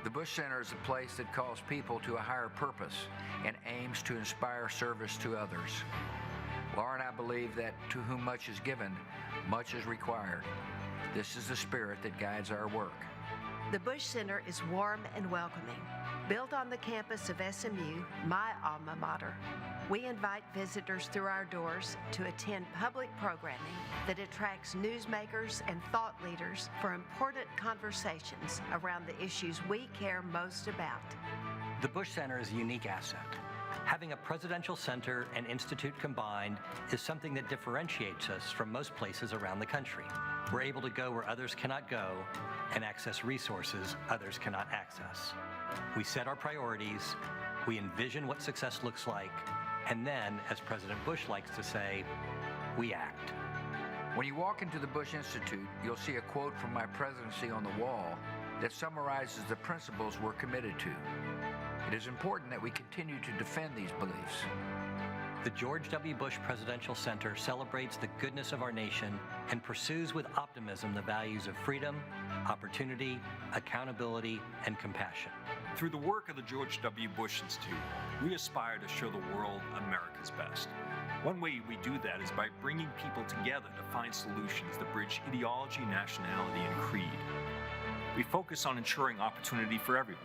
The Bush Center is a place that calls people to a higher purpose and aims to inspire service to others. Laura and I believe that to whom much is given, much is required. This is the spirit that guides our work. The Bush Center is warm and welcoming. Built on the campus of SMU, my alma mater, we invite visitors through our doors to attend public programming that attracts newsmakers and thought leaders for important conversations around the issues we care most about. The Bush Center is a unique asset. Having a presidential center and institute combined is something that differentiates us from most places around the country. We're able to go where others cannot go and access resources others cannot access. We set our priorities, we envision what success looks like, and then, as President Bush likes to say, we act. When you walk into the Bush Institute, you'll see a quote from my presidency on the wall that summarizes the principles we're committed to. It is important that we continue to defend these beliefs. The George W. Bush Presidential Center celebrates the goodness of our nation and pursues with optimism the values of freedom, opportunity, accountability, and compassion. Through the work of the George W. Bush Institute, we aspire to show the world America's best. One way we do that is by bringing people together to find solutions that bridge ideology, nationality, and creed. We focus on ensuring opportunity for everyone.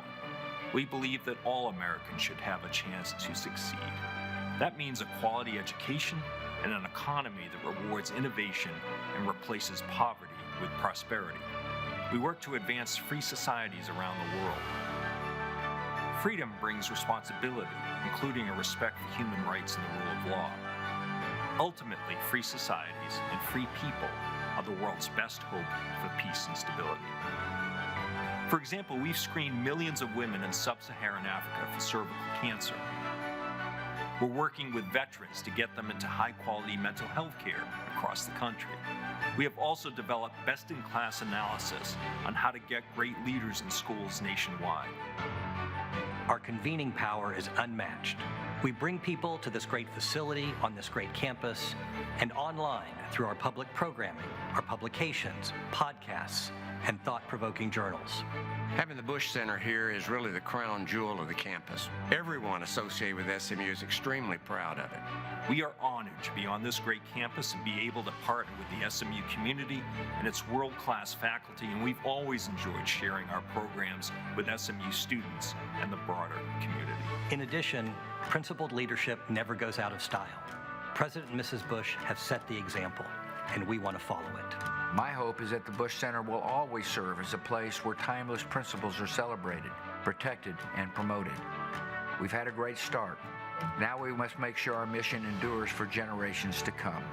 We believe that all Americans should have a chance to succeed. That means a quality education and an economy that rewards innovation and replaces poverty with prosperity. We work to advance free societies around the world. Freedom brings responsibility, including a respect for human rights and the rule of law. Ultimately, free societies and free people are the world's best hope for peace and stability. For example, we've screened millions of women in sub-Saharan Africa for cervical cancer. We're working with veterans to get them into high-quality mental health care across the country. We have also developed best-in-class analysis on how to get great leaders in schools nationwide. Our convening power is unmatched. We bring people to this great facility on this great campus and online through our public programming, our publications, podcasts, and thought-provoking journals. Having the Bush Center here is really the crown jewel of the campus. Everyone associated with SMU is extremely proud of it. We are honored to be on this great campus and be able to partner with the SMU community and its world-class faculty, and we've always enjoyed sharing our programs with SMU students and the broader community. In addition, principled leadership never goes out of style. President and Mrs. Bush have set the example, and we want to follow it. My hope is that the Bush Center will always serve as a place where timeless principles are celebrated, protected, and promoted. We've had a great start. Now we must make sure our mission endures for generations to come.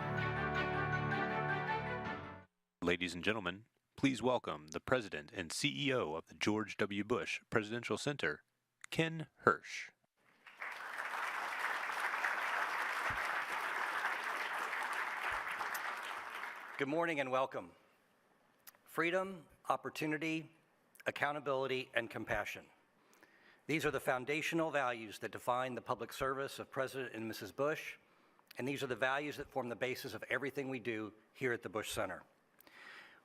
Ladies and gentlemen, please welcome the President and CEO of the George W. Bush Presidential Center, Ken Hirsch. Good morning and welcome. Freedom, opportunity, accountability, and compassion. These are the foundational values that define the public service of President and Mrs. Bush, and these are the values that form the basis of everything we do here at the Bush Center.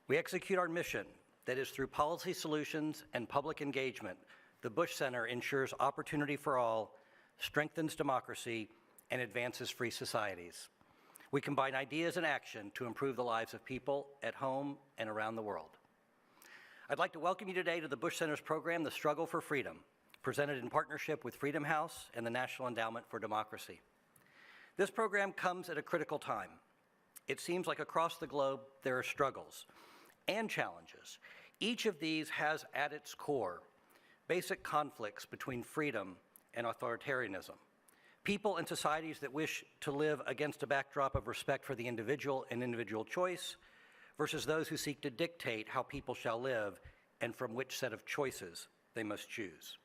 We execute our mission, that is through policy solutions and public engagement. The Bush Center ensures opportunity for all, strengthens democracy, and advances free societies. We combine ideas and action to improve the lives of people at home and around the world. I'd like to welcome you today to the Bush Center's program, The Struggle for Freedom, presented in partnership with Freedom House and the National Endowment for Democracy. This program comes at a critical time. It seems like across the globe there are struggles and challenges. Each of these has at its core basic conflicts between freedom and authoritarianism. People and societies that wish to live against a backdrop of respect for the individual and individual choice versus those who seek to dictate how people shall live and from which set of choices they must choose.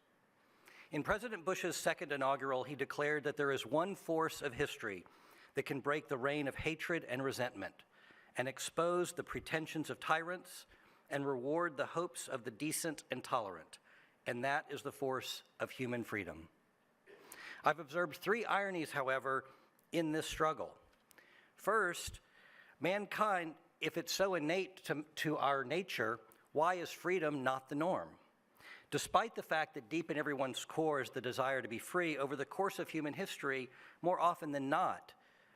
In President Bush's second inaugural, he declared that there is one force of history that can break the reign of hatred and resentment and expose the pretensions of tyrants and reward the hopes of the decent and tolerant, and that is the force of human freedom. I've observed three ironies, however, in this struggle. First, mankind, if it's so innate to our nature, why is freedom not the norm? Despite the fact that deep in everyone's core is the desire to be free, over the course of human history, more often than not,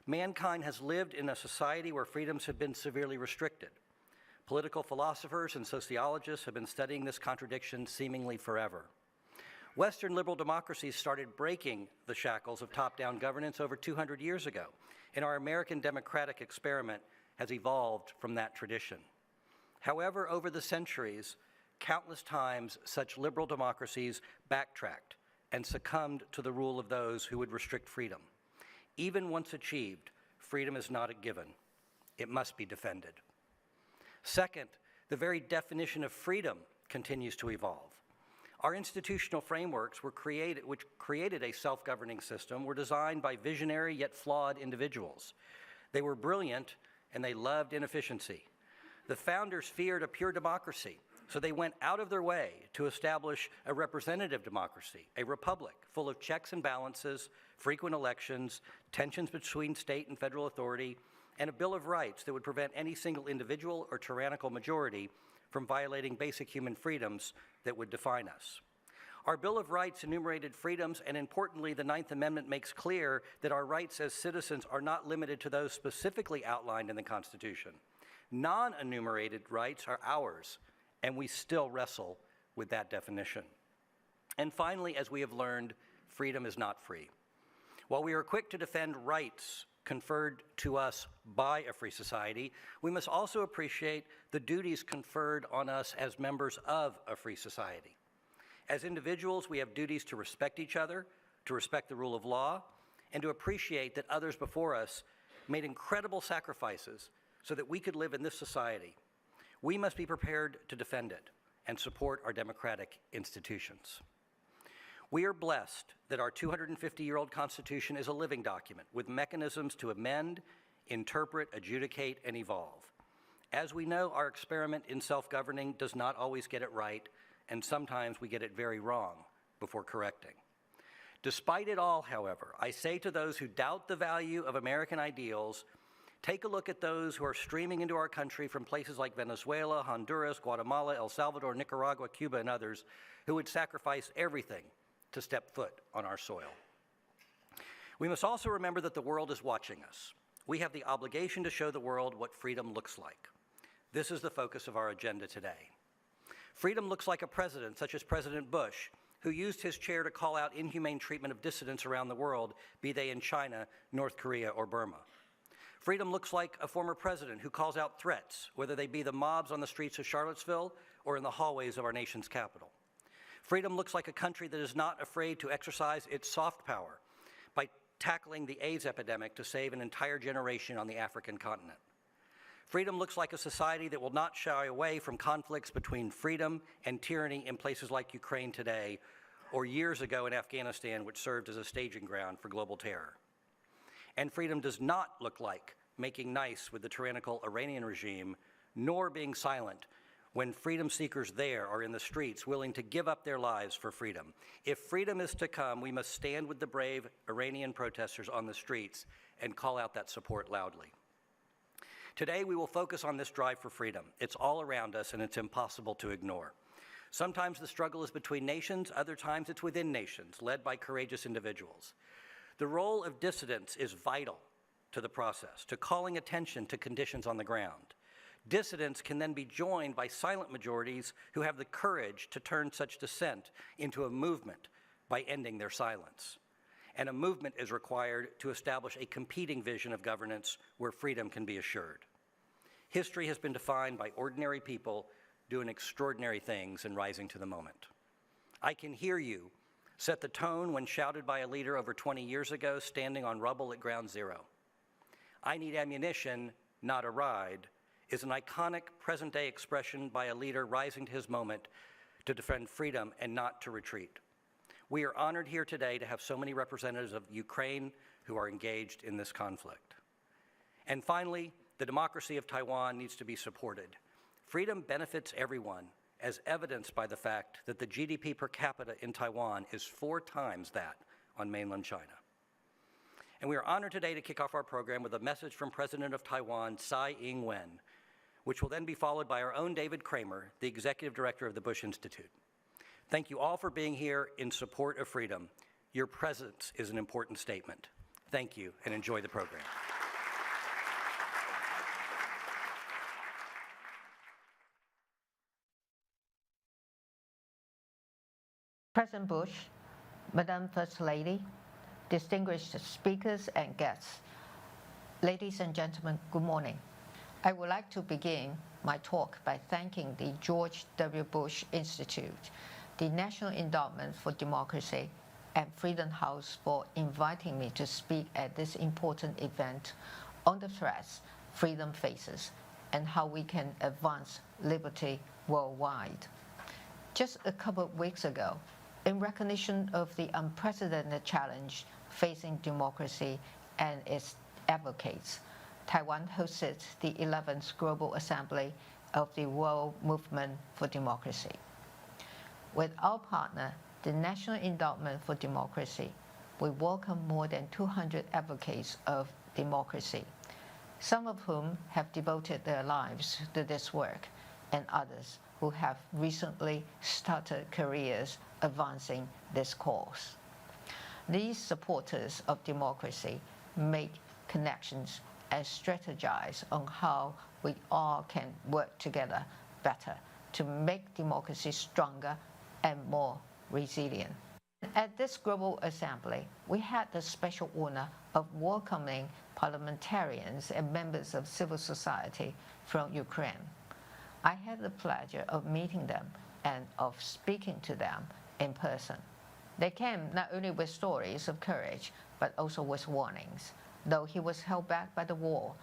mankind has lived in a society where freedoms have been severely restricted. Political philosophers and sociologists have been studying this contradiction seemingly forever. Western liberal democracies started breaking the shackles of top-down governance over 200 years ago, and our American democratic experiment has evolved from that tradition. However, over the centuries, countless times such liberal democracies backtracked and succumbed to the rule of those who would restrict freedom. Even once achieved, freedom is not a given. It must be defended. Second, the very definition of freedom continues to evolve. Our institutional frameworks which created a self-governing system were designed by visionary yet flawed individuals. They were brilliant and they loved inefficiency. The founders feared a pure democracy, so they went out of their way to establish a representative democracy, a republic full of checks and balances, frequent elections, tensions between state and federal authority, and a Bill of Rights that would prevent any single individual or tyrannical majority from violating basic human freedoms that would define us. Our Bill of Rights enumerated freedoms, and importantly, the Ninth Amendment makes clear that our rights as citizens are not limited to those specifically outlined in the Constitution. Non-enumerated rights are ours, and we still wrestle with that definition. And finally, as we have learned, freedom is not free. While we are quick to defend rights conferred to us by a free society, we must also appreciate the duties conferred on us as members of a free society. As individuals, we have duties to respect each other, to respect the rule of law, and to appreciate that others before us made incredible sacrifices so that we could live in this society. We must be prepared to defend it and support our democratic institutions. We are blessed that our 250-year-old Constitution is a living document with mechanisms to amend, interpret, adjudicate, and evolve. As we know, our experiment in self-governing does not always get it right, and sometimes we get it very wrong before correcting. Despite it all, however, I say to those who doubt the value of American ideals, take a look at those who are streaming into our country from places like Venezuela, Honduras, Guatemala, El Salvador, Nicaragua, Cuba, and others, who would sacrifice everything to step foot on our soil. We must also remember that the world is watching us. We have the obligation to show the world what freedom looks like. This is the focus of our agenda today. Freedom looks like a president, such as President Bush, who used his chair to call out inhumane treatment of dissidents around the world, be they in China, North Korea, or Burma. Freedom looks like a former president who calls out threats, whether they be the mobs on the streets of Charlottesville or in the hallways of our nation's capital. Freedom looks like a country that is not afraid to exercise its soft power by tackling the AIDS epidemic to save an entire generation on the African continent. Freedom looks like a society that will not shy away from conflicts between freedom and tyranny in places like Ukraine today, or years ago in Afghanistan, which served as a staging ground for global terror. And freedom does not look like making nice with the tyrannical Iranian regime, nor being silent when freedom seekers there are in the streets willing to give up their lives for freedom. If freedom is to come, we must stand with the brave Iranian protesters on the streets and call out that support loudly. Today, we will focus on this drive for freedom. It's all around us, and it's impossible to ignore. Sometimes the struggle is between nations, other times it's within nations, led by courageous individuals. The role of dissidents is vital to the process, to calling attention to conditions on the ground. Dissidents can then be joined by silent majorities who have the courage to turn such dissent into a movement by ending their silence. And a movement is required to establish a competing vision of governance where freedom can be assured. History has been defined by ordinary people doing extraordinary things and rising to the moment. I can hear you set the tone when shouted by a leader over 20 years ago standing on rubble at ground zero. I need ammunition, not a ride, is an iconic present-day expression by a leader rising to his moment to defend freedom and not to retreat. We are honored here today to have so many representatives of Ukraine who are engaged in this conflict. And finally, the democracy of Taiwan needs to be supported. Freedom benefits everyone, as evidenced by the fact that the GDP per capita in Taiwan is 4 times that on mainland China. And we are honored today to kick off our program with a message from President of Taiwan, Tsai Ing-wen, which will then be followed by our own David Kramer, the Executive Director of the Bush Institute. Thank you all for being here in support of freedom. Your presence is an important statement. Thank you, and enjoy the program. President Bush, Madam First Lady, distinguished speakers and guests, ladies and gentlemen, good morning. I would like to begin my talk by thanking the George W. Bush Institute, the National Endowment for Democracy, and Freedom House for inviting me to speak at this important event on the threats freedom faces and how we can advance liberty worldwide. Just a couple of weeks ago, in recognition of the unprecedented challenge facing democracy and its advocates, Taiwan hosted the 11th Global Assembly of the World Movement for Democracy. With our partner, the National Endowment for Democracy, we welcome more than 200 advocates of democracy, some of whom have devoted their lives to this work, and others who have recently started careers advancing this cause. These supporters of democracy make connections and strategize on how we all can work together better to make democracy stronger and more resilient. At this Global Assembly, we had the special honor of welcoming parliamentarians and members of civil society from Ukraine. I had the pleasure of meeting them and of speaking to them in person. They came not only with stories of courage, but also with warnings. Though he was held back by the war,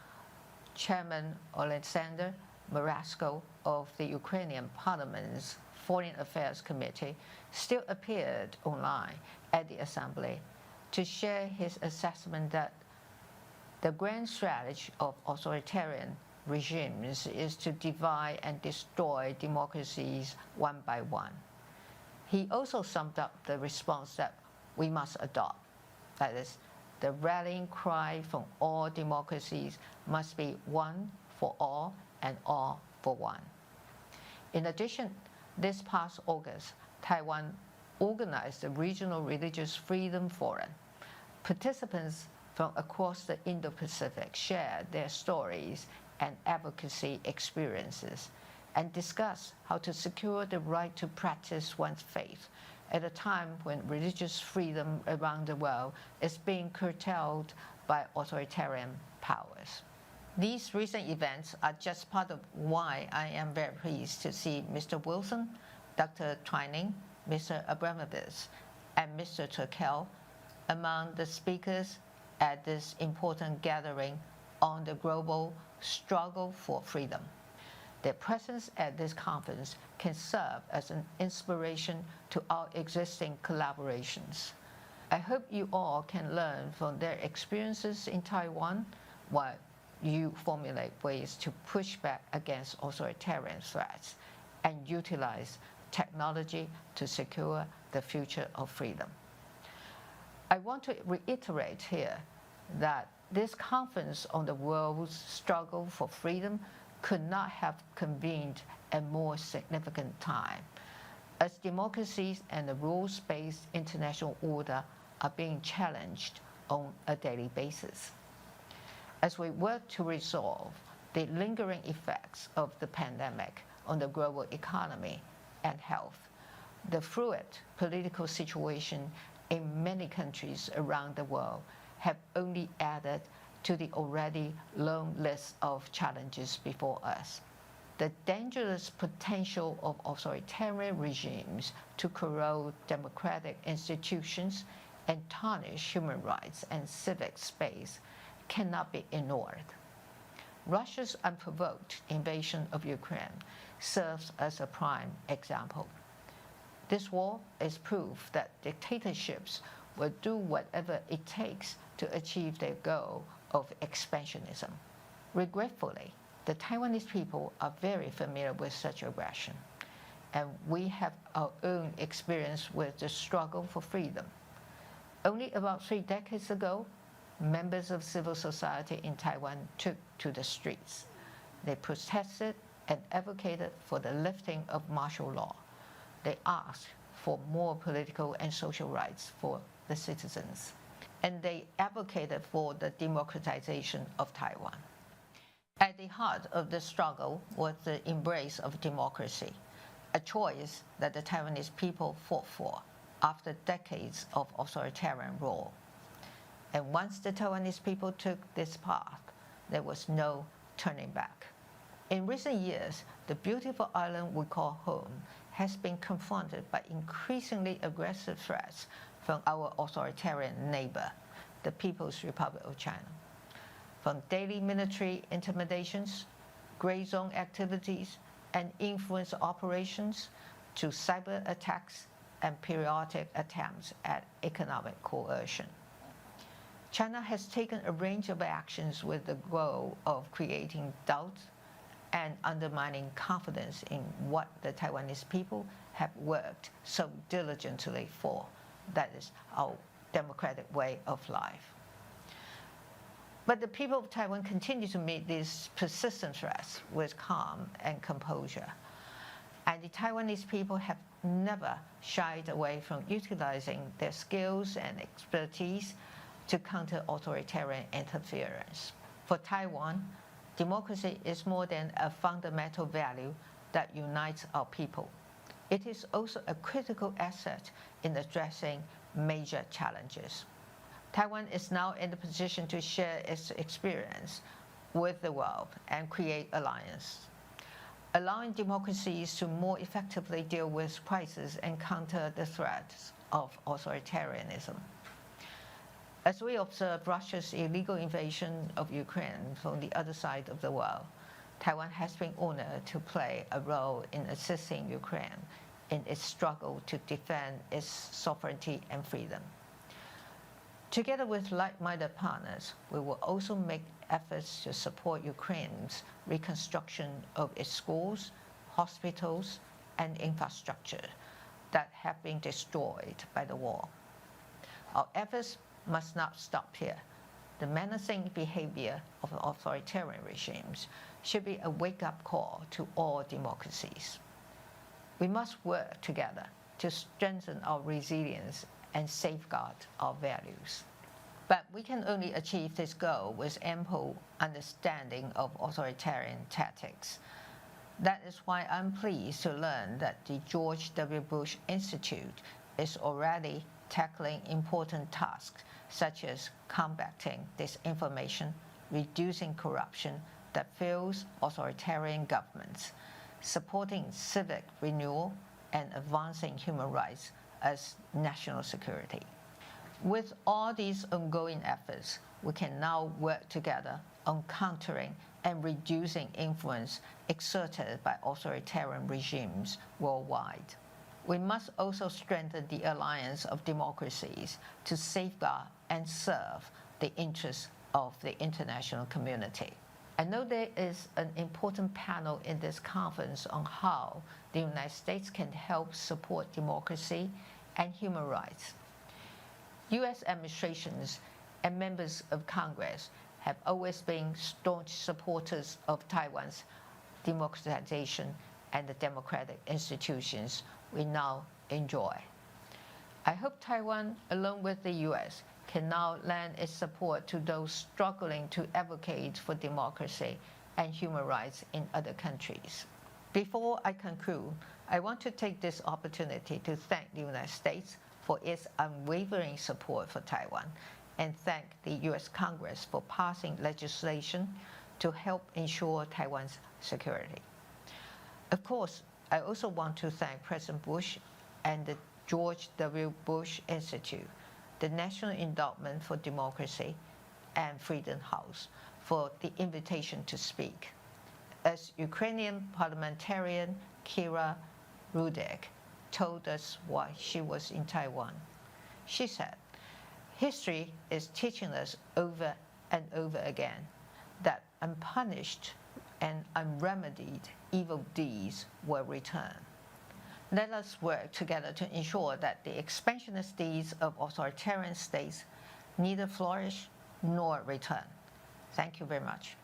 Chairman Alexander Murasko of the Ukrainian Parliament's Foreign Affairs Committee still appeared online at the Assembly to share his assessment that the grand strategy of authoritarian regimes is to divide and destroy democracies one by one. He also summed up the response that we must adopt. That is, the rallying cry from all democracies must be one for all and all for one. In addition, this past August, Taiwan organized the Regional Religious Freedom Forum. Participants from across the Indo-Pacific shared their stories and advocacy experiences and discussed how to secure the right to practice one's faith at a time when religious freedom around the world is being curtailed by authoritarian powers. These recent events are just part of why I am very pleased to see Mr. Wilson, Dr. Twining, Mr. Abramovich, and Mr. Turkel among the speakers at this important gathering on the global struggle for freedom. Their presence at this conference can serve as an inspiration to our existing collaborations. I hope you all can learn from their experiences in Taiwan while you formulate ways to push back against authoritarian threats and utilize technology to secure the future of freedom. I want to reiterate here that this conference on the world's struggle for freedom could not have convened at a more significant time, as democracies and the rules-based international order are being challenged on a daily basis. As we work to resolve the lingering effects of the pandemic on the global economy and health, the fluid political situation in many countries around the world have only added to the already long list of challenges before us. The dangerous potential of authoritarian regimes to corrode democratic institutions and tarnish human rights and civic space cannot be ignored. Russia's unprovoked invasion of Ukraine serves as a prime example. This war is proof that dictatorships will do whatever it takes to achieve their goal of expansionism. Regretfully, the Taiwanese people are very familiar with such aggression, and we have our own experience with the struggle for freedom. Only about 3 decades ago, members of civil society in Taiwan took to the streets. They protested and advocated for the lifting of martial law. They asked for more political and social rights for the citizens. And they advocated for the democratization of Taiwan. At the heart of the struggle was the embrace of democracy, a choice that the Taiwanese people fought for after decades of authoritarian rule. And once the Taiwanese people took this path, there was no turning back. In recent years, the beautiful island we call home has been confronted by increasingly aggressive threats from our authoritarian neighbor, the People's Republic of China. From daily military intimidations, gray zone activities, and influence operations, to cyber attacks and periodic attempts at economic coercion. China has taken a range of actions with the goal of creating doubt and undermining confidence in what the Taiwanese people have worked so diligently for. That is our democratic way of life. But the people of Taiwan continue to meet these persistent threats with calm and composure. And the Taiwanese people have never shied away from utilizing their skills and expertise to counter authoritarian interference. For Taiwan, democracy is more than a fundamental value that unites our people. It is also a critical asset in addressing major challenges. Taiwan is now in the position to share its experience with the world and create alliance, allowing democracies to more effectively deal with crises and counter the threats of authoritarianism. As we observe Russia's illegal invasion of Ukraine from the other side of the world, Taiwan has been honored to play a role in assisting Ukraine in its struggle to defend its sovereignty and freedom. Together with like-minded partners, we will also make efforts to support Ukraine's reconstruction of its schools, hospitals, and infrastructure that have been destroyed by the war. Our efforts must not stop here. The menacing behavior of authoritarian regimes should be a wake-up call to all democracies. We must work together to strengthen our resilience and safeguard our values. But we can only achieve this goal with ample understanding of authoritarian tactics. That is why I'm pleased to learn that the George W. Bush Institute is already tackling important tasks such as combating disinformation, reducing corruption that fuels authoritarian governments, supporting civic renewal, and advancing human rights as national security. With all these ongoing efforts, we can now work together on countering and reducing influence exerted by authoritarian regimes worldwide. We must also strengthen the alliance of democracies to safeguard and serve the interests of the international community. I know there is an important panel in this conference on how the United States can help support democracy and human rights. U.S. administrations and members of Congress have always been staunch supporters of Taiwan's democratization and the democratic institutions we now enjoy. I hope Taiwan, along with the U.S., can now lend its support to those struggling to advocate for democracy and human rights in other countries. Before I conclude, I want to take this opportunity to thank the United States for its unwavering support for Taiwan and thank the U.S. Congress for passing legislation to help ensure Taiwan's security. Of course, I also want to thank President Bush and the George W. Bush Institute, the National Endowment for Democracy, and Freedom House for the invitation to speak. As Ukrainian parliamentarian Kira Rudek told us while she was in Taiwan, she said, "History is teaching us over and over again that unpunished and unremedied evil deeds will return. Let us work together to ensure that the expansionist deeds of authoritarian states neither flourish nor return." Thank you very much.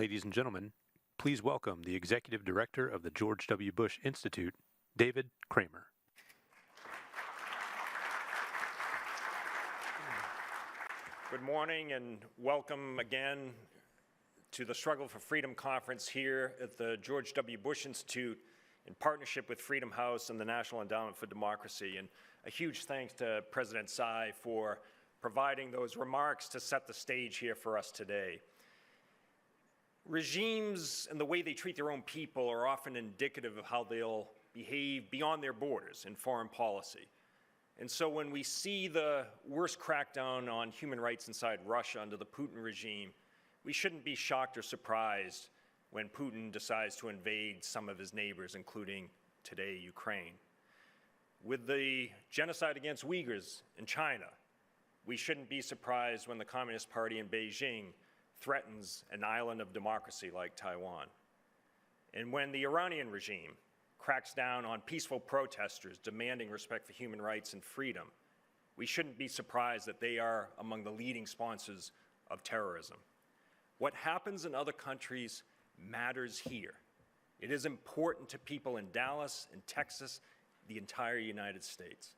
Ladies and gentlemen, please welcome the Executive Director of the George W. Bush Institute, David Kramer. Good morning and welcome again to the Struggle for Freedom Conference here at the George W. Bush Institute in partnership with Freedom House and the National Endowment for Democracy. And a huge thanks to President Tsai for providing those remarks to set the stage here for us today. Regimes and the way they treat their own people are often indicative of how they'll behave beyond their borders in foreign policy. And so when we see the worst crackdown on human rights inside Russia under the Putin regime, we shouldn't be shocked or surprised when Putin decides to invade some of his neighbors, including today Ukraine. With the genocide against Uyghurs in China, we shouldn't be surprised when the Communist Party in Beijing threatens an island of democracy like Taiwan. And when the Iranian regime cracks down on peaceful protesters demanding respect for human rights and freedom, we shouldn't be surprised that they are among the leading sponsors of terrorism. What happens in other countries matters here. It is important to people in Dallas, in Texas, the entire United States.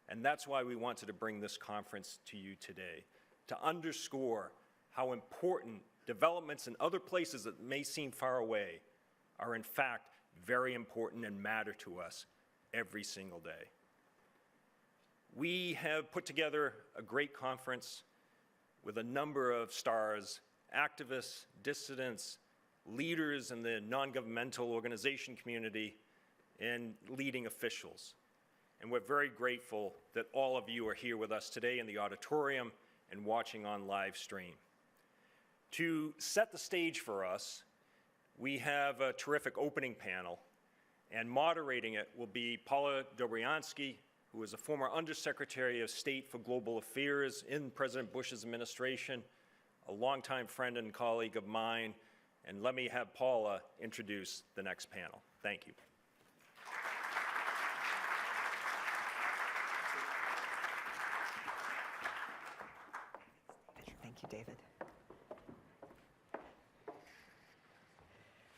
And that's why we wanted to bring this conference to you today, to underscore how important developments in other places that may seem far away are in fact very important and matter to us every single day. We have put together a great conference with a number of stars, activists, dissidents, leaders in the non-governmental organization community, and leading officials. And we're very grateful that all of you are here with us today in the auditorium and watching on live stream. To set the stage for us, we have a terrific opening panel, and moderating it will be Paula Dobryansky, who is a former Undersecretary of State for Global Affairs in President Bush's administration, a longtime friend and colleague of mine, and let me have Paula introduce the next panel. Thank you. Thank you, David.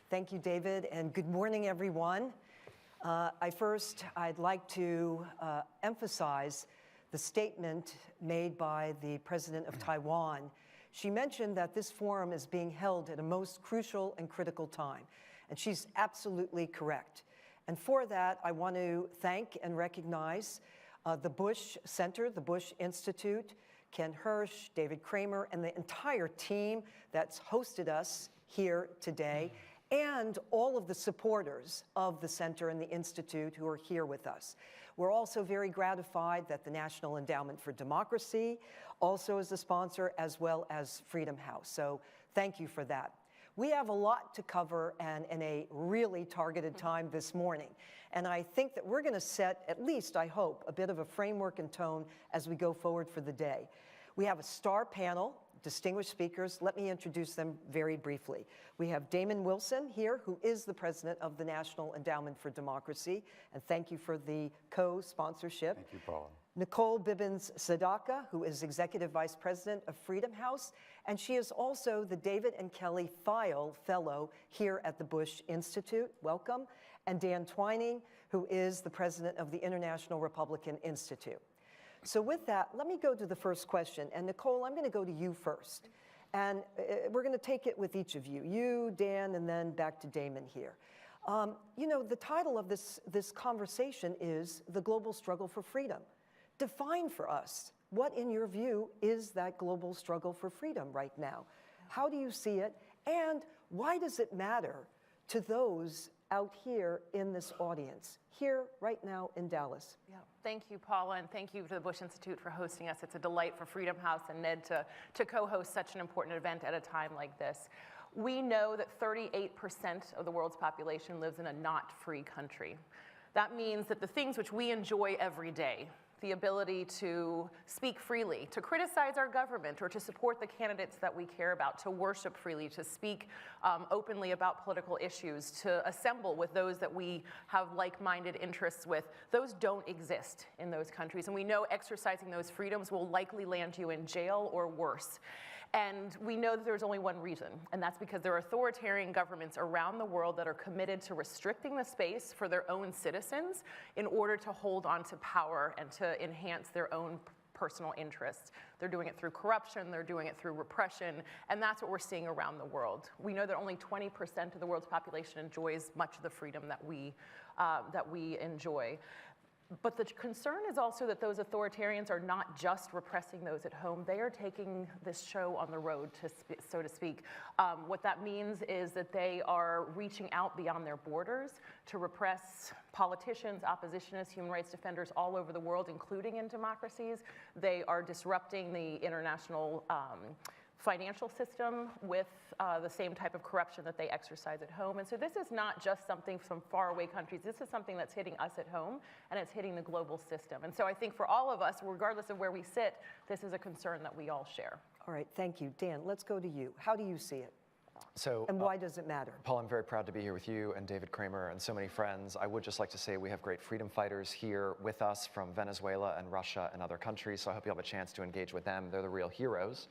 Thank you, David, and good morning, everyone. I'd like to emphasize the statement made by the President of Taiwan. She mentioned that this forum is being held at a most crucial and critical time, and she's absolutely correct. And for that, I want to thank and recognize the Bush Center, the Bush Institute, Ken Hirsch, David Kramer, and the entire team that's hosted us here today, and all of the supporters of the Center and the Institute who are here with us. We're also very gratified that the National Endowment for Democracy also is a sponsor, as well as Freedom House. So thank you for that. We have a lot to cover and in a really targeted time this morning. And I think that we're going to set, at least I hope, a bit of a framework and tone as we go forward for the day. We have a star panel, distinguished speakers. Let me introduce them very briefly. We have Damon Wilson here, who is the president of the National Endowment for Democracy, and thank you for the co-sponsorship. Thank you, Paula. Nicole Bibbins-Sadaka, who is executive vice president of Freedom House, and she is also the David and Kelly File Fellow here at the Bush Institute. Welcome. And Dan Twining, who is the president of the International Republican Institute. So with that, let me go to the first question. And Nicole, I'm going to go to you first. And we're going to take it with each of you. You, Dan, and then back to Damon here. You know, the title of this conversation is The Global Struggle for Freedom. Define for us, what in your view is that global struggle for freedom right now? How do you see it? And why does it matter to those out here in this audience, here right now in Dallas? Yeah. Thank you, Paula, and thank you to the Bush Institute for hosting us. It's a delight for Freedom House and Ned to co-host such an important event at a time like this. We know that 38% of the world's population lives in a not free country. That means that the things which we enjoy every day, the ability to speak freely, to criticize our government, or to support the candidates that we care about, to worship freely, to speak openly about political issues, to assemble with those that we have like-minded interests with, those don't exist in those countries. And we know exercising those freedoms will likely land you in jail or worse. And we know that there's only one reason, and that's because there are authoritarian governments around the world that are committed to restricting the space for their own citizens in order to hold on to power and to enhance their own personal interests. They're doing it through corruption, they're doing it through repression, and that's what we're seeing around the world. We know that only 20% of the world's population enjoys much of the freedom that we enjoy. But the concern is also that those authoritarians are not just repressing those at home, they are taking this show on the road, so to speak. What that means is that they are reaching out beyond their borders to repress politicians, oppositionists, human rights defenders all over the world, including in democracies. They are disrupting the international financial system with the same type of corruption that they exercise at home. And so this is not just something from faraway countries. This is something that's hitting us at home, and it's hitting the global system. And so I think for all of us, regardless of where we sit, this is a concern that we all share. All right, thank you. Dan, let's go to you. How do you see it? So, and why does it matter? Paul, I'm very proud to be here with you and David Kramer and so many friends. I would just like to say we have great freedom fighters here with us from Venezuela and Russia and other countries, so I hope you have a chance to engage with them. They're the real heroes.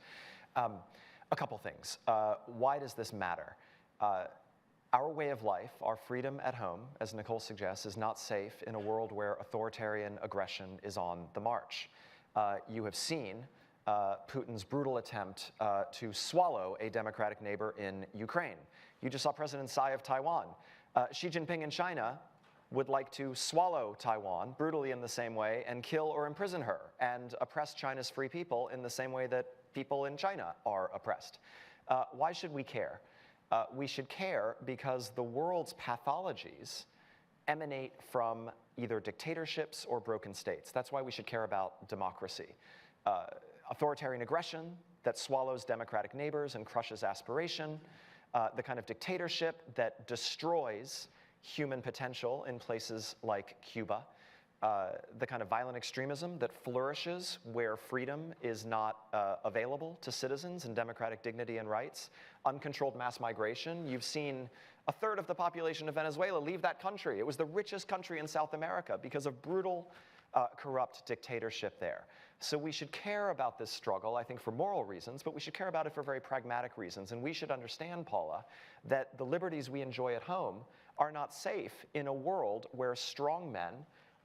A couple things. Why does this matter? Our way of life, our freedom at home, as Nicole suggests, is not safe in a world where authoritarian aggression is on the march. You have seen Putin's brutal attempt to swallow a democratic neighbor in Ukraine. You just saw President Tsai of Taiwan. Xi Jinping in China would like to swallow Taiwan brutally in the same way and kill or imprison her and oppress China's free people in the same way that people in China are oppressed. Why should we care? We should care because the world's pathologies emanate from either dictatorships or broken states. That's why we should care about democracy. Authoritarian aggression that swallows democratic neighbors and crushes aspiration, the kind of dictatorship that destroys human potential in places like Cuba, the kind of violent extremism that flourishes where freedom is not available to citizens and democratic dignity and rights, uncontrolled mass migration. You've seen a third of the population of Venezuela leave that country. It was the richest country in South America because of brutal, corrupt dictatorship there. So we should care about this struggle, I think, for moral reasons, but we should care about it for very pragmatic reasons. And we should understand, Paula, that the liberties we enjoy at home are not safe in a world where strong men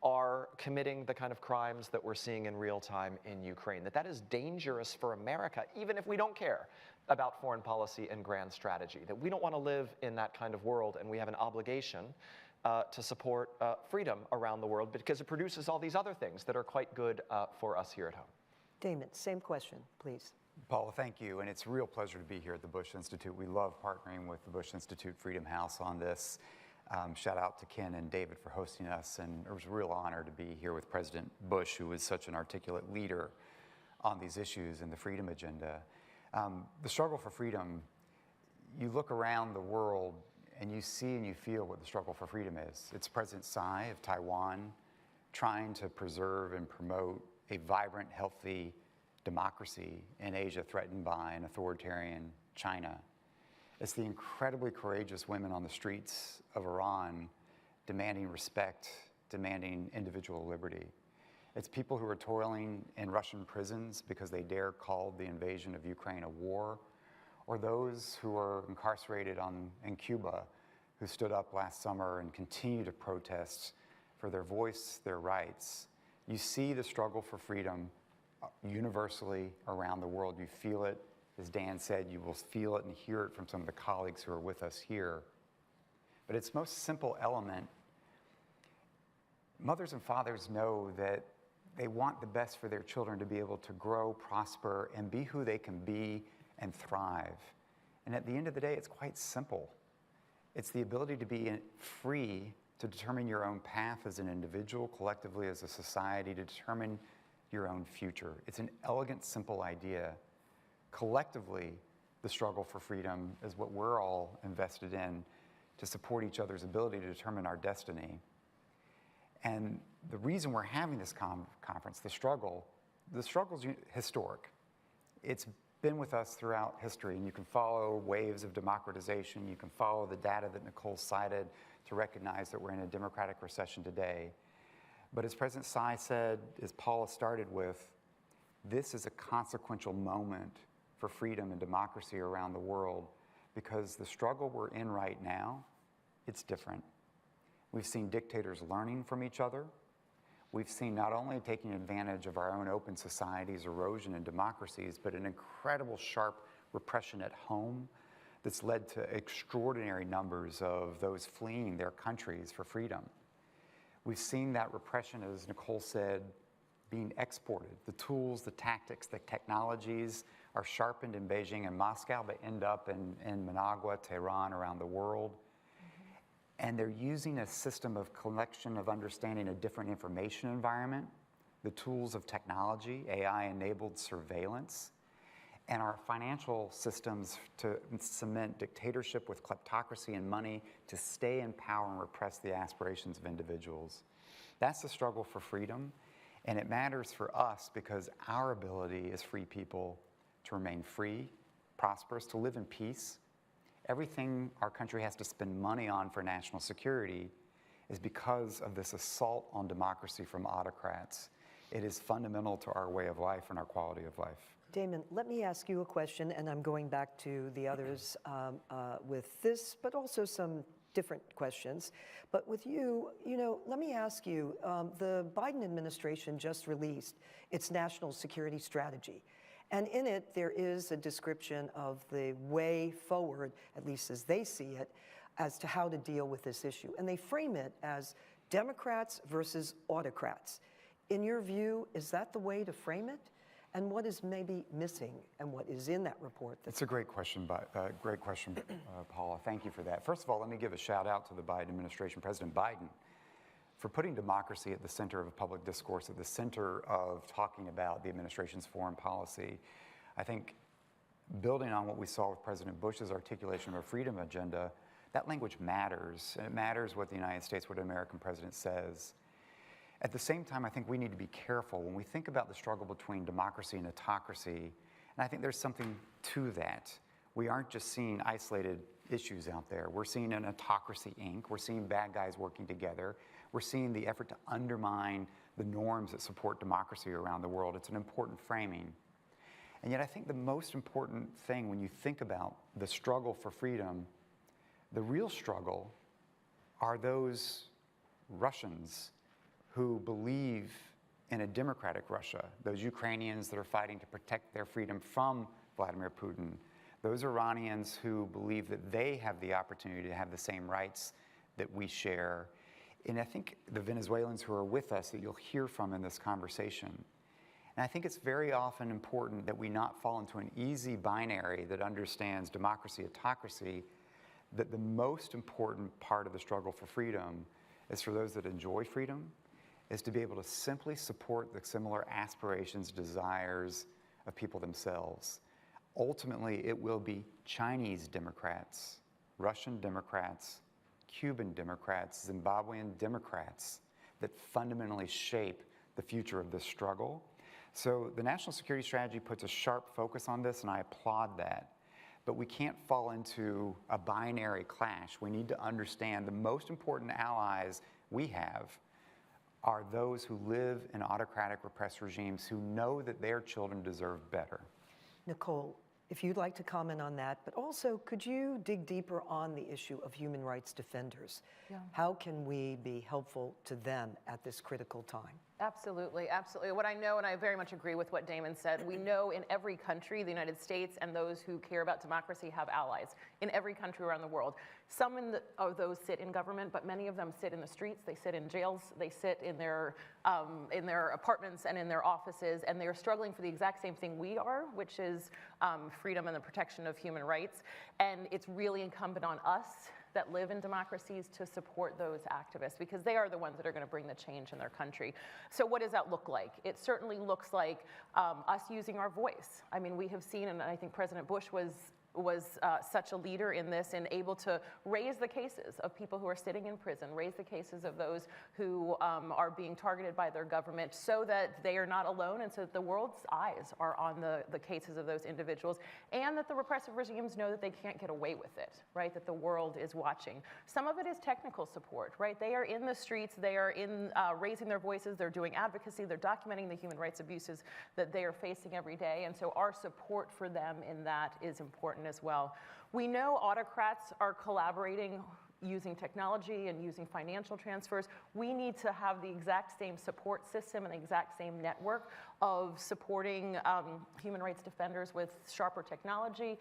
are committing the kind of crimes that we're seeing in real time in Ukraine, that is dangerous for America, even if we don't care about foreign policy and grand strategy, that we don't want to live in that kind of world, and we have an obligation to support freedom around the world because it produces all these other things that are quite good for us here at home. Damon, same question, please. Paula, thank you, and it's a real pleasure to be here at the Bush Institute. We love partnering with the Bush Institute Freedom House on this. Shout out to Ken and David for hosting us, and it was a real honor to be here with President Bush, who is such an articulate leader on these issues and the freedom agenda. The struggle for freedom, you look around the world and you see and you feel what the struggle for freedom is. It's President Tsai of Taiwan trying to preserve and promote a vibrant, healthy democracy in Asia threatened by an authoritarian China. It's the incredibly courageous women on the streets of Iran demanding respect, demanding individual liberty. It's people who are toiling in Russian prisons because they dare call the invasion of Ukraine a war, or those who are incarcerated in Cuba who stood up last summer and continue to protest for their voice, their rights. You see the struggle for freedom universally around the world. You feel it. As Dan said, you will feel it and hear it from some of the colleagues who are with us here. But its most simple element, mothers and fathers know that they want the best for their children to be able to grow, prosper, and be who they can be and thrive. And at the end of the day, it's quite simple. It's the ability to be free to determine your own path as an individual, collectively as a society, to determine your own future. It's an elegant, simple idea. Collectively, the struggle for freedom is what we're all invested in to support each other's ability to determine our destiny. And the reason we're having this conference, the struggle's historic. It's been with us throughout history, and you can follow waves of democratization. You can follow the data that Nicole cited to recognize that we're in a democratic recession today. But as President Tsai said, as Paula started with, this is a consequential moment for freedom and democracy around the world, because the struggle we're in right now, it's different. We've seen dictators learning from each other. We've seen not only taking advantage of our own open societies, erosion in democracies, but an incredible sharp repression at home that's led to extraordinary numbers of those fleeing their countries for freedom. We've seen that repression, as Nicole said, being exported. The tools, the tactics, the technologies are sharpened in Beijing and Moscow, but end up in Managua, Tehran, around the world. And they're using a system of collection of understanding a different information environment, the tools of technology, AI-enabled surveillance, and our financial systems to cement dictatorship with kleptocracy and money to stay in power and repress the aspirations of individuals. That's the struggle for freedom, and it matters for us because our ability as free people to remain free, prosperous, to live in peace. Everything our country has to spend money on for national security is because of this assault on democracy from autocrats. It is fundamental to our way of life and our quality of life. Damon, let me ask you a question, and I'm going back to the others with this, but also some different questions. But with you, let me ask you, the Biden administration just released its national security strategy. And in it, there is a description of the way forward, at least as they see it, as to how to deal with this issue. And they frame it as Democrats versus autocrats. In your view, is that the way to frame it? And what is maybe missing and what is in that report? It's a great question, Paula. Thank you for that. First of all, let me give a shout out to the Biden administration, President Biden, for putting democracy at the center of public discourse, at the center of talking about the administration's foreign policy. I think building on what we saw with President Bush's articulation of a freedom agenda, that language matters. And it matters what the United States, what an American president says. At the same time, I think we need to be careful when we think about the struggle between democracy and autocracy, and I think there's something to that. We aren't just seeing isolated issues out there. We're seeing an autocracy, Inc. We're seeing bad guys working together. We're seeing the effort to undermine the norms that support democracy around the world. It's an important framing. And yet I think the most important thing when you think about the struggle for freedom, the real struggle are those Russians who believe in a democratic Russia, those Ukrainians that are fighting to protect their freedom from Vladimir Putin, those Iranians who believe that they have the opportunity to have the same rights that we share, and I think the Venezuelans who are with us that you'll hear from in this conversation. And I think it's very often important that we not fall into an easy binary that understands democracy, autocracy, that the most important part of the struggle for freedom is for those that enjoy freedom, is to be able to simply support the similar aspirations, desires of people themselves. Ultimately, it will be Chinese Democrats, Russian Democrats, Cuban Democrats, Zimbabwean Democrats that fundamentally shape the future of this struggle. So the national security strategy puts a sharp focus on this, and I applaud that. But we can't fall into a binary clash. We need to understand the most important allies we have are those who live in autocratic repressed regimes who know that their children deserve better. Nicole, if you'd like to comment on that, but also could you dig deeper on the issue of human rights defenders? Yeah. How can we be helpful to them at this critical time? Absolutely, absolutely. What I know, and I very much agree with what Damon said, we know in every country, the United States and those who care about democracy have allies in every country around the world. Some of those sit in government, but many of them sit in the streets, they sit in jails, they sit in their apartments and in their offices, and they're struggling for the exact same thing we are, which is freedom and the protection of human rights. And it's really incumbent on us that live in democracies to support those activists, because they are the ones that are going to bring the change in their country. So what does that look like? It certainly looks like us using our voice. I mean, we have seen, and I think President Bush was was such a leader in this and able to raise the cases of people who are sitting in prison, raise the cases of those who are being targeted by their government so that they are not alone and so that the world's eyes are on the cases of those individuals and that the repressive regimes know that they can't get away with it, right? That the world is watching. Some of it is technical support, right? They are in the streets, they are in raising their voices, they're doing advocacy, they're documenting the human rights abuses that they are facing every day, and so our support for them in that is important as well. We know autocrats are collaborating using technology and using financial transfers. We need to have the exact same support system and the exact same network of supporting human rights defenders with sharper technology,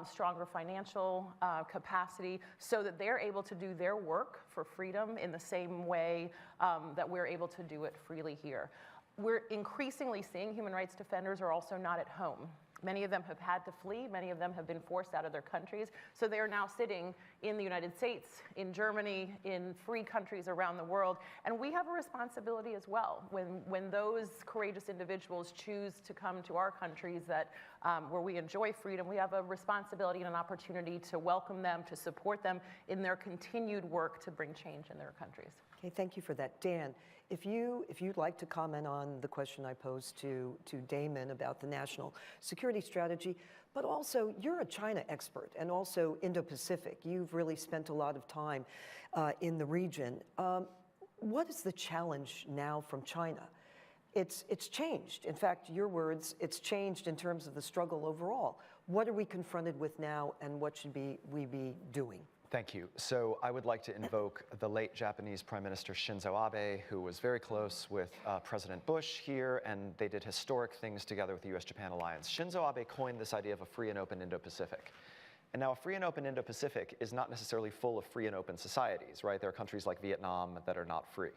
stronger financial capacity, so that they're able to do their work for freedom in the same way that we're able to do it freely here. We're increasingly seeing human rights defenders are also not at home. Many of them have had to flee. Many of them have been forced out of their countries. So they are now sitting in the United States, in Germany, in free countries around the world. And we have a responsibility as well. When those courageous individuals choose to come to our countries where we enjoy freedom, we have a responsibility and an opportunity to welcome them, to support them in their continued work to bring change in their countries. Okay, thank you for that. Dan, if you'd like to comment on the question I posed to Damon about the national security strategy, but also you're a China expert and also Indo-Pacific. You've really spent a lot of time in the region. What is the challenge now from China? It's changed. In fact, your words, it's changed in terms of the struggle overall. What are we confronted with now and what should we be doing? Thank you. So I would like to invoke the late Japanese Prime Minister Shinzo Abe, who was very close with President Bush here, and they did historic things together with the US-Japan alliance. Shinzo Abe coined this idea of a free and open Indo-Pacific. And now a free and open Indo-Pacific is not necessarily full of free and open societies, right? There are countries like Vietnam that are not free.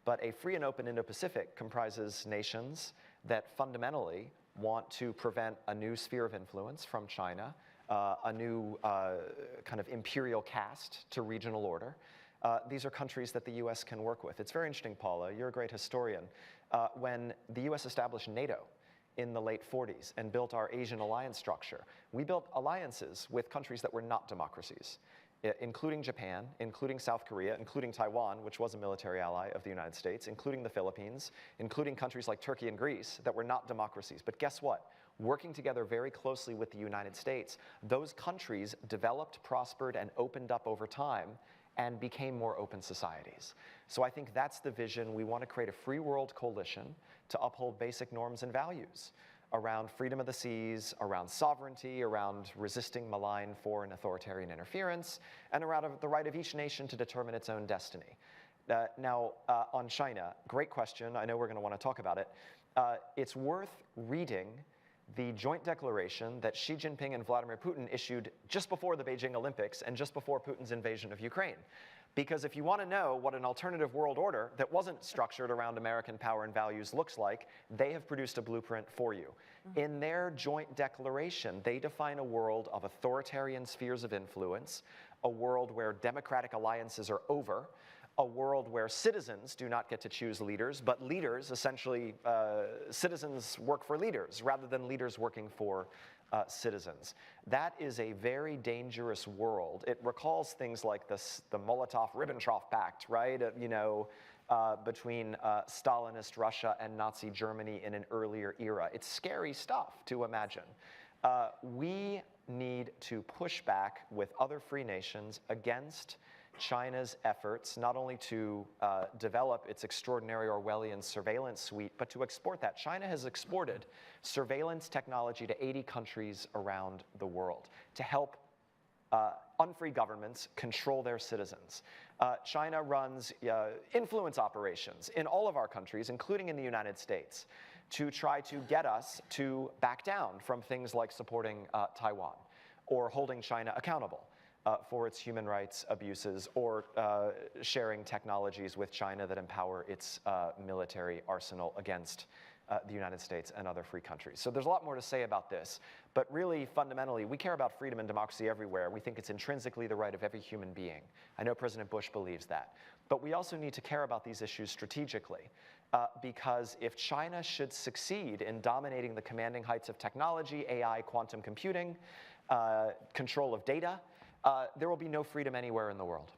But a free and open Indo-Pacific comprises nations that fundamentally want to prevent a new sphere of influence from China, a new kind of imperial caste to regional order. These are countries that the US can work with. It's very interesting, Paula, you're a great historian. When the US established NATO in the late 40s and built our Asian alliance structure, we built alliances with countries that were not democracies, including Japan, including South Korea, including Taiwan, which was a military ally of the United States, including the Philippines, including countries like Turkey and Greece that were not democracies. But guess what? Working together very closely with the United States, those countries developed, prospered, and opened up over time and became more open societies. So I think that's the vision. We want to create a free world coalition to uphold basic norms and values around freedom of the seas, around sovereignty, around resisting malign foreign authoritarian interference, and around the right of each nation to determine its own destiny. Now, on China, great question. I know we're going to want to talk about it. It's worth reading the joint declaration that Xi Jinping and Vladimir Putin issued just before the Beijing Olympics and just before Putin's invasion of Ukraine. Because if you want to know what an alternative world order that wasn't structured around American power and values looks like, they have produced a blueprint for you. In their joint declaration, they define a world of authoritarian spheres of influence, a world where democratic alliances are over, a world where citizens do not get to choose leaders, but leaders, essentially, citizens work for leaders rather than leaders working for citizens. That is a very dangerous world. It recalls things like the Molotov-Ribbentrop Pact, right? Between Stalinist Russia and Nazi Germany in an earlier era. It's scary stuff to imagine. We need to push back with other free nations against China's efforts not only to develop its extraordinary Orwellian surveillance suite, but to export that. China has exported surveillance technology to 80 countries around the world to help unfree governments control their citizens. China runs influence operations in all of our countries, including in the United States, to try to get us to back down from things like supporting Taiwan or holding China accountable for its human rights abuses, or sharing technologies with China that empower its military arsenal against the United States and other free countries. So there's a lot more to say about this, but really, fundamentally, we care about freedom and democracy everywhere. We think it's intrinsically the right of every human being. I know President Bush believes that. But we also need to care about these issues strategically, because if China should succeed in dominating the commanding heights of technology, AI, quantum computing, control of data, there will be no freedom anywhere in the world.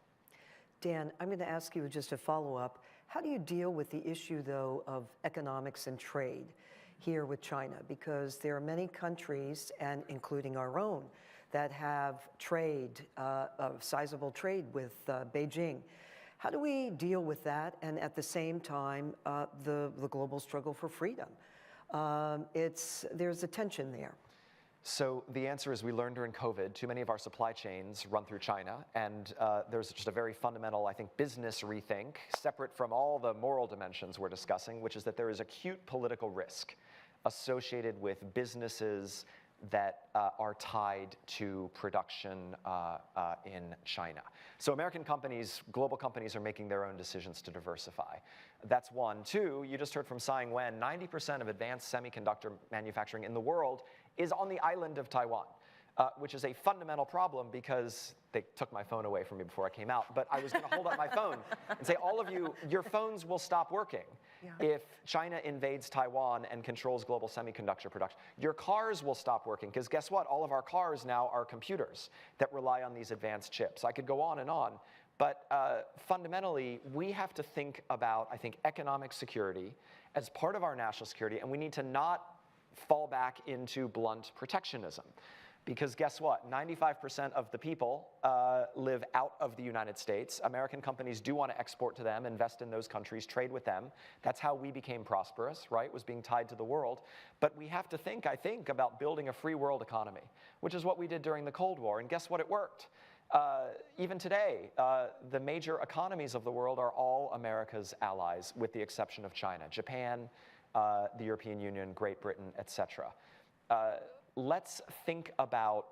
Dan, I'm going to ask you just a follow-up. How do you deal with the issue, though, of economics and trade here with China? Because there are many countries, and including our own, that have trade, sizable trade with Beijing. How do we deal with that and at the same time the global struggle for freedom? There's a tension there. So the answer is we learned during COVID, too many of our supply chains run through China, and there's just a very fundamental, I think, business rethink, separate from all the moral dimensions we're discussing, which is that there is acute political risk associated with businesses that are tied to production in China. So American companies, global companies are making their own decisions to diversify. That's one. Two, you just heard from Tsai Ing-wen, 90% of advanced semiconductor manufacturing in the world is on the island of Taiwan, which is a fundamental problem because they took my phone away from me before I came out, but I was going to hold up my phone and say, all of you, your phones will stop working if China invades Taiwan and controls global semiconductor production. Your cars will stop working because guess what? All of our cars now are computers that rely on these advanced chips. I could go on and on, but fundamentally, we have to think about, I think, economic security as part of our national security, and we need to not fall back into blunt protectionism. Because guess what? 95% of the people live out of the United States. American companies do want to export to them, invest in those countries, trade with them. That's how we became prosperous, right? Was being tied to the world. But we have to think, I think, about building a free world economy, which is what we did during the Cold War. And guess what? It worked. Even today, the major economies of the world are all America's allies, with the exception of China, Japan, the European Union, Great Britain, etc. Let's think about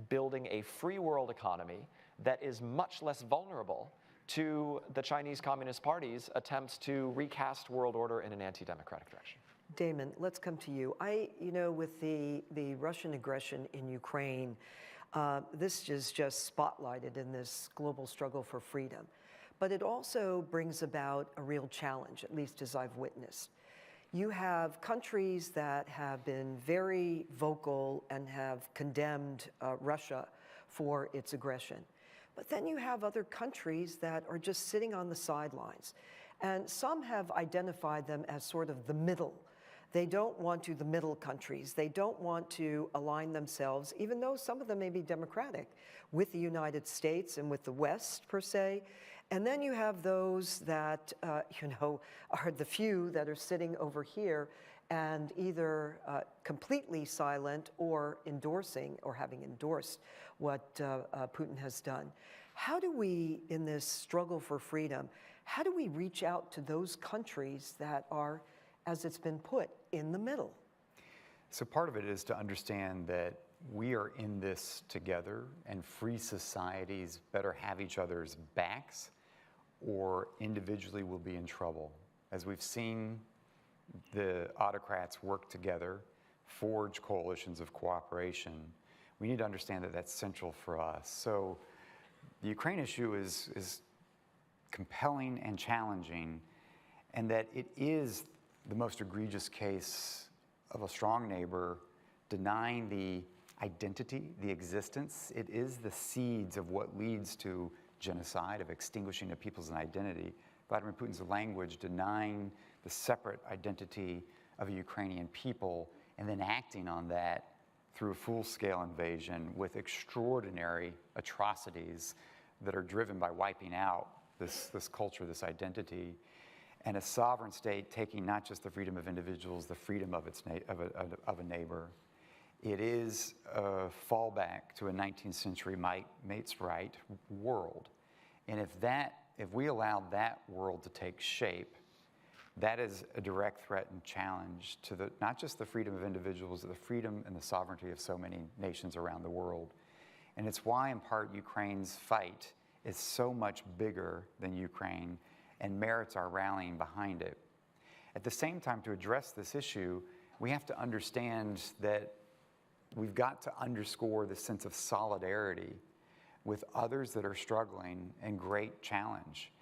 building a free world economy that is much less vulnerable to the Chinese Communist Party's attempts to recast world order in an anti-democratic direction. Damon, let's come to you. With the Russian aggression in Ukraine, this is just spotlighted in this global struggle for freedom. But it also brings about a real challenge, at least as I've witnessed. You have countries that have been very vocal and have condemned Russia for its aggression. But then you have other countries that are just sitting on the sidelines. And some have identified them as sort of the middle. They don't want to, the middle countries, they don't want to align themselves, even though some of them may be democratic, with the United States and with the West, per se. And then you have those that, are the few that are sitting over here and either completely silent or endorsing or having endorsed what Putin has done. How do we, in this struggle for freedom, how do we reach out to those countries that are, as it's been put, in the middle? So part of it is to understand that we are in this together, and free societies better have each other's backs, or individually will be in trouble. As we've seen the autocrats work together, forge coalitions of cooperation, we need to understand that that's central for us. So the Ukraine issue is compelling and challenging, and that it is the most egregious case of a strong neighbor denying the identity, the existence. It is the seeds of what leads to genocide, of extinguishing a people's identity. Vladimir Putin's language denying the separate identity of a Ukrainian people and then acting on that through a full-scale invasion with extraordinary atrocities that are driven by wiping out this culture, this identity, and a sovereign state taking not just the freedom of individuals, the freedom of a neighbor. It is a fallback to a 19th century mate's right world. And if we allow that world to take shape, that is a direct threat and challenge to not just the freedom of individuals, but the freedom and the sovereignty of so many nations around the world. And it's why, in part, Ukraine's fight is so much bigger than Ukraine and merits our rallying behind it. At the same time, to address this issue, we have to understand that we've got to underscore the sense of solidarity with others that are struggling and great challenge.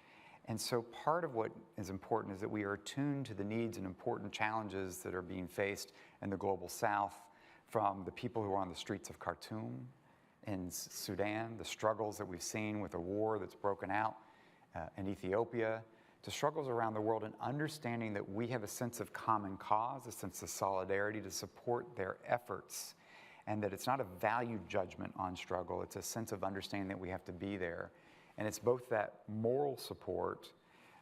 And so part of what is important is that we are attuned to the needs and important challenges that are being faced in the global south from the people who are on the streets of Khartoum in Sudan, the struggles that we've seen with the war that's broken out in Ethiopia, to struggles around the world, and understanding that we have a sense of common cause, a sense of solidarity to support their efforts, and that it's not a value judgment on struggle, it's a sense of understanding that we have to be there. And it's both that moral support,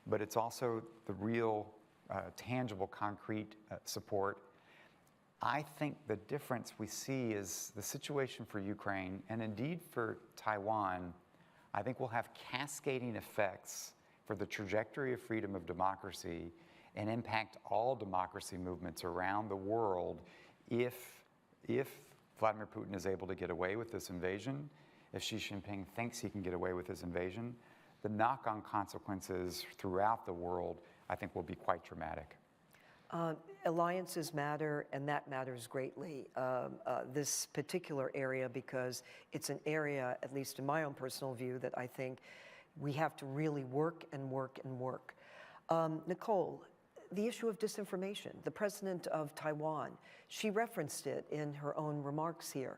but it's also the real tangible, concrete support. I think the difference we see is the situation for Ukraine, and indeed for Taiwan, I think will have cascading effects for the trajectory of freedom of democracy and impact all democracy movements around the world if Vladimir Putin is able to get away with this invasion, if Xi Jinping thinks he can get away with this invasion, the knock-on consequences throughout the world, I think, will be quite dramatic. Alliances matter, and that matters greatly. This particular area, because it's an area, at least in my own personal view, that I think we have to really work and work and work. Nicole, the issue of disinformation, the president of Taiwan, she referenced it in her own remarks here.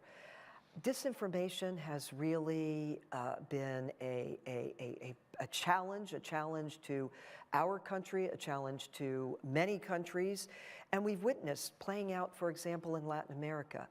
Disinformation has really been a challenge to our country, a challenge to many countries, and we've witnessed playing out, for example, in Latin America.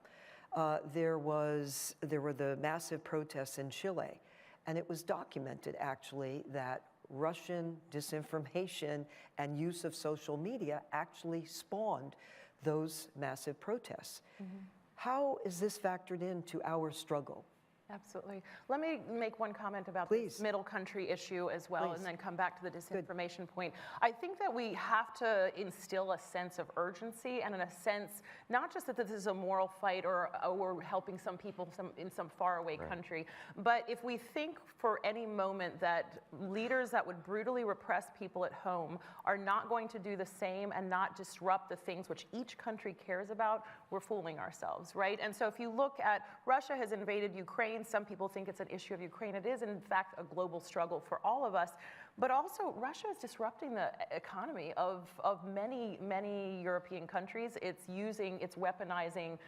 There were the massive protests in Chile, and it was documented, actually, that Russian disinformation and use of social media actually spawned those massive protests. Mm-hmm. How is this factored into our struggle? Absolutely. Let me make one comment about this middle country issue as well, and then come back to the disinformation point. I think that we have to instill a sense of urgency, and in a sense, not just that this is a moral fight or we're helping some people in some faraway country, but if we think for any moment that leaders that would brutally repress people at home are not going to do the same and not disrupt the things which each country cares about, we're fooling ourselves, right? And so if you look at Russia has invaded Ukraine. Some people think it's an issue of Ukraine. It is, in fact, a global struggle for all of us. But also, Russia is disrupting the economy of many, many European countries. It's weaponizing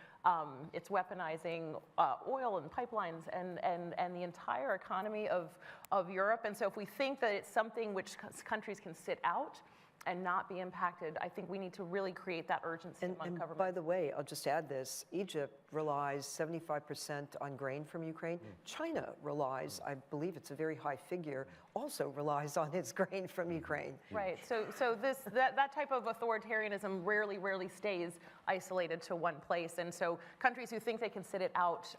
oil and pipelines and the entire economy of Europe. And so if we think that it's something which countries can sit out and not be impacted, I think we need to really create that urgency among governments. By the way, I'll just add this, Egypt relies 75% on grain from Ukraine. China relies, I believe it's a very high figure, also relies on its grain from Ukraine. Right, so that type of authoritarianism rarely stays isolated to one place. And so countries who think they can sit it out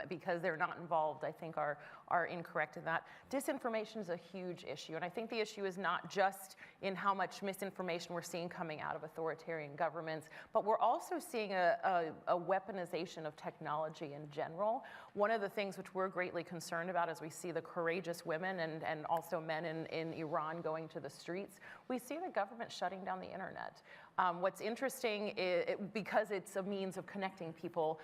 because they're not involved, I think are incorrect in that. Disinformation is a huge issue, and I think the issue is not just in how much misinformation we're seeing coming out of authoritarian governments, but we're also seeing a weaponization of technology in general. One of the things which we're greatly concerned about as we see the courageous women and also men in Iran going to the streets, we see the government shutting down the internet. What's interesting, because it's a means of connecting people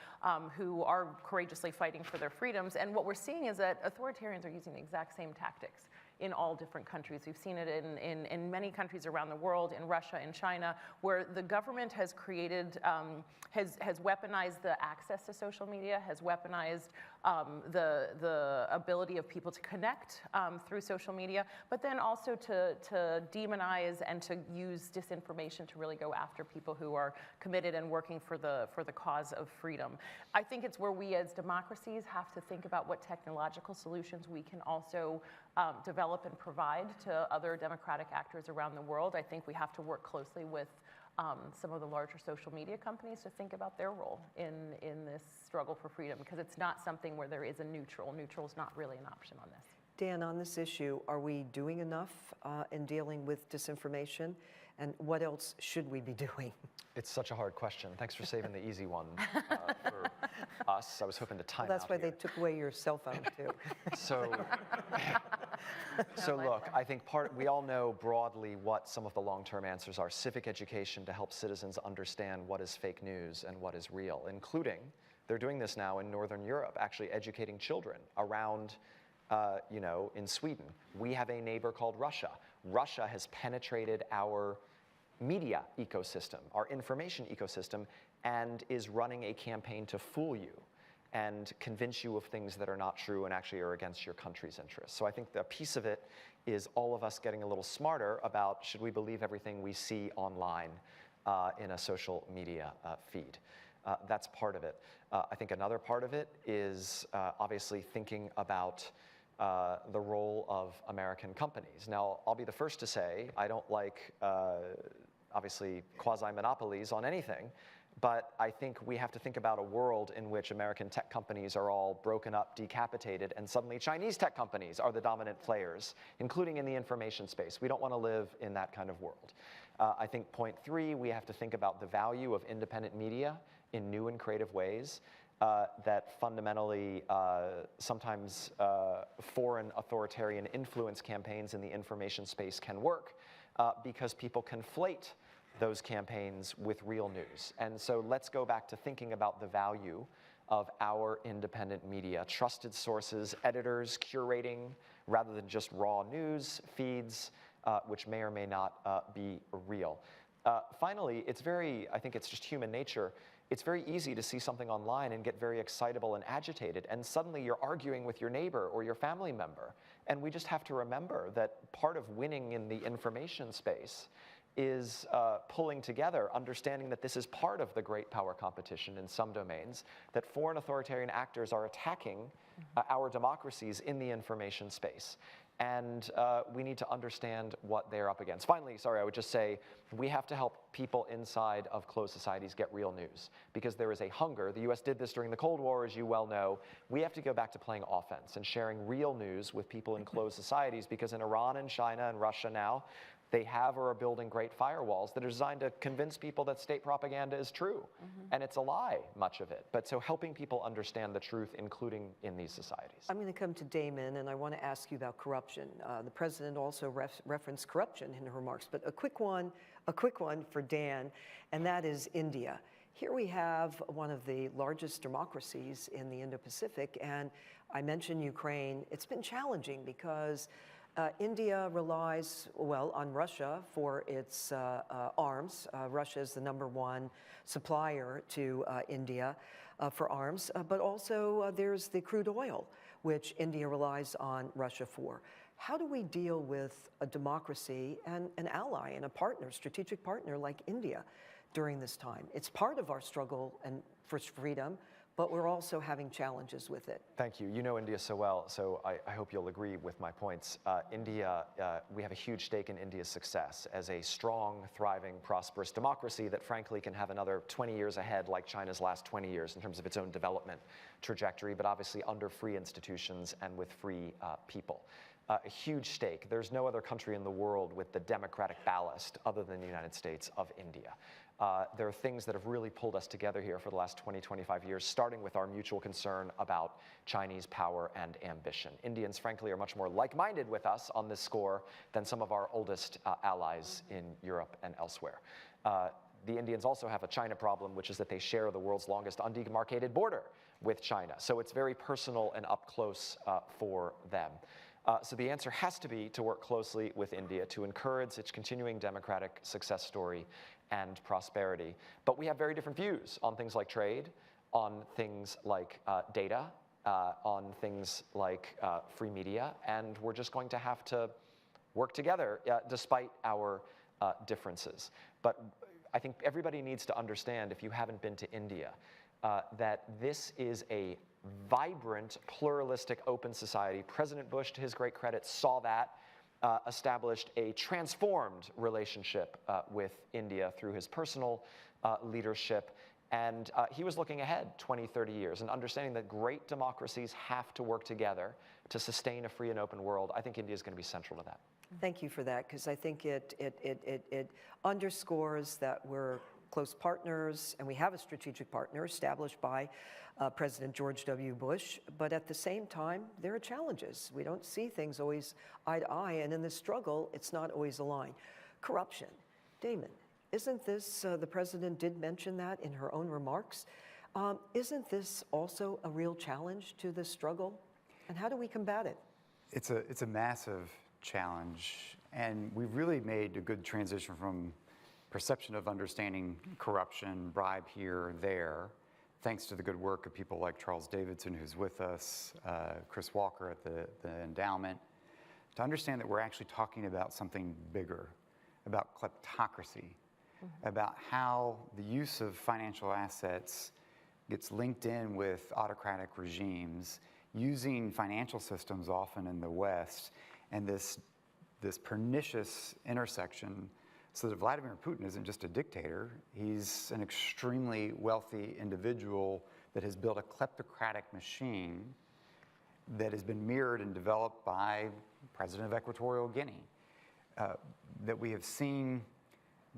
who are courageously fighting for their freedoms, and what we're seeing is that authoritarians are using the exact same tactics in all different countries. We've seen it in many countries around the world, in Russia and China, where the government has created, has weaponized the access to social media, has weaponized the ability of people to connect through social media, but then also to demonize and to use disinformation to really go after people who are committed and working for the cause of freedom. I think it's where we as democracies have to think about what technological solutions we can also develop and provide to other democratic actors around the world. I think we have to work closely with some of the larger social media companies to think about their role in this struggle for freedom, because it's not something where there is a neutral. Neutral is not really an option on this. Dan, on this issue, are we doing enough in dealing with disinformation? And what else should we be doing? It's such a hard question. Thanks for saving the easy one for us. I was hoping to time out. That's why they took away your cell phone, too. So look, I think we all know broadly what some of the long-term answers are. Civic education to help citizens understand what is fake news and what is real, including, they're doing this now in Northern Europe, actually educating children around, in Sweden. We have a neighbor called Russia. Russia has penetrated our media ecosystem, our information ecosystem, and is running a campaign to fool you and convince you of things that are not true and actually are against your country's interests. So I think the piece of it is all of us getting a little smarter about should we believe everything we see online in a social media feed. That's part of it. I think another part of it is obviously thinking about the role of American companies. Now, I'll be the first to say I don't like, obviously, quasi-monopolies on anything, but I think we have to think about a world in which American tech companies are all broken up, decapitated, and suddenly Chinese tech companies are the dominant players, including in the information space. We don't want to live in that kind of world. I think point 3, we have to think about the value of independent media in new and creative ways. That fundamentally sometimes foreign authoritarian influence campaigns in the information space can work because people conflate those campaigns with real news. And so let's go back to thinking about the value of our independent media, trusted sources, editors, curating, rather than just raw news feeds, which may or may not be real. Finally, I think it's just human nature. It's very easy to see something online and get very excitable and agitated, and suddenly you're arguing with your neighbor or your family member. And we just have to remember that part of winning in the information space is pulling together, understanding that this is part of the great power competition in some domains, that foreign authoritarian actors are attacking our democracies in the information space. And we need to understand what they're up against. Finally, sorry, I would just say, we have to help people inside of closed societies get real news, because there is a hunger. The US did this during the Cold War, as you well know. We have to go back to playing offense and sharing real news with people in closed societies, because in Iran and China and Russia now, they have or are building great firewalls that are designed to convince people that state propaganda is true. And it's a lie, much of it. But so helping people understand the truth, including in these societies. I'm going to come to Damon, and I want to ask you about corruption. The president also referenced corruption in her remarks, but a quick one for Dan, and that is India. Here we have one of the largest democracies in the Indo-Pacific, and I mentioned Ukraine. It's been challenging because India relies, well, on Russia for its arms. Russia is the #1 supplier to India for arms, but also there's the crude oil, which India relies on Russia for. How do we deal with a democracy and an ally and a partner, strategic partner like India during this time? It's part of our struggle and for freedom, but we're also having challenges with it. Thank you. You know India so well, so I hope you'll agree with my points. India, we have a huge stake in India's success as a strong, thriving, prosperous democracy that frankly can have another 20 years ahead like China's last 20 years in terms of its own development trajectory, but obviously under free institutions and with free people. A huge stake. There's no other country in the world with the democratic ballast other than the United States of India. There are things that have really pulled us together here for the last 20, 25 years, starting with our mutual concern about Chinese power and ambition. Indians, frankly, are much more like-minded with us on this score than some of our oldest allies in Europe and elsewhere. The Indians also have a China problem, which is that they share the world's longest undemarcated border with China. So it's very personal and up close for them. So the answer has to be to work closely with India to encourage its continuing democratic success story and prosperity. But we have very different views on things like trade, on things like data, on things like free media, and we're just going to have to work together despite our differences. But I think everybody needs to understand, if you haven't been to India, that this is a vibrant, pluralistic, open society. President Bush, to his great credit, saw that, established a transformed relationship with India through his personal leadership. And he was looking ahead 20, 30 years and understanding that great democracies have to work together to sustain a free and open world. I think India is going to be central to that. Thank you for that, because I think it underscores that we're close partners, and we have a strategic partner established by President George W. Bush, but at the same time, there are challenges. We don't see things always eye to eye, and in this struggle, it's not always aligned. Corruption. Damon, isn't this, the president did mention that in her own remarks, isn't this also a real challenge to this struggle? And how do we combat it? It's a massive challenge, and we've really made a good transition from perception of understanding corruption, bribe here or there, thanks to the good work of people like Charles Davidson, who's with us, Chris Walker at the Endowment, to understand that we're actually talking about something bigger, about kleptocracy, about how the use of financial assets gets linked in with autocratic regimes, using financial systems often in the West, and this pernicious intersection, so that Vladimir Putin isn't just a dictator, he's an extremely wealthy individual that has built a kleptocratic machine that has been mirrored and developed by President of Equatorial Guinea. That we have seen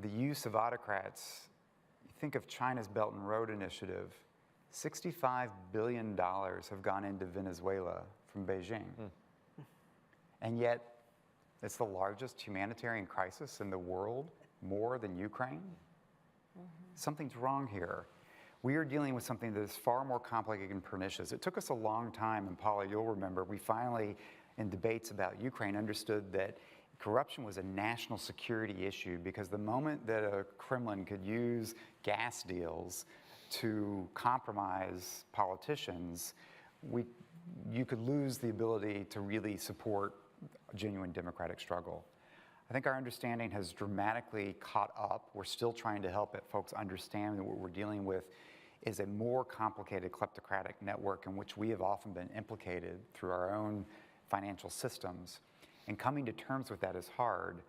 the use of autocrats. You think of China's Belt and Road Initiative, $65 billion have gone into Venezuela from Beijing. And yet, it's the largest humanitarian crisis in the world, more than Ukraine. Something's wrong here. We are dealing with something that is far more complicated and pernicious. It took us a long time, and Paula, you'll remember, we finally, in debates about Ukraine, understood that corruption was a national security issue, because the moment that a Kremlin could use gas deals to compromise politicians, you could lose the ability to really support a genuine democratic struggle. I think our understanding has dramatically caught up. We're still trying to help folks understand that what we're dealing with is a more complicated kleptocratic network in which we have often been implicated through our own financial systems. And coming to terms with that is hard.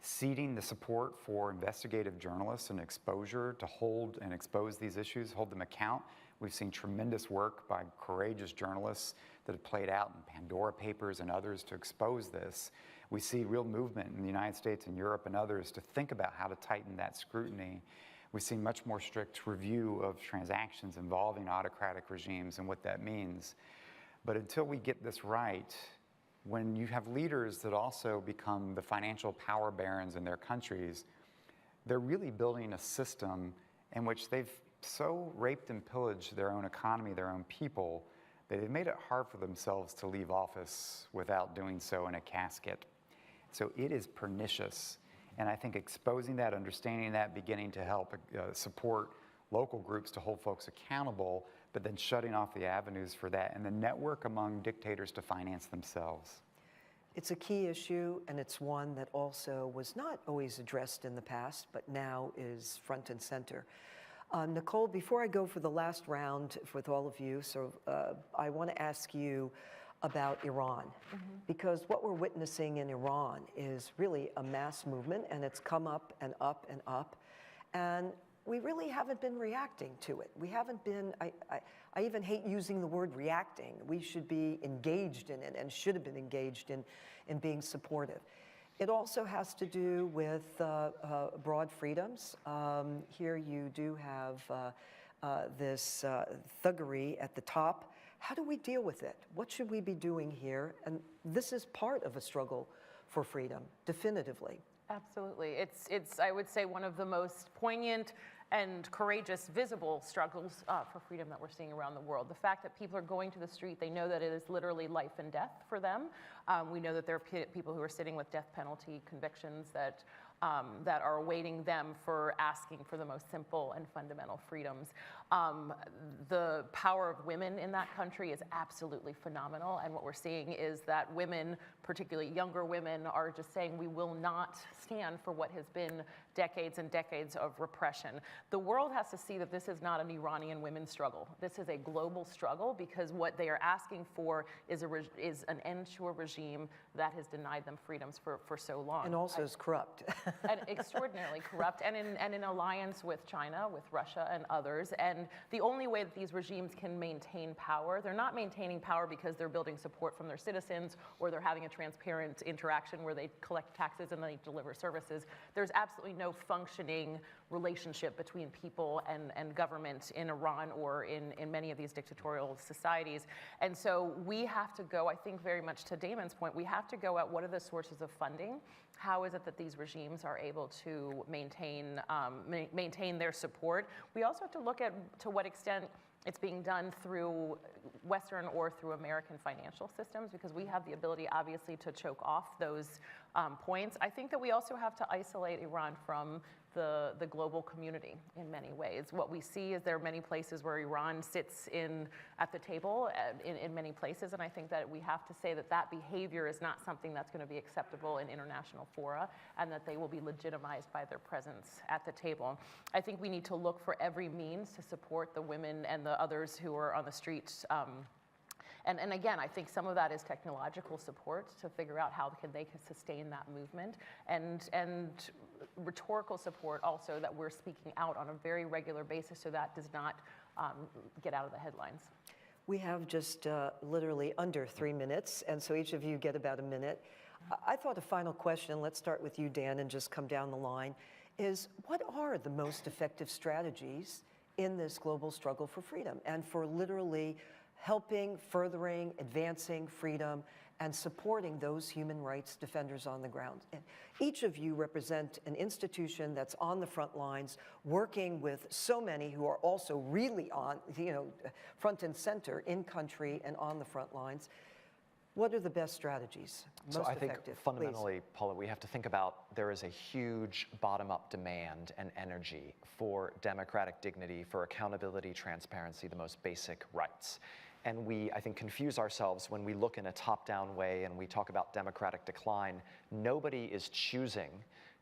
Ceding the support for investigative journalists and exposure to hold and expose these issues, hold them account. We've seen tremendous work by courageous journalists that have played out in Pandora Papers and others to expose this. We see real movement in the United States and Europe and others to think about how to tighten that scrutiny. We see much more strict review of transactions involving autocratic regimes and what that means. But until we get this right, when you have leaders that also become the financial power barons in their countries, they're really building a system in which they've so raped and pillaged their own economy, their own people, that they've made it hard for themselves to leave office without doing so in a casket. So it is pernicious. And I think exposing that, understanding that, beginning to help support local groups to hold folks accountable, but then shutting off the avenues for that and the network among dictators to finance themselves. It's a key issue, and it's one that also was not always addressed in the past, but now is front and center. Nicole, before I go for the last round with all of you, I want to ask you about Iran, because what we're witnessing in Iran is really a mass movement, and it's come up and up and up, and we really haven't been reacting to it. We haven't been, I even hate using the word reacting. We should be engaged in it and should have been engaged in being supportive. It also has to do with broad freedoms. Here you do have this thuggery at the top. How do we deal with it? What should we be doing here? And this is part of a struggle for freedom, definitively. Absolutely. It's I would say, one of the most poignant and courageous, visible struggles for freedom that we're seeing around the world. The fact that people are going to the street, they know that it is literally life and death for them. We know that there are people who are sitting with death penalty convictions that are awaiting them for asking for the most simple and fundamental freedoms. The power of women in that country is absolutely phenomenal, and what we're seeing is that women, particularly younger women, are just saying we will not stand for what has been decades and decades of repression. The world has to see that this is not an Iranian women's struggle. This is a global struggle, because what they are asking for is an end to a regime that has denied them freedoms for so long. And also is corrupt. And extraordinarily corrupt, and in alliance with China, with Russia and others. And the only way that these regimes can maintain power, they're not maintaining power because they're building support from their citizens, or they're having a transparent interaction where they collect taxes and they deliver services. There's absolutely no functioning relationship between people and government in Iran or in many of these dictatorial societies. And so we have to go, I think very much to Damon's point, we have to go at what are the sources of funding. How is it that these regimes are able to maintain their support? We also have to look at to what extent it's being done through Western or through American financial systems, because we have the ability, obviously, to choke off those points. I think that we also have to isolate Iran from the global community in many ways. What we see is there are many places where Iran sits at the table in many places, and I think that we have to say that that behavior is not something that's going to be acceptable in international fora, and that they will be legitimized by their presence at the table. I think we need to look for every means to support the women and the others who are on the streets. And again, I think some of that is technological support to figure out how they can sustain that movement, and rhetorical support also, that we're speaking out on a very regular basis so that does not get out of the headlines. We have just literally under 3 minutes, and so each of you get about a minute. I thought a final question, let's start with you, Dan, and just come down the line, is what are the most effective strategies in this global struggle for freedom and for literally helping, furthering, advancing freedom, and supporting those human rights defenders on the ground? And each of you represent an institution that's on the front lines, working with so many who are also really on, front and center in country and on the front lines. What are the best strategies, most I think effective? fundamentally, Please. Paula, we have to think about there is a huge bottom-up demand and energy for democratic dignity, for accountability, transparency, the most basic rights. And we, I think, confuse ourselves when we look in a top-down way and we talk about democratic decline. Nobody is choosing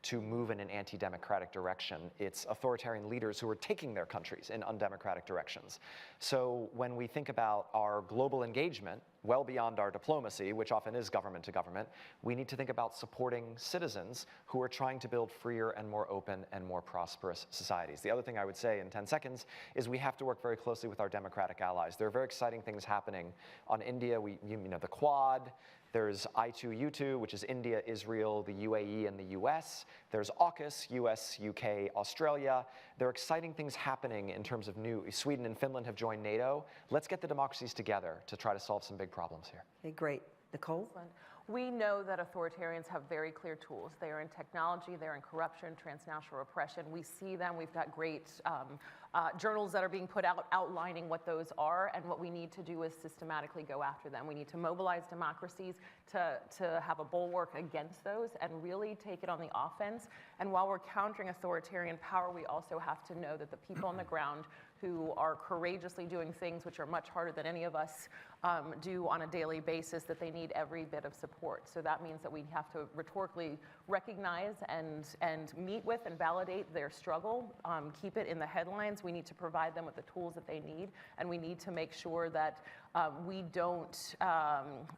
to move in an anti-democratic direction. It's authoritarian leaders who are taking their countries in undemocratic directions. So when we think about our global engagement, well beyond our diplomacy, which often is government to government, we need to think about supporting citizens who are trying to build freer and more open and more prosperous societies. The other thing I would say in 10 seconds is we have to work very closely with our democratic allies. There are very exciting things happening on India. The Quad. There's I2U2, which is India, Israel, the UAE, and the US. There's AUKUS, US, UK, Australia. There are exciting things happening in terms of Sweden and Finland have joined NATO. Let's get the democracies together to try to solve some big problems here. Okay, great. Nicole? Excellent. We know that authoritarians have very clear tools. They are in technology, they're in corruption, transnational repression. We see them. We've got great journals that are being put out outlining what those are, and what we need to do is systematically go after them. We need to mobilize democracies to have a bulwark against those and really take it on the offense. And while we're countering authoritarian power, we also have to know that the people on the ground who are courageously doing things which are much harder than any of us do on a daily basis, that they need every bit of support. So that means that we have to rhetorically recognize and meet with and validate their struggle, keep it in the headlines. We need to provide them with the tools that they need, and we need to make sure that we don't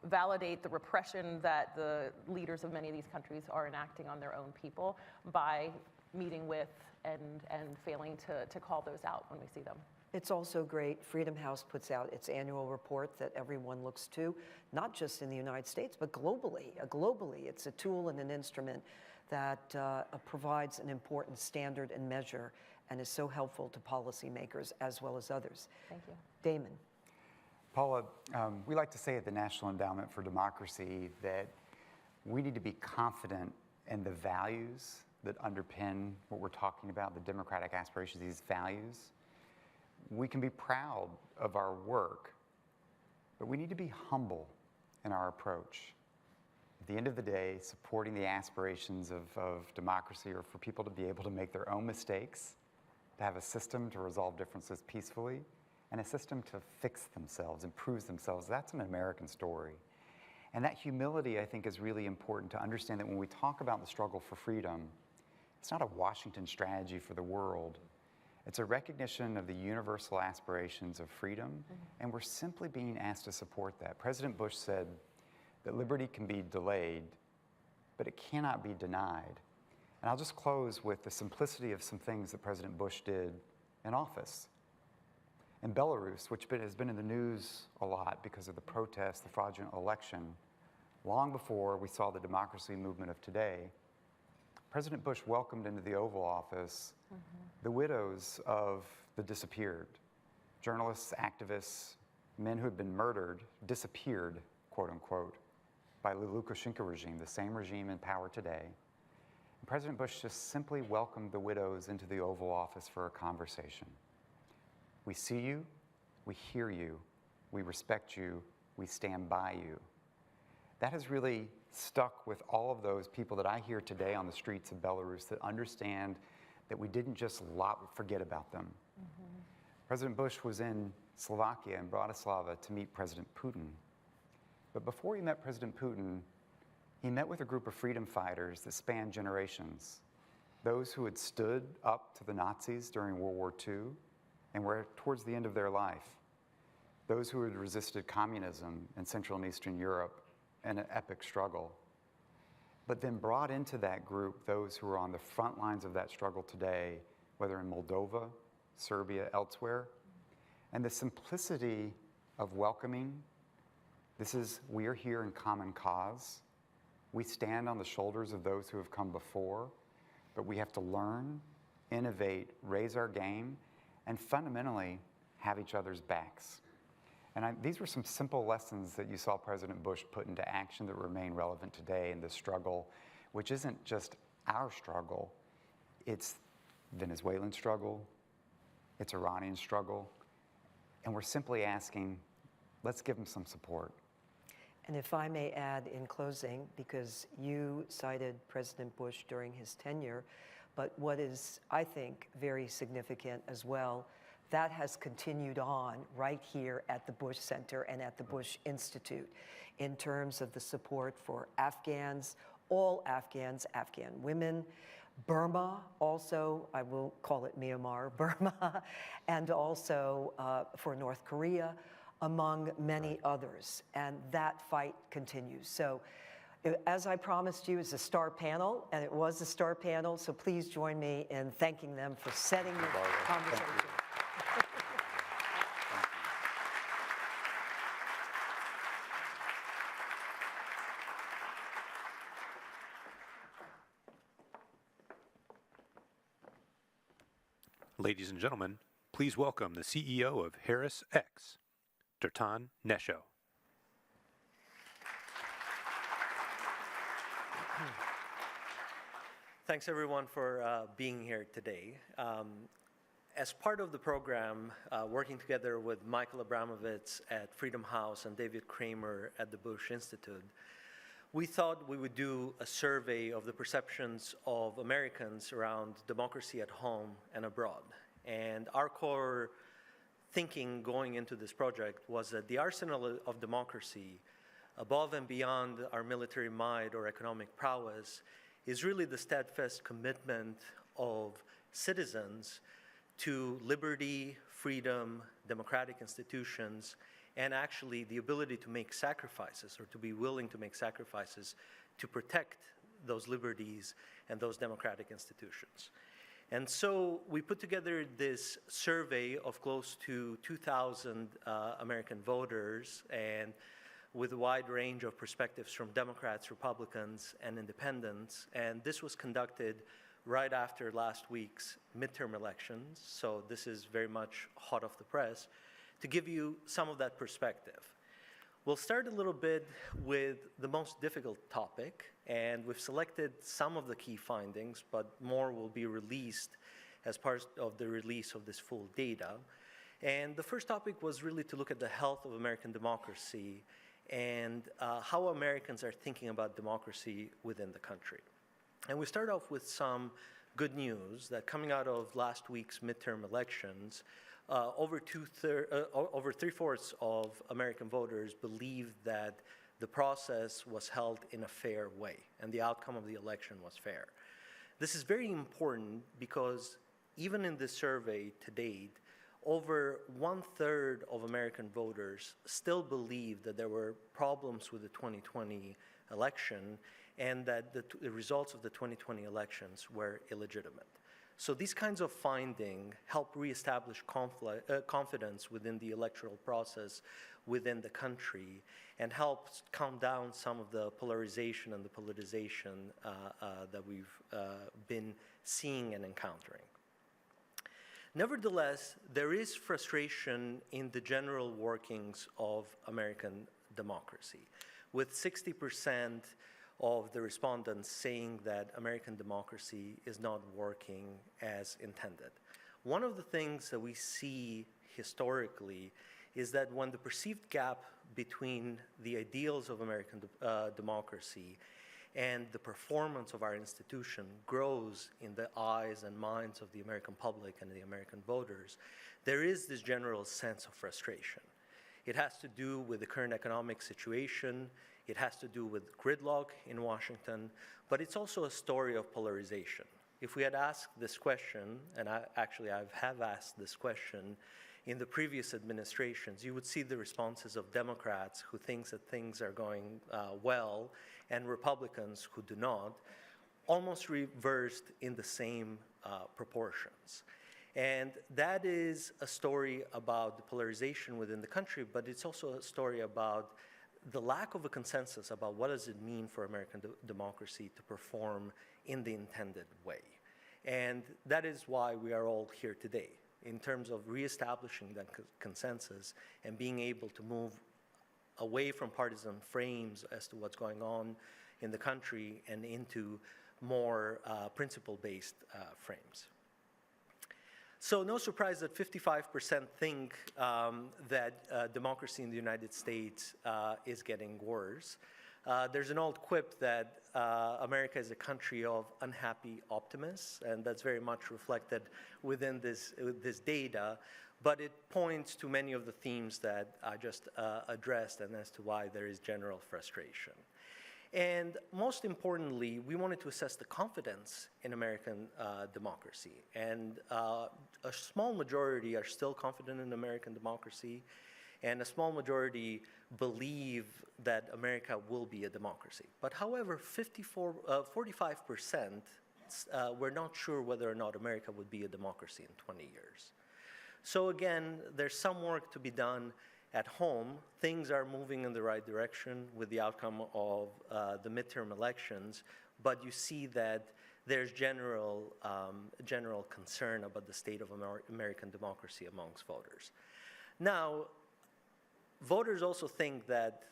validate the repression that the leaders of many of these countries are enacting on their own people by meeting with and failing to call those out when we see them. It's also great. Freedom House puts out its annual report that everyone looks to, not just in the United States, but globally. Globally, it's a tool and an instrument that provides an important standard and measure and is so helpful to policymakers as well as others. Thank you. Damon. Paula, we like to say at the National Endowment for Democracy that we need to be confident in the values that underpin what we're talking about, the democratic aspirations, these values. We can be proud of our work, but we need to be humble in our approach. At the end of the day, supporting the aspirations of democracy are for people to be able to make their own mistakes, to have a system to resolve differences peacefully, and a system to fix themselves, improve themselves. That's an American story. And that humility, I think, is really important to understand that when we talk about the struggle for freedom, it's not a Washington strategy for the world. It's a recognition of the universal aspirations of freedom, and we're simply being asked to support that. President Bush said that liberty can be delayed, but it cannot be denied. And I'll just close with the simplicity of some things that President Bush did in office. In Belarus, which has been in the news a lot because of the protests, the fraudulent election, long before we saw the democracy movement of today, President Bush welcomed into the Oval Office the widows of the disappeared. Journalists, activists, men who had been murdered, disappeared, quote unquote, by the Lukashenko regime, the same regime in power today. And President Bush just simply welcomed the widows into the Oval Office for a conversation. We see you, we hear you, we respect you, we stand by you. That has really stuck with all of those people that I hear today on the streets of Belarus that understand that we didn't just forget about them. President Bush was in Slovakia and Bratislava to meet President Putin. But before he met President Putin, he met with a group of freedom fighters that spanned generations. Those who had stood up to the Nazis during World War II and were towards the end of their life. Those who had resisted communism in Central and Eastern Europe in an epic struggle. But then brought into that group those who are on the front lines of that struggle today, whether in Moldova, Serbia, elsewhere. And the simplicity of welcoming, we are here in common cause. We stand on the shoulders of those who have come before, but we have to learn, innovate, raise our game, and fundamentally have each other's backs. And these were some simple lessons that you saw President Bush put into action that remain relevant today in this struggle, which isn't just our struggle, it's Venezuelan struggle, it's Iranian struggle, and we're simply asking, let's give them some support. And if I may add in closing, because you cited President Bush during his tenure, but what is, I think, very significant as well, that has continued on right here at the Bush Center and at the Bush Institute in terms of the support for Afghans, all Afghans, Afghan women, Burma also, I will call it Myanmar, Burma, and also for North Korea, among many others. And that fight continues. So as I promised you, it's a star panel, and it was a star panel, so please join me in thanking them for setting the conversation. Ladies and gentlemen, please welcome the CEO of Harris X, Tertan Nesho. Thanks everyone for being here today. As part of the program, working together with Michael Abramovitz at Freedom House and David Kramer at the Bush Institute, we thought we would do a survey of the perceptions of Americans around democracy at home and abroad. And our core thinking going into this project was that the arsenal of democracy, above and beyond our military might or economic prowess, is really the steadfast commitment of citizens to liberty, freedom, democratic institutions, and actually the ability to make sacrifices or to be willing to make sacrifices to protect those liberties and those democratic institutions. And so we put together this survey of close to 2,000 American voters, and with a wide range of perspectives from Democrats, Republicans, and independents. And this was conducted right after last week's midterm elections, so this is very much hot off the press, to give you some of that perspective. We'll start a little bit with the most difficult topic, and we've selected some of the key findings, but more will be released as part of the release of this full data. And the first topic was really to look at the health of American democracy and how Americans are thinking about democracy within the country. And we start off with some good news that coming out of last week's midterm elections, over three-fourths of American voters believe that the process was held in a fair way and the outcome of the election was fair. This is very important because even in this survey to date, over 1/3 of American voters still believe that there were problems with the 2020 election and that the results of the 2020 elections were illegitimate. So these kinds of findings help reestablish confidence within the electoral process within the country and help calm down some of the polarization and the politicization that we've been seeing and encountering. Nevertheless, there is frustration in the general workings of American democracy, with 60% of the respondents saying that American democracy is not working as intended. One of the things that we see historically is that when the perceived gap between the ideals of American democracy and the performance of our institution grows in the eyes and minds of the American public and the American voters, there is this general sense of frustration. It has to do with the current economic situation. It has to do with gridlock in Washington, but it's also a story of polarization. If we had asked this question, and I have asked this question in the previous administrations, you would see the responses of Democrats who think that things are going well and Republicans who do not, almost reversed in the same proportions. And that is a story about the polarization within the country, but it's also a story about the lack of a consensus about what does it mean for American democracy to perform in the intended way. And that is why we are all here today, in terms of reestablishing that consensus and being able to move away from partisan frames as to what's going on in the country and into more principle-based frames. So no surprise that 55% think that democracy in the United States is getting worse. There's an old quip that America is a country of unhappy optimists, and that's very much reflected within this data, but it points to many of the themes that I just addressed and as to why there is general frustration. And most importantly, we wanted to assess the confidence in American democracy. And a small majority are still confident in American democracy, and a small majority believe that America will be a democracy. But however, 45% were not sure whether or not America would be a democracy in 20 years. So again, there's some work to be done at home. Things are moving in the right direction with the outcome of the midterm elections, but you see that there's general concern about the state of American democracy amongst voters. Now, voters also think that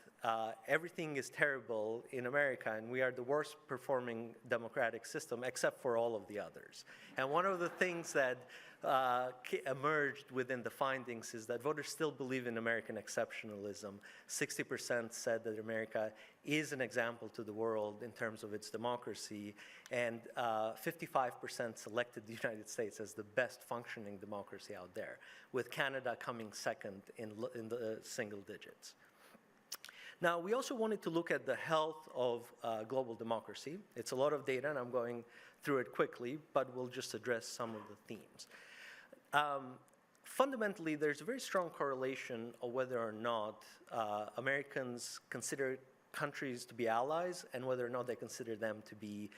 everything is terrible in America and we are the worst performing democratic system except for all of the others. And one of the things that emerged within the findings is that voters still believe in American exceptionalism. 60% said that America is an example to the world in terms of its democracy, and 55% selected the United States as the best functioning democracy out there, with Canada coming second in the single digits. Now, we also wanted to look at the health of global democracy. It's a lot of data, and I'm going through it quickly, but we'll just address some of the themes. Fundamentally, there's a very strong correlation of whether or not Americans consider countries to be allies and whether or not they consider them to be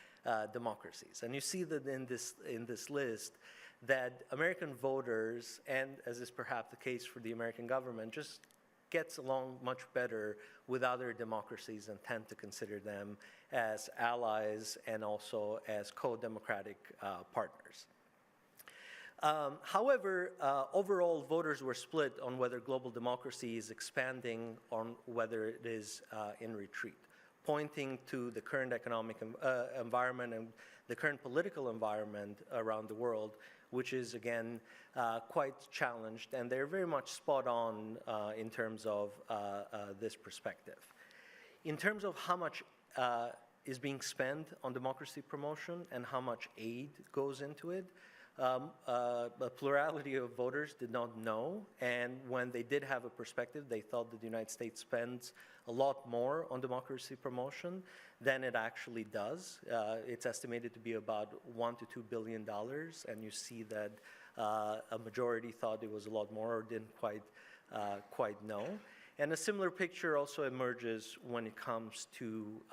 democracies. And you see that in this list that American voters, and as is perhaps the case for the American government, just gets along much better with other democracies and tend to consider them as allies and also as co-democratic partners. However, overall, voters were split on whether global democracy is expanding or whether it is in retreat, pointing to the current economic environment and the current political environment around the world, which is, again, quite challenged. And they're very much spot on in terms of this perspective. In terms of how much is being spent on democracy promotion and how much aid goes into it, a plurality of voters did not know, and when they did have a perspective, they thought that the United States spends a lot more on democracy promotion than it actually does. It's estimated to be about $1 to $2 billion, and you see that a majority thought it was a lot more or didn't quite know. And a similar picture also emerges when it comes to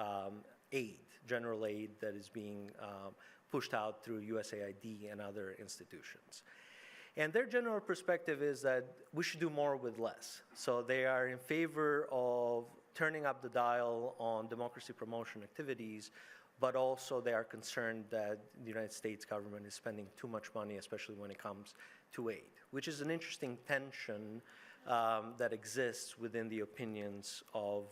aid, general aid that is being pushed out through USAID and other institutions. And their general perspective is that we should do more with less. So they are in favor of turning up the dial on democracy promotion activities, but also they are concerned that the United States government is spending too much money, especially when it comes to aid, which is an interesting tension that exists within the opinions of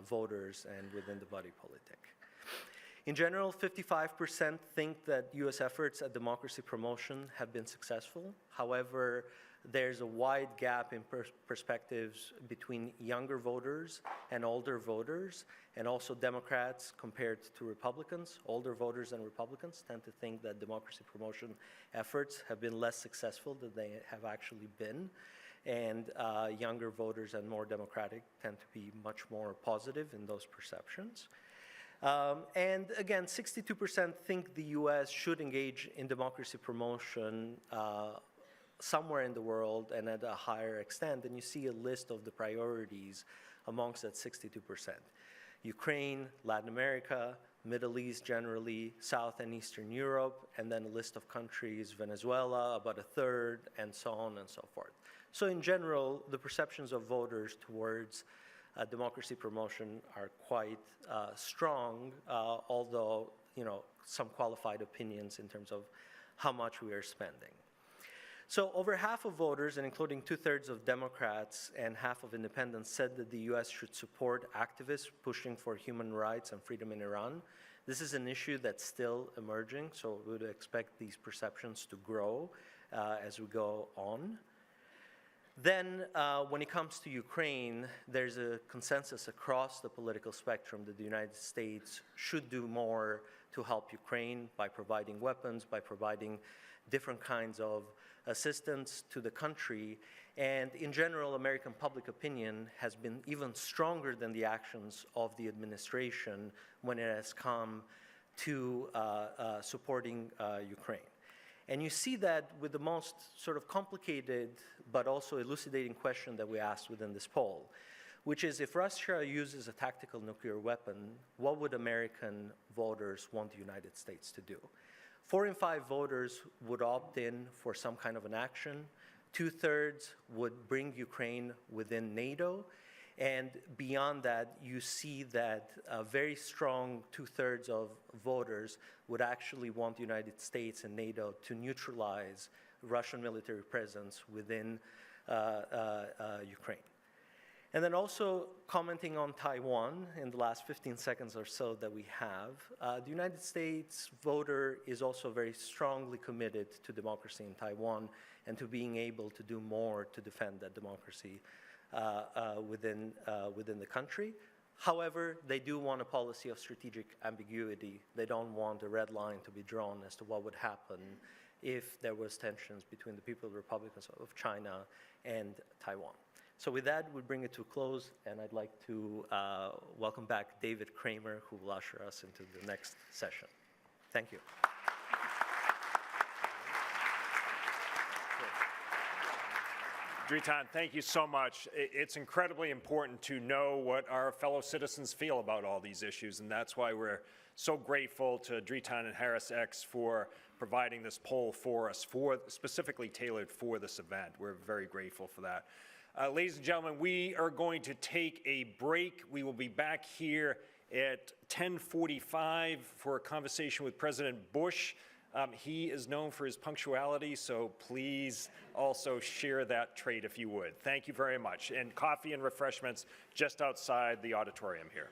voters and within the body politic. In general, 55% think that U.S. efforts at democracy promotion have been successful. However, there's a wide gap in perspectives between younger voters and older voters, and also Democrats compared to Republicans. Older voters and Republicans tend to think that democracy promotion efforts have been less successful than they have actually been. And younger voters and more Democratic tend to be much more positive in those perceptions. And again, 62% think the U.S. should engage in democracy promotion somewhere in the world and at a higher extent. And you see a list of the priorities amongst that 62%. Ukraine, Latin America, Middle East generally, South and Eastern Europe, and then a list of countries, Venezuela, about a third, and so on and so forth. So in general, the perceptions of voters towards democracy promotion are quite strong, although, some qualified opinions in terms of how much we are spending. So over half of voters, and including 2/3 of Democrats and half of independents, said that the U.S. should support activists pushing for human rights and freedom in Iran. This is an issue that's still emerging, so we would expect these perceptions to grow as we go on. Then, when it comes to Ukraine, there's a consensus across the political spectrum that the United States should do more to help Ukraine by providing weapons, by providing different kinds of assistance to the country. And in general, American public opinion has been even stronger than the actions of the administration when it has come to supporting Ukraine. And you see that with the most sort of complicated but also elucidating question that we asked within this poll, which is, if Russia uses a tactical nuclear weapon, what would American voters want the United States to do? 4 in 5 voters would opt in for some kind of an action. 2/3 would bring Ukraine within NATO. And beyond that, you see that a very strong 2/3 of voters would actually want the United States and NATO to neutralize Russian military presence within Ukraine. And then also commenting on Taiwan in the last 15 seconds or so that we have, the United States voter is also very strongly committed to democracy in Taiwan and to being able to do more to defend that democracy within the country. However, they do want a policy of strategic ambiguity. They don't want a red line to be drawn as to what would happen if there was tensions between the People's Republic of China and Taiwan. So with that, we bring it to a close, and I'd like to welcome back David Kramer, who will usher us into the next session. Thank you. Dritan, thank you so much. It's incredibly important to know what our fellow citizens feel about all these issues, and that's why we're so grateful to Dritan and Harris X for providing this poll for us, specifically tailored for this event. We're very grateful for that. Ladies and gentlemen, we are going to take a break. We will be back here at 10:45 for a conversation with President Bush. He is known for his punctuality, so please also share that trait if you would. Thank you very much. And coffee and refreshments just outside the auditorium here.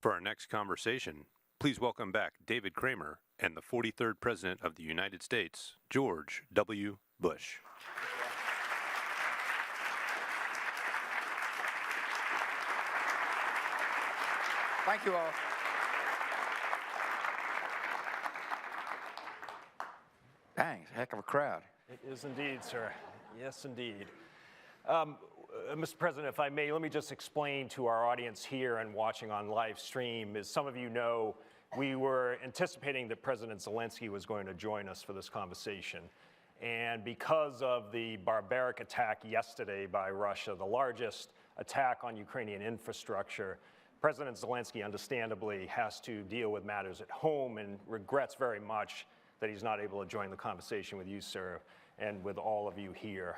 For our next conversation, please welcome back David Kramer and the 43rd President of the United States, George W. Bush. Thank you all. Dang, heck of a crowd. It is indeed, sir. Yes, indeed. Mr. President, if I may, let me just explain to our audience here and watching on live stream. As some of you know, we were anticipating that President Zelensky was going to join us for this conversation. And because of the barbaric attack yesterday by Russia, the largest attack on Ukrainian infrastructure, President Zelensky understandably has to deal with matters at home and regrets very much that he's not able to join the conversation with you, sir, and with all of you here.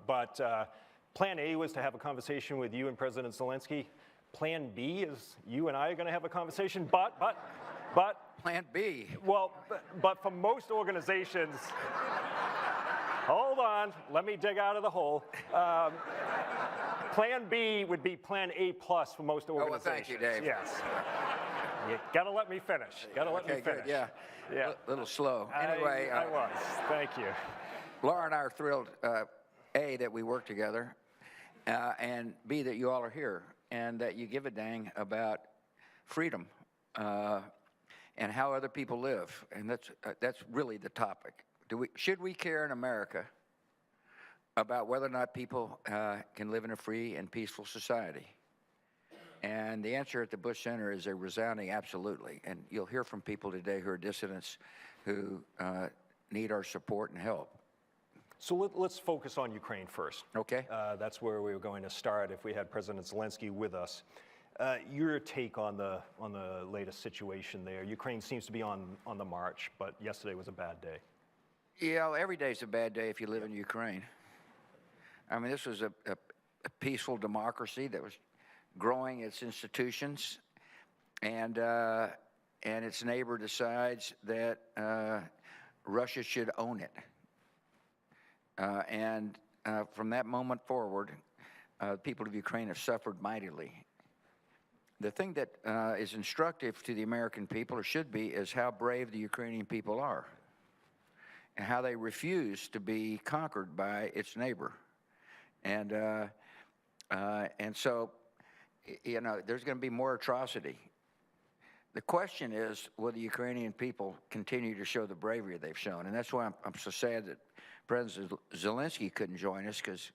But Plan A was to have a conversation with you and President Zelensky. Plan B is you and I are going to have a conversation, but Plan B. Well, but for most organizations, hold on, let me dig out of the hole. Plan B would be Plan A plus for most organizations. Oh, well, thank you, Dave. Yes. You gotta let me finish. Gotta let me finish. Good, yeah. A little slow. Anyway. I was. Thank you. Laura and I are thrilled, A, that we work together, and B, that you all are here, and that you give a dang about freedom and how other people live. And that's really the topic. Should we care in America about whether or not people can live in a free and peaceful society? And the answer at the Bush Center is a resounding absolutely. And you'll hear from people today who are dissidents who need our support and help. So let's focus on Ukraine first. Okay. That's where we were going to start if we had President Zelensky with us. Your take on the latest situation there. Ukraine seems to be on the march, but yesterday was a bad day. Yeah, every day's a bad day if you live in Ukraine. I mean, this was a peaceful democracy that was growing its institutions, and its neighbor decides that Russia should own it. From that moment forward, people of Ukraine have suffered mightily. The thing that is instructive to the American people, or should be, is how brave the Ukrainian people are and how they refuse to be conquered by its neighbor. And so, you know, there's going to be more atrocity. The question is, will the Ukrainian people continue to show the bravery they've shown? And that's why I'm so sad that President Zelensky couldn't join us, because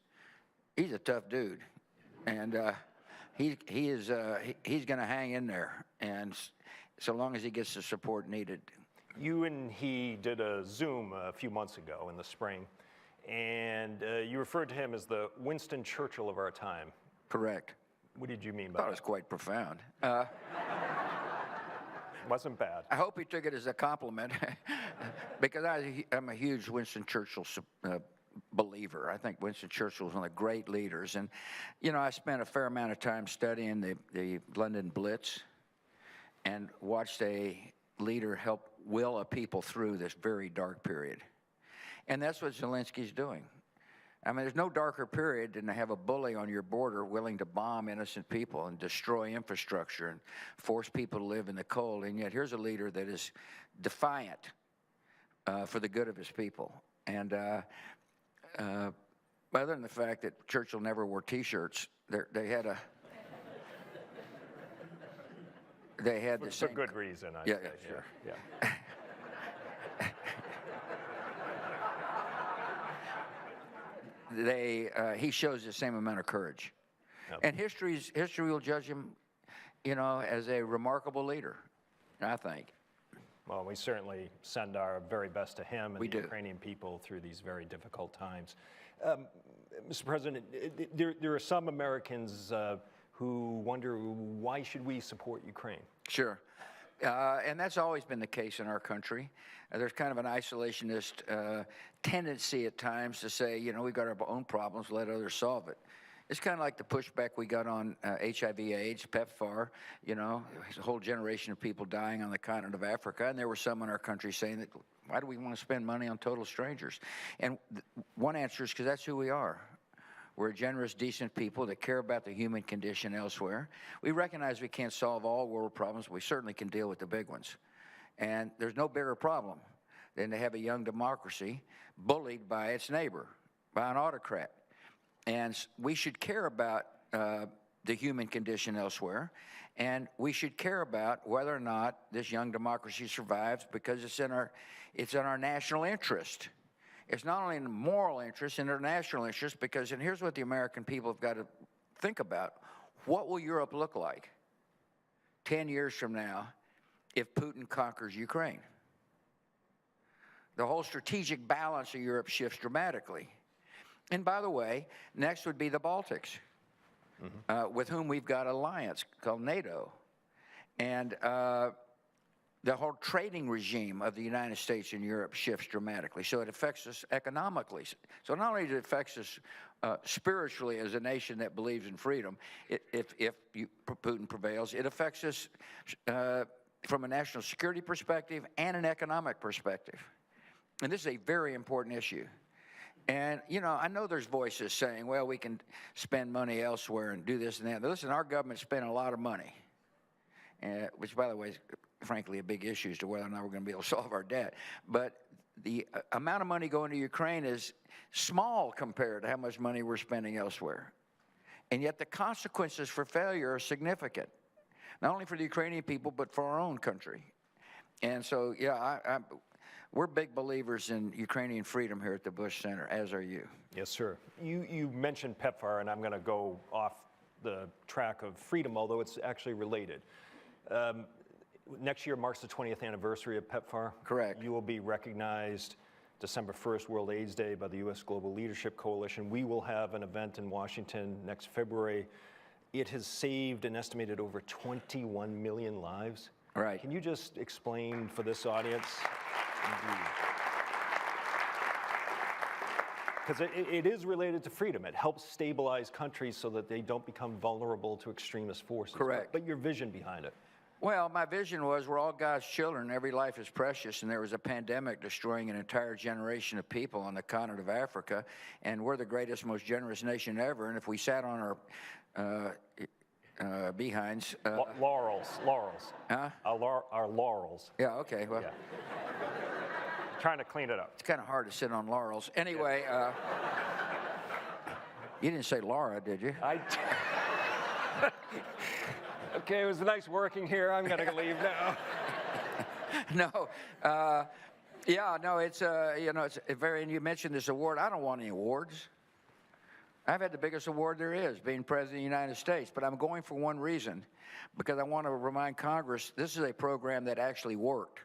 he's a tough dude, and he's going to hang in there, and so long as he gets the support needed. You and he did a Zoom a few months ago in the spring, and you referred to him as the Winston Churchill of our time. Correct. What did you mean by that? That was quite profound. Wasn't bad. I hope he took it as a compliment, because I'm a huge Winston Churchill believer. I think Winston Churchill was one of the great leaders. And, you know, I spent a fair amount of time studying the London Blitz and watched a leader help will a people through this very dark period. And that's what Zelensky's doing. I mean, there's no darker period than to have a bully on your border willing to bomb innocent people and destroy infrastructure and force people to live in the cold. And yet here's a leader that is defiant for the good of his people. And other than the fact that Churchill never wore T-shirts, they had the same... For good reason, I say. Yeah, sure. Yeah. He shows the same amount of courage. Yep. And history will judge him, you know, as a remarkable leader, I think. Well, we certainly send our very best to him and the do. Ukrainian people through these very difficult times. Mr. President, there are some Americans who wonder, why should we support Ukraine? Sure. And that's always been the case in our country. There's kind of an isolationist tendency at times to say, you know, we've got our own problems, let others solve it. It's kind of like the pushback we got on HIV/AIDS, PEPFAR. You know, there's a whole generation of people dying on the continent of Africa, and there were some in our country saying that, why do we want to spend money on total strangers? And one answer is because that's who we are. We're a generous, decent people that care about the human condition elsewhere. We recognize we can't solve all world problems, but we certainly can deal with the big ones. And there's no bigger problem than to have a young democracy bullied by its neighbor, by an autocrat. And we should care about the human condition elsewhere, and we should care about whether or not this young democracy survives, because it's in our national interest. It's not only in the moral interest, in their national interest, because, and here's what the American people have got to think about: what will Europe look like 10 years from now if Putin conquers Ukraine? The whole strategic balance of Europe shifts dramatically. And by the way, next would be the Baltics, with whom we've got an alliance called NATO. And the whole trading regime of the United States and Europe shifts dramatically. So it affects us economically. So not only does it affect us spiritually as a nation that believes in freedom, if Putin prevails, it affects us from a national security perspective and an economic perspective. And this is a very important issue. And, you know, I know there's voices saying, well, we can spend money elsewhere and do this and that. But listen, our government's spending a lot of money, which, by the way, is frankly a big issue as to whether or not we're going to be able to solve our debt. But the amount of money going to Ukraine is small compared to how much money we're spending elsewhere. And yet the consequences for failure are significant, not only for the Ukrainian people, but for our own country. And so, yeah, we're big believers in Ukrainian freedom here at the Bush Center, as are you. Yes, sir. You mentioned PEPFAR, and I'm going to go off the track of freedom, although it's actually related. Next year marks the 20th anniversary of PEPFAR. Correct. You will be recognized December 1st, World AIDS Day, by the U.S. Global Leadership Coalition. We will have an event in Washington next February. It has saved an estimated over 21 million lives. Right. Can you just explain for this audience? Because it is related to freedom. It helps stabilize countries so that they don't become vulnerable to extremist forces. Correct. But your vision behind it. Well, my vision was we're all God's children. Every life is precious, and there was a pandemic destroying an entire generation of people on the continent of Africa, and we're the greatest, most generous nation ever. And if we sat on our behinds... laurels. Huh? Our laurels. Yeah, okay, well... Yeah. Trying to clean it up. It's kind of hard to sit on laurels. Anyway, you didn't say Laura, did you? Okay, it was nice working here. I'm going to leave now. No, yeah, no, it's you know, it's very. And you mentioned this award. I don't want any awards. I've had the biggest award there is, being President of the United States. But I'm going for one reason, because I want to remind Congress this is a program that actually worked.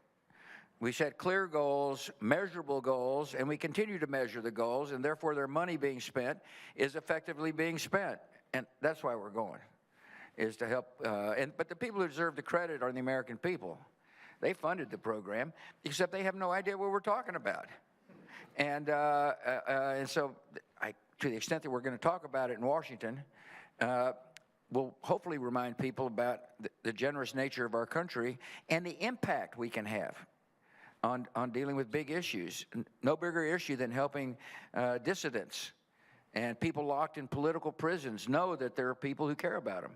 We set clear goals, measurable goals, and we continue to measure the goals, and therefore their money being spent is effectively being spent. And that's why we're going, is to help. But the people who deserve the credit are the American people. They funded the program, except they have no idea what we're talking about. And so to the extent that we're going to talk about it in Washington, we'll hopefully remind people about the generous nature of our country and the impact we can have on dealing with big issues. No bigger issue than helping dissidents and people locked in political prisons know that there are people who care about them,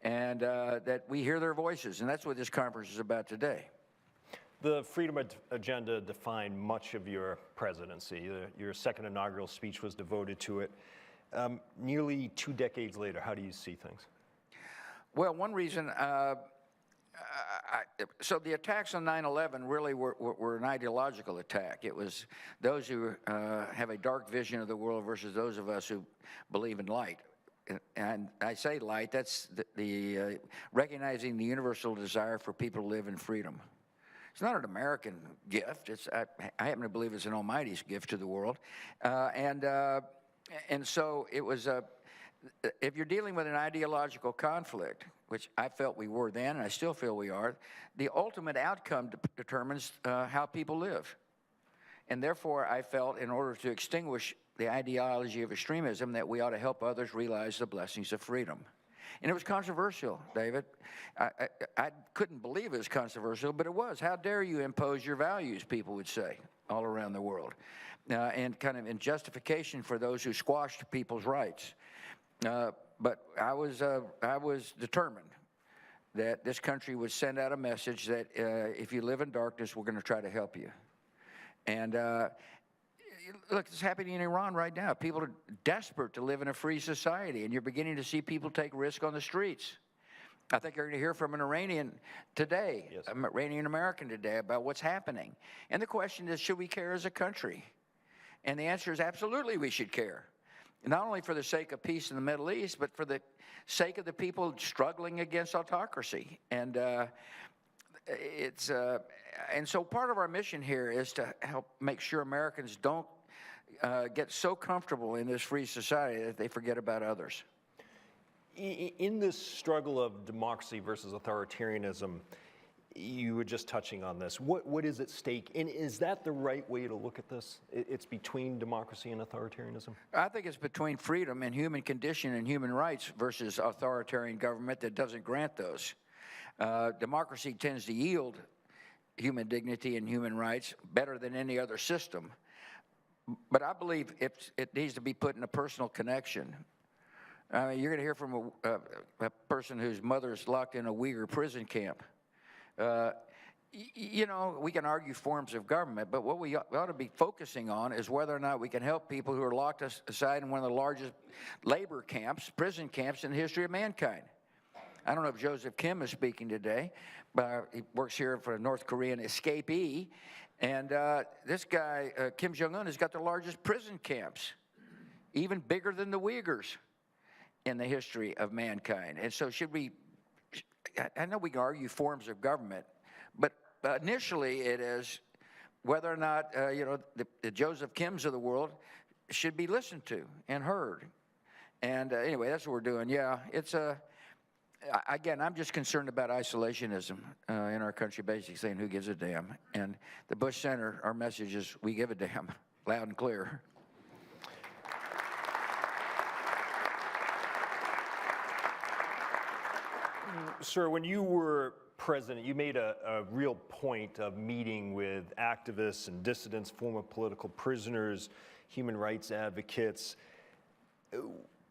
and that we hear their voices. And that's what this conference is about today. The Freedom Agenda defined much of your presidency. Your second inaugural speech was devoted to it. Nearly 2 decades later, how do you see things? Well, one reason, so the attacks on 9/11 really were an ideological attack. It was those who have a dark vision of the world versus those of us who believe in light. And I say light, that's the recognizing the universal desire for people to live in freedom. It's not an American gift. I happen to believe it's an Almighty's gift to the world. And so it was, if you're dealing with an ideological conflict, which I felt we were then, and I still feel we are, the ultimate outcome determines how people live. And therefore, I felt in order to extinguish the ideology of extremism that we ought to help others realize the blessings of freedom. And it was controversial, David. I couldn't believe it was controversial, but it was. How dare you impose your values, people would say, all around the world. And kind of in justification for those who squashed people's rights. But I was determined that this country would send out a message that if you live in darkness, we're going to try to help you. And look, it's happening in Iran right now. People are desperate to live in a free society, and you're beginning to see people take risk on the streets. I think you're going to hear from an Iranian today, yes, an Iranian American today, about what's happening. And the question is, should we care as a country? And the answer is absolutely we should care. Not only for the sake of peace in the Middle East, but for the sake of the people struggling against autocracy. And and so part of our mission here is to help make sure Americans don't get so comfortable in this free society that they forget about others. In this struggle of democracy versus authoritarianism, you were just touching on this. What is at stake? And is that the right way to look at this? It's between democracy and authoritarianism? I think it's between freedom and human condition and human rights versus authoritarian government that doesn't grant those. Democracy tends to yield human dignity and human rights better than any other system. But I believe it needs to be put in a personal connection. I mean, you're going to hear from a person whose mother's locked in a Uyghur prison camp. You know, we can argue forms of government, but what we ought to be focusing on is whether or not we can help people who are locked aside in one of the largest labor camps, prison camps in the history of mankind. I don't know if Joseph Kim is speaking today, but he works here for a North Korean escapee. And this guy, Kim Jong-un, has got the largest prison camps, even bigger than the Uyghurs in the history of mankind. And so should we, I know we can argue forms of government, but initially it is whether or not, you know, the Joseph Kims of the world should be listened to and heard. And anyway, that's what we're doing. Yeah, it's again, I'm just concerned about isolationism in our country, basically saying who gives a damn. And the Bush Center, our message is we give a damn, loud and clear. Sir, when you were president, you made a real point of meeting with activists and dissidents, former political prisoners, human rights advocates.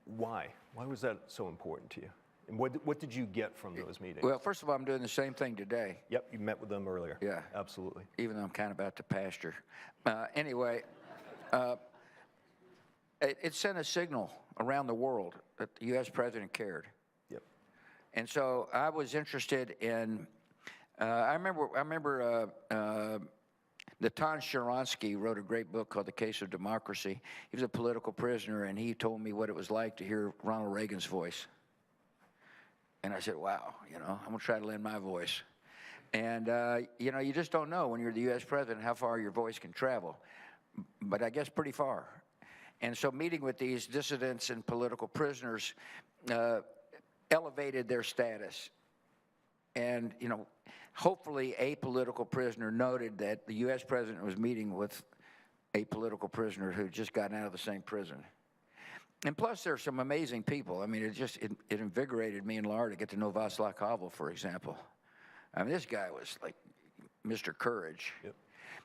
Why? Why was that so important to you? And what did you get from those meetings? Well, first of all, I'm doing the same thing today. Yep, you met with them earlier. Yeah. Absolutely. Even though I'm kind of out to pasture. Anyway, it sent a signal around the world that the U.S. president cared. Yep. And so I was interested in, I remember Natan Sharansky wrote a great book called The Case of Democracy. He was a political prisoner, and he told me what it was like to hear Ronald Reagan's voice. And I said, wow, you know, I'm going to try to lend my voice. And, you know, you just don't know when you're the U.S. president how far your voice can travel. But I guess pretty far. And so meeting with these dissidents and political prisoners elevated their status. And, you know, hopefully a political prisoner noted that the U.S. president was meeting with a political prisoner who had just gotten out of the same prison. And plus, there are some amazing people. I mean, it invigorated me and Laura to get to know Václav Havel, for example. I mean, this guy was like Mr. Courage. Yep.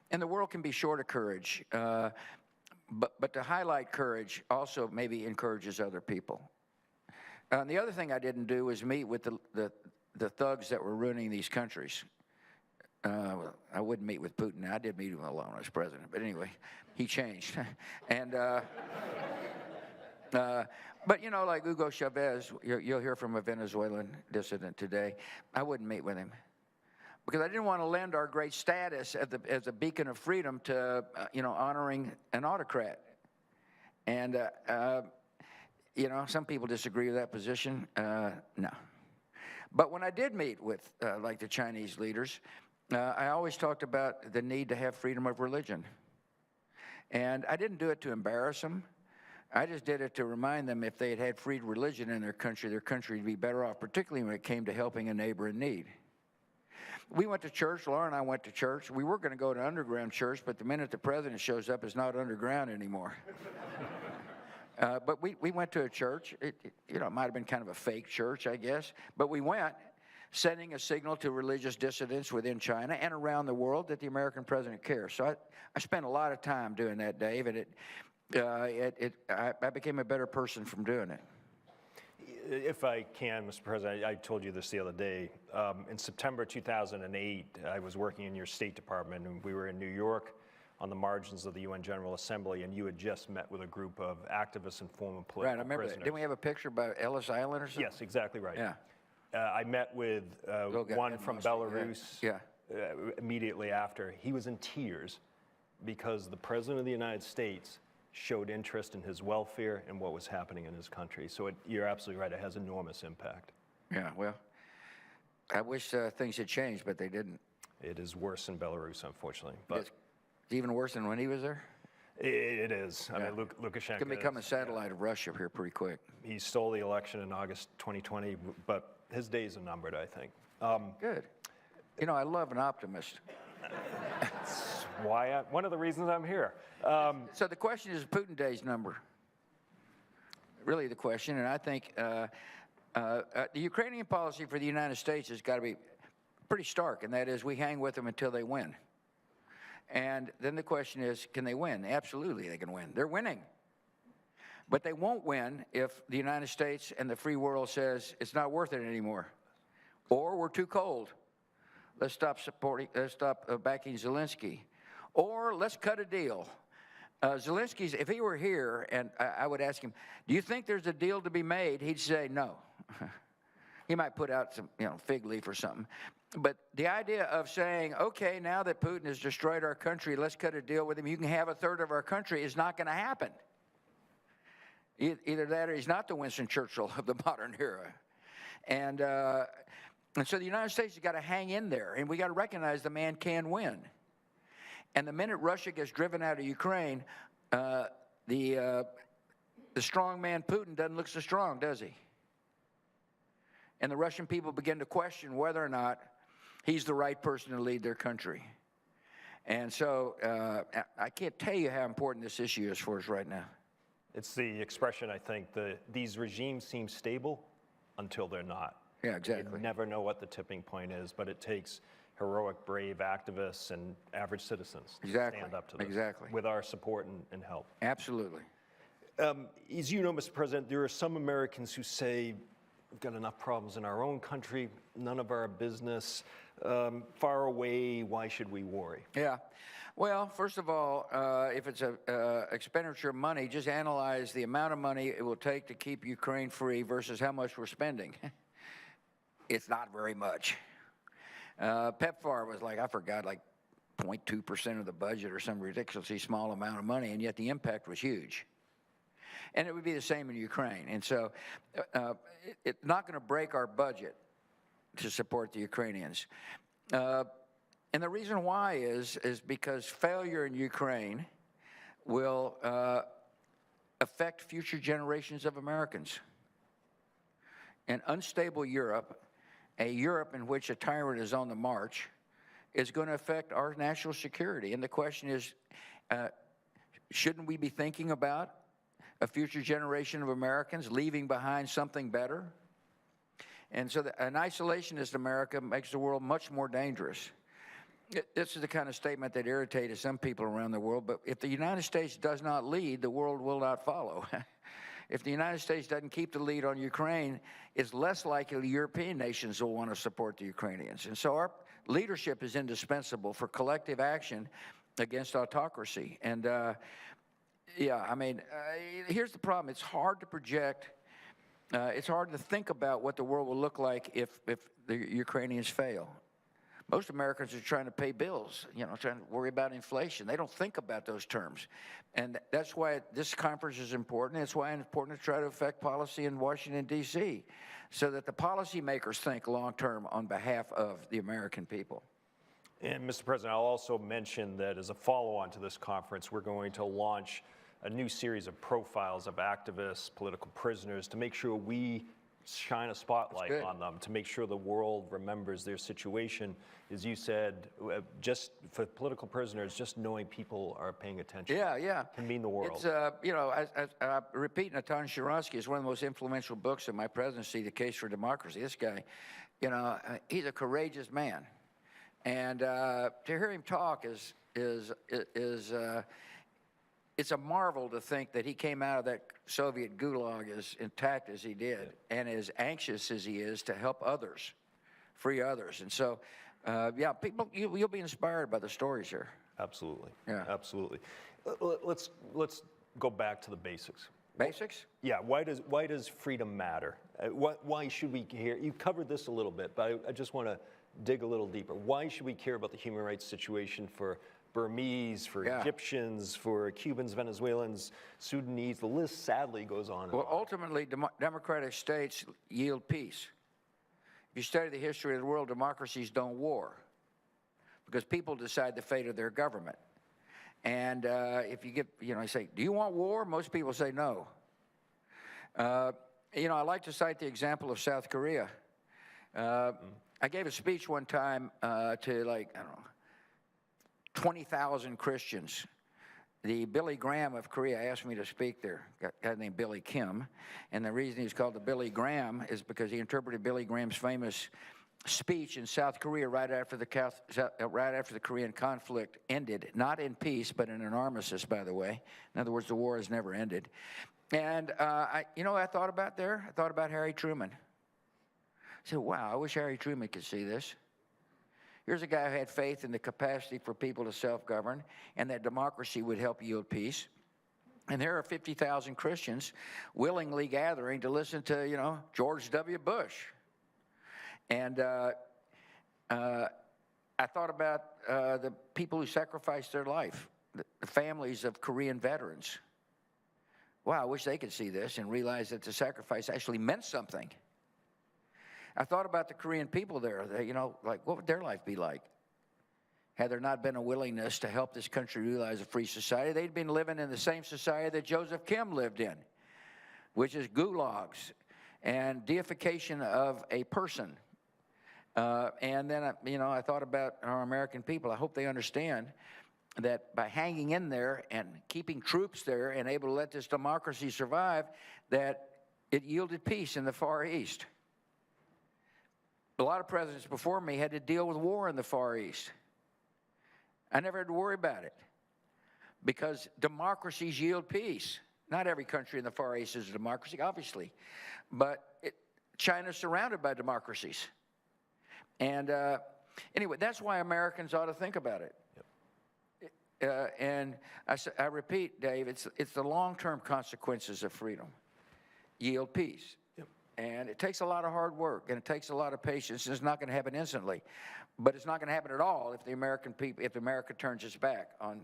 And the world can be short of courage. But to highlight courage also maybe encourages other people. And the other thing I didn't do was meet with the thugs that were ruining these countries. I wouldn't meet with Putin. I did meet him alone as president. But anyway, he changed. And... but, you know, like Hugo Chavez, you'll hear from a Venezuelan dissident today. I wouldn't meet with him because I didn't want to lend our great status as a beacon of freedom to, you know, honoring an autocrat. And, you know, some people disagree with that position. No. But when I did meet with, like, the Chinese leaders, I always talked about the need to have freedom of religion. And I didn't do it to embarrass them. I just did it to remind them if they had had free religion in their country would be better off, particularly when it came to helping a neighbor in need. We went to church. Laura and I went to church. We were going to go to underground church, but the minute the president shows up, it's not underground anymore. But we went to a church. It might have been kind of a fake church, I guess. But we went, sending a signal to religious dissidents within China and around the world that the American president cares. So I spent a lot of time doing that, Dave, and I became a better person from doing it. If I can, Mr. President, I told you this the other day. In September 2008, I was working in your State Department, and we were in New York on the margins of the UN General Assembly, and you had just met with a group of activists and former political prisoners. Right, I remember that. Didn't we have a picture by Ellis Island or something? Yes, exactly right. Yeah. I met with one from Belarus immediately after. He was in tears because the President of the United States showed interest in his welfare and what was happening in his country. So you're absolutely right, it has enormous impact. Yeah, well, I wish things had changed, but they didn't. It is worse in Belarus, unfortunately. But it's even worse than when he was there? It is. Yeah. I mean, Lukashenko can become a satellite of Russia here pretty quick. He stole the election in August 2020, but his days are numbered, I think. Good. You know, I love an optimist. That's one of the reasons I'm here. So the question is Putin Day's number. Really the question, and I think the Ukrainian policy for the United States has got to be pretty stark, and that is we hang with them until they win. And then the question is, can they win? Absolutely they can win. They're winning. But they won't win if the United States and the free world says it's not worth it anymore. Or we're too cold. Let's stop backing Zelensky. Or let's cut a deal. Zelensky's, if he were here, and I would ask him, do you think there's a deal to be made? He'd say no. He might put out some, fig leaf or something. But the idea of saying, okay, now that Putin has destroyed our country, let's cut a deal with him. You can have a third of our country is not going to happen. Either that or he's not the Winston Churchill of the modern era. And so the United States has got to hang in there, and we got to recognize the man can win. And the minute Russia gets driven out of Ukraine, the strong man Putin doesn't look so strong, does he? And the Russian people begin to question whether or not he's the right person to lead their country. And so I can't tell you how important this issue is for us right now. It's the expression, I think, these regimes seem stable until they're not. Yeah, exactly. You never know what the tipping point is, but it takes heroic, brave activists and average citizens to stand up to this with our support and help. Absolutely. As you know, Mr. President, there are some Americans who say, we've got enough problems in our own country, none of our business, far away, why should we worry? Yeah. Well, first of all, if it's an expenditure of money, just analyze the amount of money it will take to keep Ukraine free versus how much we're spending. It's not very much. PEPFAR was like 0.2% of the budget or some ridiculously small amount of money, and yet the impact was huge. And it would be the same in Ukraine. And so it's not going to break our budget to support the Ukrainians. And the reason why is because failure in Ukraine will affect future generations of Americans. An unstable Europe, a Europe in which a tyrant is on the march, is going to affect our national security. And the question is, shouldn't we be thinking about a future generation of Americans leaving behind something better? And so an isolationist America makes the world much more dangerous. This is the kind of statement that irritated some people around the world, but if the United States does not lead, the world will not follow. If the United States doesn't keep the lead on Ukraine, it's less likely European nations will want to support the Ukrainians. And so our leadership is indispensable for collective action against autocracy. And here's the problem. It's hard to project. It's hard to think about what the world will look like if the Ukrainians fail. Most Americans are trying to pay bills, trying to worry about inflation. They don't think about those terms. And that's why this conference is important. It's why it's important to try to affect policy in Washington, D.C., so that the policymakers think long-term on behalf of the American people. And, Mr. President, I'll also mention that as a follow-on to this conference, we're going to launch a new series of profiles of activists, political prisoners, to make sure we shine a spotlight on them to make sure the world remembers their situation. As you said, just for political prisoners, just knowing people are paying attention can mean the world. It's, I repeat, Natan Sharansky is one of the most influential books of my presidency, The Case for Democracy. This guy, he's a courageous man. And to hear him talk it's a marvel to think that he came out of that Soviet gulag as intact as he did and as anxious as he is to help others, free others. And so, people, you'll be inspired by the stories here. Absolutely. Yeah. Absolutely. Let's go back to the basics. Basics? Yeah. Why does freedom matter? Why should we care? You covered this a little bit, but I just want to dig a little deeper. Why should we care about the human rights situation for Burmese, for Egyptians, for Cubans, Venezuelans, Sudanese? The list sadly goes on. Well, ultimately, democratic states yield peace. If you study the history of the world, democracies don't war because people decide the fate of their government. And if you get, I say, do you want war? Most people say no. I like to cite the example of South Korea. I gave a speech one time to 20,000 Christians. The Billy Graham of Korea asked me to speak there, a guy named Billy Kim. And the reason he's called the Billy Graham is because he interpreted Billy Graham's famous speech in South Korea right after the Korean conflict ended, not in peace, but in an armistice, by the way. In other words, the war has never ended. And I thought about there? I thought about Harry Truman. I said, wow, I wish Harry Truman could see this. Here's a guy who had faith in the capacity for people to self-govern and that democracy would help yield peace. And there are 50,000 Christians willingly gathering to listen to, George W. Bush. And I thought about the people who sacrificed their life, the families of Korean veterans. Wow, I wish they could see this and realize that the sacrifice actually meant something. I thought about the Korean people there. What would their life be like? Had there not been a willingness to help this country realize a free society, they'd been living in the same society that Joseph Kim lived in, which is gulags and deification of a person. And then, I thought about our American people. I hope they understand that by hanging in there and keeping troops there and able to let this democracy survive, that it yielded peace in the Far East. A lot of presidents before me had to deal with war in the Far East. I never had to worry about it because democracies yield peace. Not every country in the Far East is a democracy, obviously, but China's surrounded by democracies. And anyway, that's why Americans ought to think about it. Yep. And I repeat, Dave, it's the long-term consequences of freedom. Yield peace. And it takes a lot of hard work, and it takes a lot of patience, and it's not going to happen instantly. But it's not going to happen at all if if America turns its back on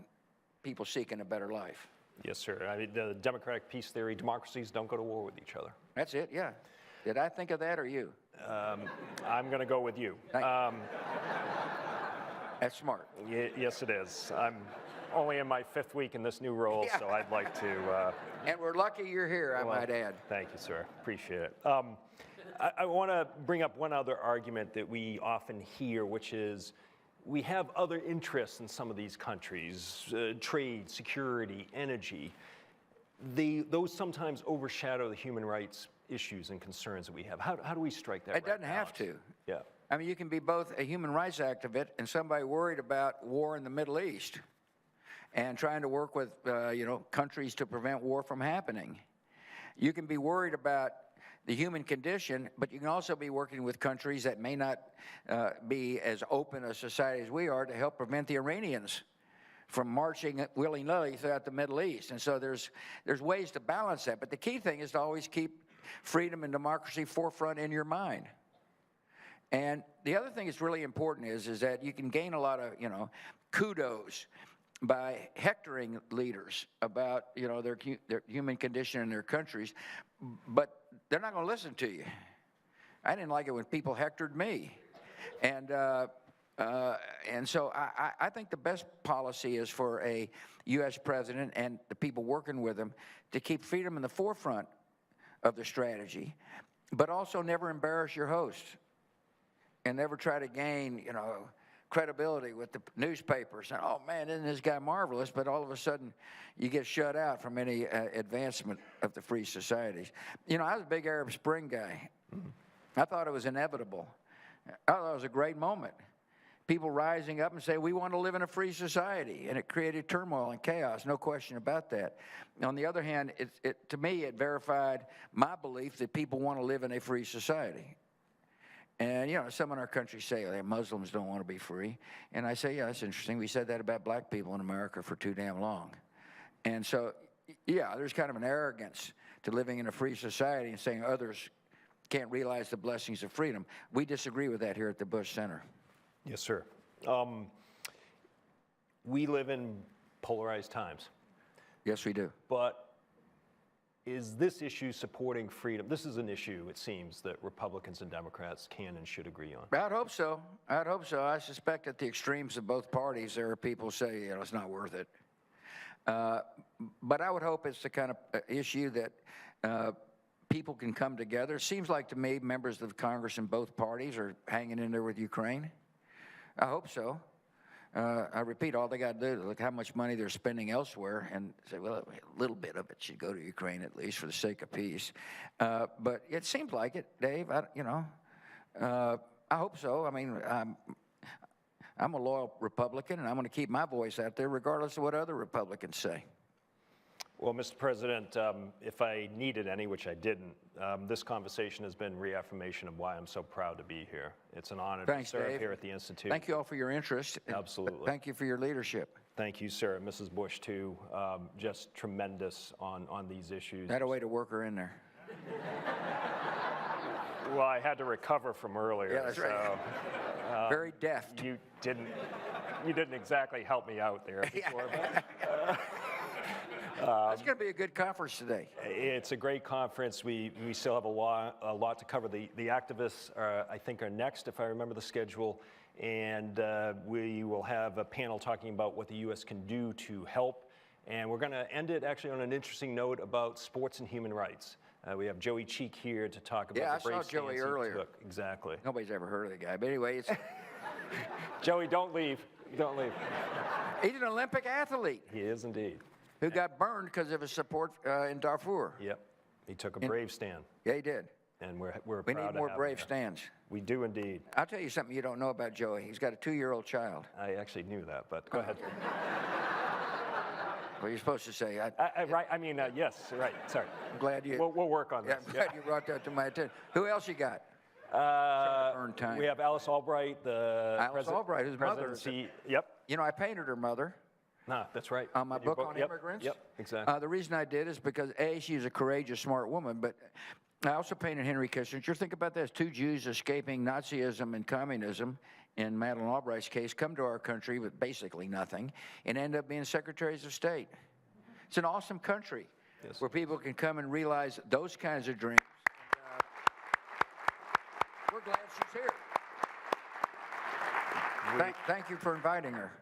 people seeking a better life. Yes, sir. I mean, the democratic peace theory, democracies don't go to war with each other. That's it, yeah. Did I think of that or you? I'm going to go with you. That's smart. Yes, it is. I'm only in my 5th week in this new role, so I'd like to... and we're lucky you're here, I might add. Thank you, sir. Appreciate it. I want to bring up one other argument that we often hear, which is we have other interests in some of these countries, trade, security, energy. Those sometimes overshadow the human rights issues and concerns that we have. How do we strike that? It doesn't have to. Yeah. I mean, you can be both a human rights activist and somebody worried about war in the Middle East and trying to work with, countries to prevent war from happening. You can be worried about the human condition, but you can also be working with countries that may not be as open a society as we are to help prevent the Iranians from marching willy-nilly throughout the Middle East. And so there's ways to balance that. But the key thing is to always keep freedom and democracy forefront in your mind. And the other thing that's really important is that you can gain a lot of, kudos by hectoring leaders about, their human condition in their countries, but they're not going to listen to you. I didn't like it when people hectored me. And so I think the best policy is for a U.S. president and the people working with him to keep freedom in the forefront of the strategy but also never embarrass your host and never try to gain, credibility with the newspapers. And, oh, man, isn't this guy marvelous? But all of a sudden, you get shut out from any advancement of the free societies. I was a big Arab Spring guy. I thought it was inevitable. I thought it was a great moment. People rising up and say, we want to live in a free society. And it created turmoil and chaos, no question about that. On the other hand, to me, it verified my belief that people want to live in a free society. And, some in our country say, Muslims don't want to be free. And I say, yeah, that's interesting. We said that about black people in America for too damn long. And so, yeah, there's kind of an arrogance to living in a free society and saying others can't realize the blessings of freedom. We disagree with that here at the Bush Center. Yes, sir. We live in polarized times. Yes, we do. But is this issue supporting freedom? This is an issue, it seems, that Republicans and Democrats can and should agree on. I'd hope so. I suspect at the extremes of both parties, there are people who say, it's not worth it. But I would hope it's the kind of issue that people can come together. It seems like to me members of Congress in both parties are hanging in there with Ukraine. I hope so. I repeat, all they got to do is look how much money they're spending elsewhere and say, well, a little bit of it should go to Ukraine at least for the sake of peace. But it seems like it, Dave. I hope so. I mean, I'm a loyal Republican, and I'm going to keep my voice out there regardless of what other Republicans say. Well, Mr. President, if I needed any, which I didn't, this conversation has been reaffirmation of why I'm so proud to be here. It's an honor to serve Dave. here at the Institute. Thank you all for your interest. Absolutely. Thank you for your leadership. Thank you, sir. And Mrs. Bush, too. Just tremendous on these issues. Had a way to work her in there. Well, I had to recover from earlier. Yeah, that's right. Very deft. You didn't exactly help me out there before. It's going to be a good conference today. It's a great conference. We still have a lot to cover. The activists, I think, are next, if I remember the schedule. And we will have a panel talking about what the U.S. can do to help. And we're going to end it actually on an interesting note about sports and human rights. We have Joey Cheek here to talk about the brave I saw Joey stance he earlier. took. Exactly. Nobody's ever heard of the guy. But anyway, it's... Joey, don't leave. Don't leave. He's an Olympic athlete. He is indeed. Who got burned because of his support in Darfur. Yep. He took a brave stand. Yeah, he did. And we're proud We need more to brave have him stands. We do indeed. I'll tell you something you don't know about Joey. He's got a 2-year-old child. I actually knew that, but go ahead. Well, you're supposed to say. Right. I mean, yes. Right. Sorry. I'm glad you. We'll work on this. I'm glad you brought that to my attention. Who else you got? Earn time. We have Alice Albright, Albright, whose mother. Yep. I painted her mother. No, that's right. On my book on immigrants. Yep, exactly. The reason I did is because she's a courageous, smart woman, but I also painted Henry Kissinger. Think about this: 2 Jews escaping Nazism and communism, in Madeleine Albright's case, come to our country with basically nothing and end up being secretaries of state. It's an awesome country where people can come and realize those kinds of dreams. And, we're glad she's here. Thank you for inviting her.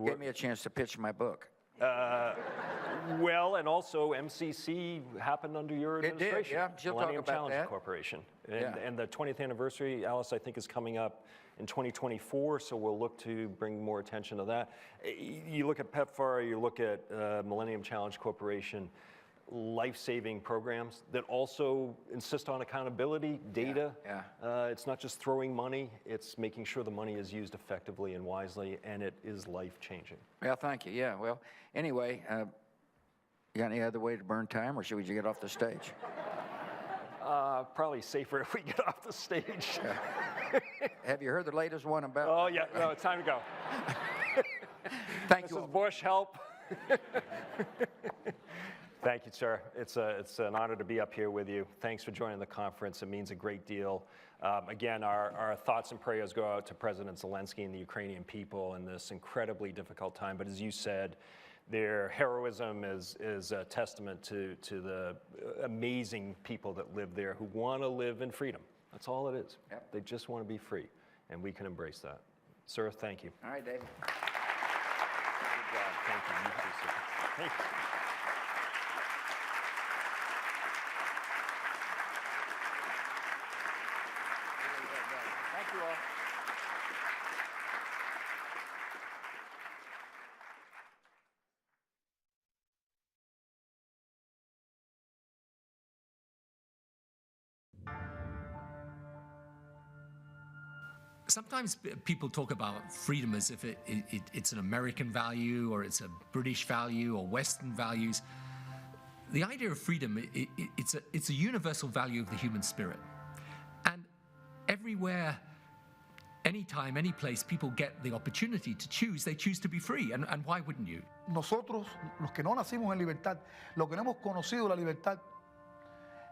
Gave me a chance to pitch my book. Well, and also MCC happened under your administration. It did, yeah. She'll Millennium talk about Challenge that. Corporation. And the 20th anniversary, Alice, I think, is coming up in 2024, so we'll look to bring more attention to that. You look at PEPFAR, you look at Millennium Challenge Corporation, life-saving programs that also insist on accountability, data. It's not just throwing money, it's making sure the money is used effectively and wisely, and it is life-changing. Well, thank you. Yeah, well, anyway, you got any other way to burn time, or should we get off the stage? Probably safer if we get off the stage. Have you heard the latest one about... Oh, yeah, no, it's time to go. Thank you. Mrs. Bush, help. Thank you, sir. It's an honor to be up here with you. Thanks for joining the conference. It means a great deal. Again, our thoughts and prayers go out to President Zelensky and the Ukrainian people in this incredibly difficult time. But as you said, their heroism is a testament to the amazing people that live there who want to live in freedom. That's all it is. Yep. They just want to be free, and we can embrace that. Sir, thank you. All right, David. Good job. Thank you. You too, sir. Thank you. Sometimes people talk about freedom as if it's an American value or it's a British value or Western values. The idea of freedom, it's a universal value of the human spirit. And everywhere, anytime, any place, people get the opportunity to choose, they choose to be free. And why wouldn't you? Nosotros, los que no nacimos en libertad, los que no hemos conocido la libertad,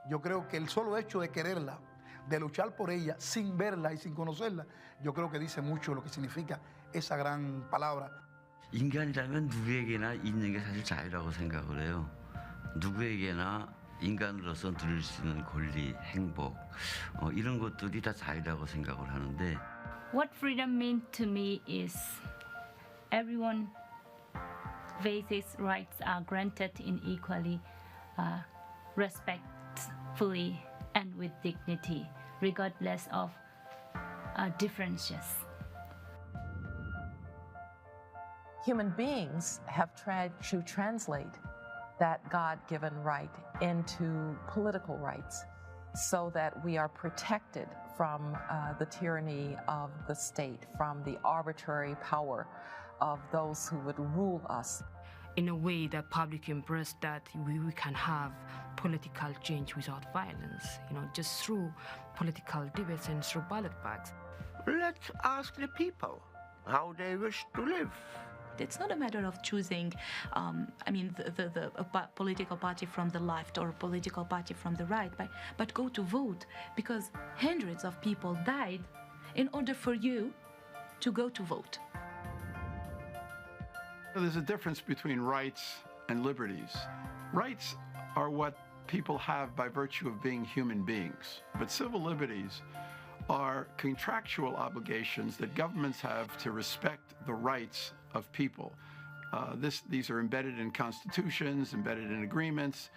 yo creo que el solo hecho de quererla, de luchar por ella sin verla y sin conocerla, yo creo que dice mucho lo que significa esa gran palabra. 인간이라면 누구에게나 있는 게 사실 자유라고 생각을 해요. 누구에게나 인간으로서 누릴 수 있는 권리, 행복 이런 것들이 다 자유라고 생각을 하는데 What freedom means to me is everyone basic rights are granted in equally, respectfully and with dignity, regardless of differences. Human beings have tried to translate that God-given right into political rights so that we are protected from the tyranny of the state, from the arbitrary power of those who would rule us. In a way, the public embraced that we can have political change without violence, just through political debates and through ballot bags. Let's ask the people how they wish to live. It's not a matter of choosing, the political party from the left or a political party from the right, but go to vote, because hundreds of people died in order for you to go to vote. There's a difference between rights and liberties. Rights are what people have by virtue of being human beings, but civil liberties are contractual obligations that governments have to respect the rights of people. These are embedded in constitutions, embedded in agreements,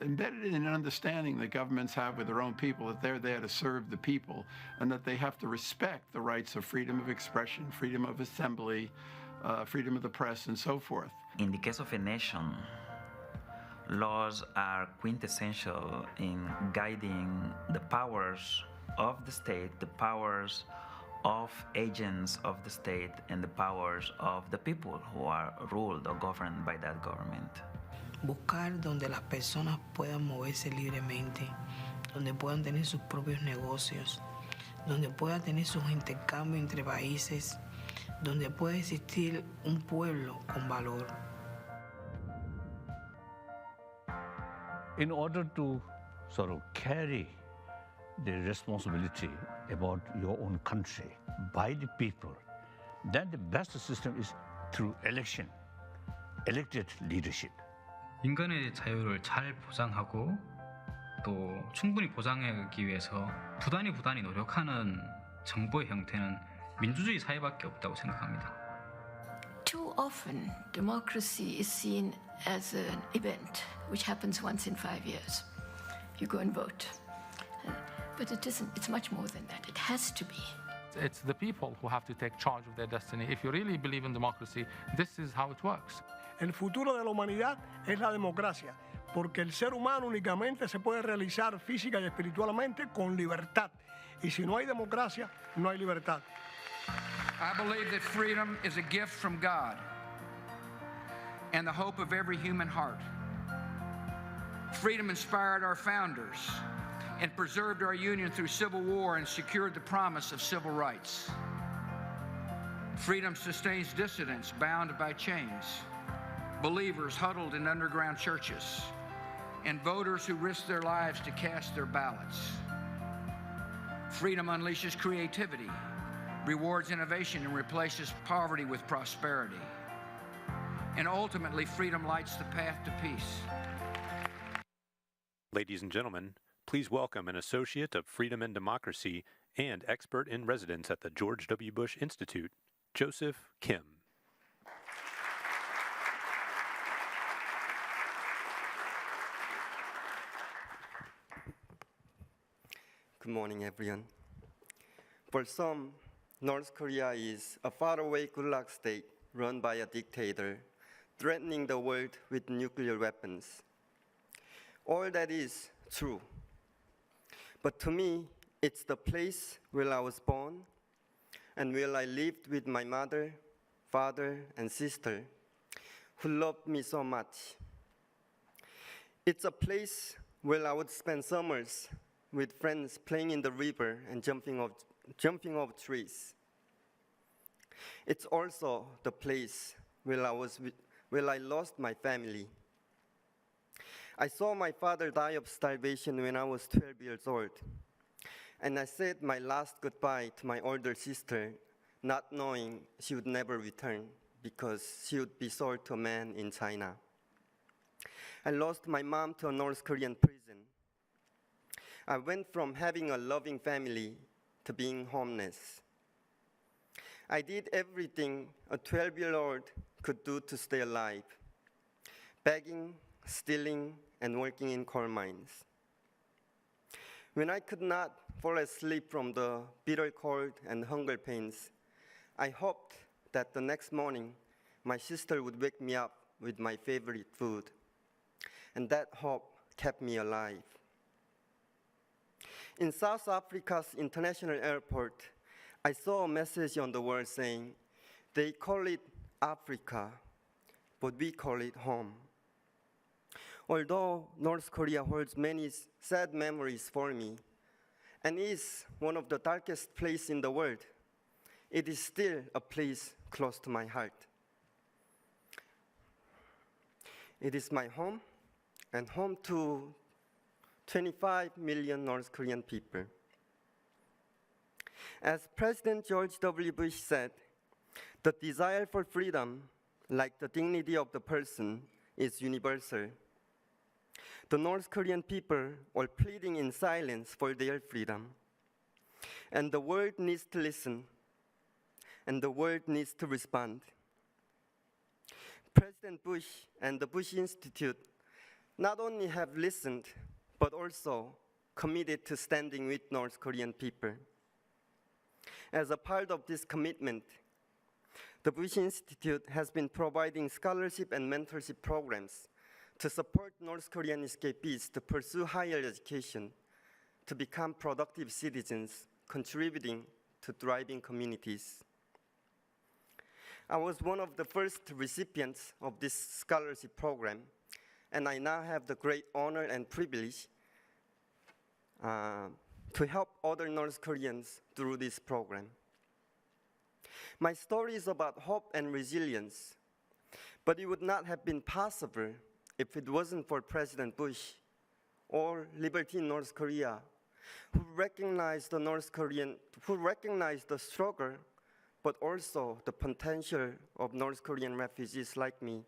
embedded in an understanding that governments have with their own people, that they're there to serve the people, and that they have to respect the rights of freedom of expression, freedom of assembly, freedom of the press, and so forth. In the case of a nation, laws are quintessential in guiding the powers of the state, the powers of agents of the state, and the powers of the people who are ruled or governed by that government. Buscar donde las personas puedan moverse libremente, donde puedan tener sus propios negocios, donde pueda tener sus intercambios entre países, donde pueda existir un pueblo con valor. In order to sort of carry the responsibility about your own country by the people, then the best system is through election, elected leadership. 인간의 자유를 잘 보장하고 또 충분히 보장하기 위해서 부단히 노력하는 정부의 형태는 민주주의 사회밖에 없다고 생각합니다. Too often, democracy is seen as an event which happens once in 5 years. You go and vote. But it isn't. It's much more than that. It has to be. It's the people who have to take charge of their destiny. If you really believe in democracy, this is how it works. El futuro de la humanidad es la democracia, porque el ser humano únicamente se puede realizar física y espiritualmente con libertad. Y si no hay democracia, no hay libertad. I believe that freedom is a gift from God and the hope of every human heart. Freedom inspired our founders and preserved our union through civil war and secured the promise of civil rights. Freedom sustains dissidents bound by chains, believers huddled in underground churches, and voters who risk their lives to cast their ballots. Freedom unleashes creativity, rewards innovation, and replaces poverty with prosperity. And ultimately, freedom lights the path to peace. Ladies and gentlemen, please welcome an associate of freedom and democracy and expert in residence at the George W. Bush Institute, Joseph Kim. Good morning, everyone. For some, North Korea is a faraway gulag state run by a dictator, threatening the world with nuclear weapons. All that is true. But to me, it's the place where I was born, and where I lived with my mother, father, and sister, who loved me so much. It's a place where I would spend summers with friends playing in the river and jumping off trees. It's also the place where I lost my family. I saw my father die of starvation when I was 12 years old, and I said my last goodbye to my older sister, not knowing she would never return because she would be sold to a man in China. I lost my mom to a North Korean prison. I went from having a loving family to being homeless. I did everything a 12-year-old could do to stay alive: begging, stealing, and working in coal mines. When I could not fall asleep from the bitter cold and hunger pains, I hoped that the next morning my sister would wake me up with my favorite food. And that hope kept me alive. In South Africa's international airport, I saw a message on the wall saying, "They call it Africa, but we call it home." Although North Korea holds many sad memories for me and is one of the darkest places in the world, it is still a place close to my heart. It is my home and home to 25 million North Korean people. As President George W. Bush said, the desire for freedom, like the dignity of the person, is universal. The North Korean people are pleading in silence for their freedom. And the world needs to listen, and the world needs to respond. President Bush and the Bush Institute not only have listened, but also committed to standing with North Korean people. As a part of this commitment, the Bush Institute has been providing scholarship and mentorship programs to support North Korean escapees to pursue higher education, to become productive citizens, contributing to thriving communities. I was one of the first recipients of this scholarship program, and I now have the great honor and privilege to help other North Koreans through this program. My story is about hope and resilience, but it would not have been possible if it wasn't for President Bush or Liberty in North Korea, who recognized the struggle, but also the potential of North Korean refugees like me,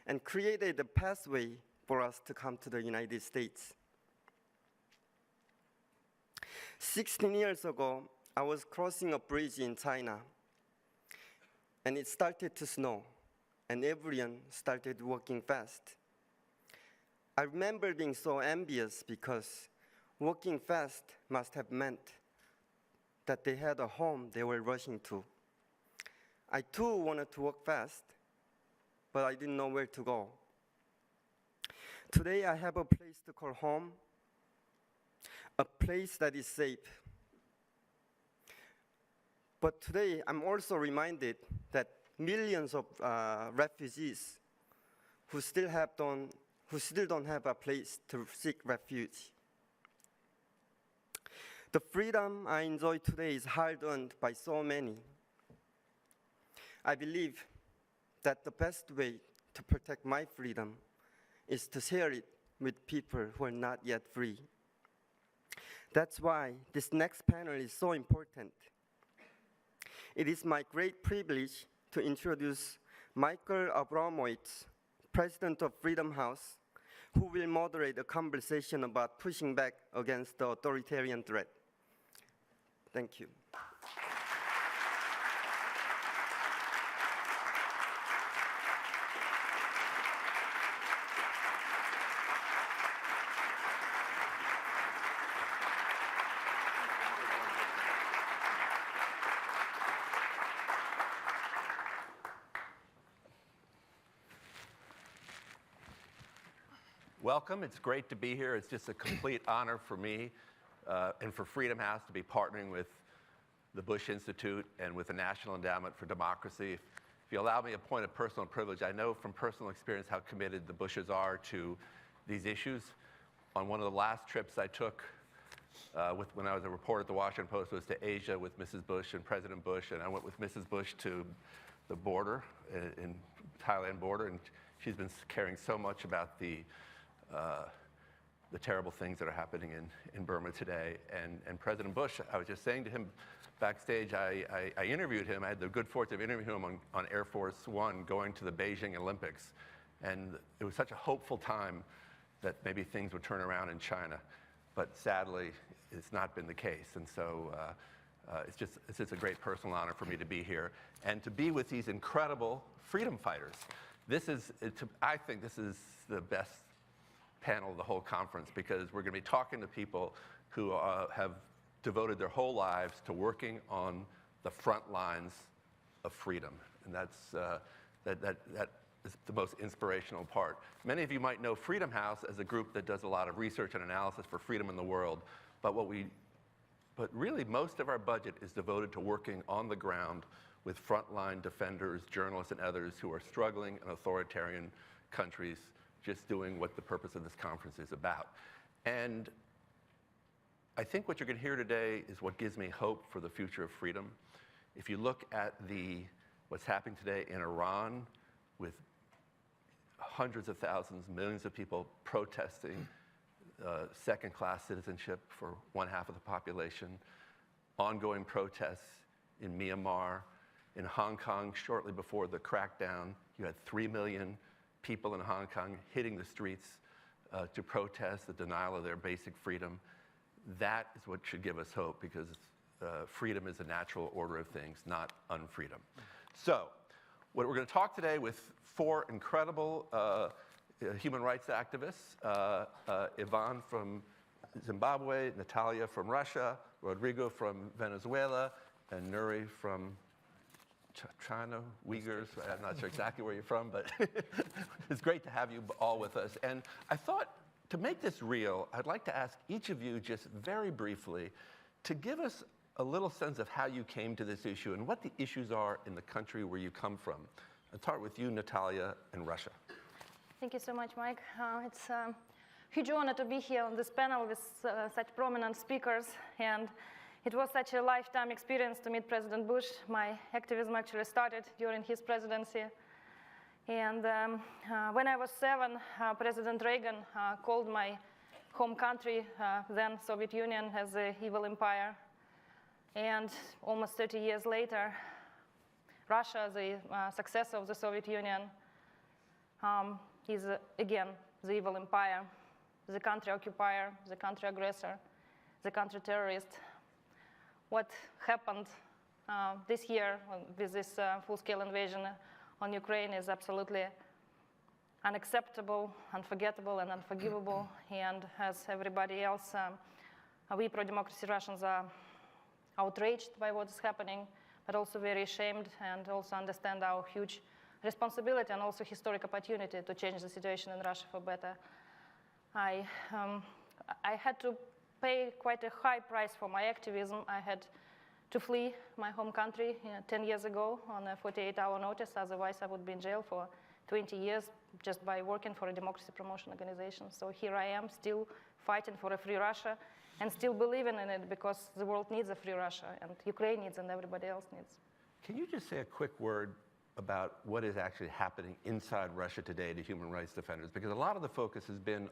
and created a pathway for us to come to the United States. 16 years ago, I was crossing a bridge in China, and it started to snow, and everyone started walking fast. I remember being so envious because walking fast must have meant that they had a home they were rushing to. I too wanted to walk fast, but I didn't know where to go. Today I have a place to call home, a place that is safe. But today I'm also reminded that millions of refugees who still don't have a place to seek refuge. The freedom I enjoy today is hard-earned by so many. I believe that the best way to protect my freedom is to share it with people who are not yet free. That's why this next panel is so important. It is my great privilege to introduce Michael Abramowitz, President of Freedom House, who will moderate a conversation about pushing back against the authoritarian threat. Thank you. Welcome. It's great to be here. It's just a complete honor for me and for Freedom House to be partnering with the Bush Institute and with the National Endowment for Democracy. If you allow me a point of personal privilege, I know from personal experience how committed the Bushes are to these issues. On one of the last trips I took when I was a reporter at the Washington Post was to Asia with Mrs. Bush and President Bush, and I went with Mrs. Bush to the border, in Thailand border, and she's been caring so much about the terrible things that are happening in Burma today. And President Bush, I was just saying to him backstage, I interviewed him. I had the good fortune of interviewing him on Air Force One going to the Beijing Olympics. And it was such a hopeful time that maybe things would turn around in China. But sadly, it's not been the case. And so it's just a great personal honor for me to be here and to be with these incredible freedom fighters. I think this is the best panel of the whole conference because we're going to be talking to people who have devoted their whole lives to working on the front lines of freedom. And that is the most inspirational part. Many of you might know Freedom House as a group that does a lot of research and analysis for freedom in the world. But really most of our budget is devoted to working on the ground with frontline defenders, journalists, and others who are struggling in authoritarian countries, just doing what the purpose of this conference is about. And I think what you're going to hear today is what gives me hope for the future of freedom. If you look at what's happening today in Iran with hundreds of thousands, millions of people protesting second-class citizenship for one half of the population, ongoing protests in Myanmar, in Hong Kong shortly before the crackdown, you had 3 million people in Hong Kong hitting the streets to protest the denial of their basic freedom. That is what should give us hope because freedom is a natural order of things, not unfreedom. So, we're going to talk today with 4 incredible human rights activists, Ivan from Zimbabwe, Natalia from Russia, Rodrigo from Venezuela, and Nuri from China, Uyghurs. I'm not sure exactly where you're from, but it's great to have you all with us. And I thought, to make this real, I'd like to ask each of you just very briefly to give us a little sense of how you came to this issue and what the issues are in the country where you come from. I'll start with you, Natalia, in Russia. Thank you so much, Mike. It's a huge honor to be here on this panel with such prominent speakers, and it was such a lifetime experience to meet President Bush. My activism actually started during his presidency. And when I was 7, President Reagan called my home country, then Soviet Union, as an evil empire. And almost 30 years later, Russia, the successor of the Soviet Union, is again the evil empire, the country occupier, the country aggressor, the country terrorist. What happened this year with this full-scale invasion on Ukraine is absolutely unacceptable, unforgettable, and unforgivable. And as everybody else, we pro-democracy Russians are outraged by what is happening, but also very ashamed and also understand our huge responsibility and also historic opportunity to change the situation in Russia for better. I had to pay quite a high price for my activism. I had to flee my home country 10 years ago on a 48-hour notice. Otherwise, I would be in jail for 20 years just by working for a democracy promotion organization. So here I am, still fighting for a free Russia and still believing in it because the world needs a free Russia and Ukraine needs and everybody else needs. Can you just say a quick word about what is actually happening inside Russia today to human rights defenders? Because a lot of the focus has been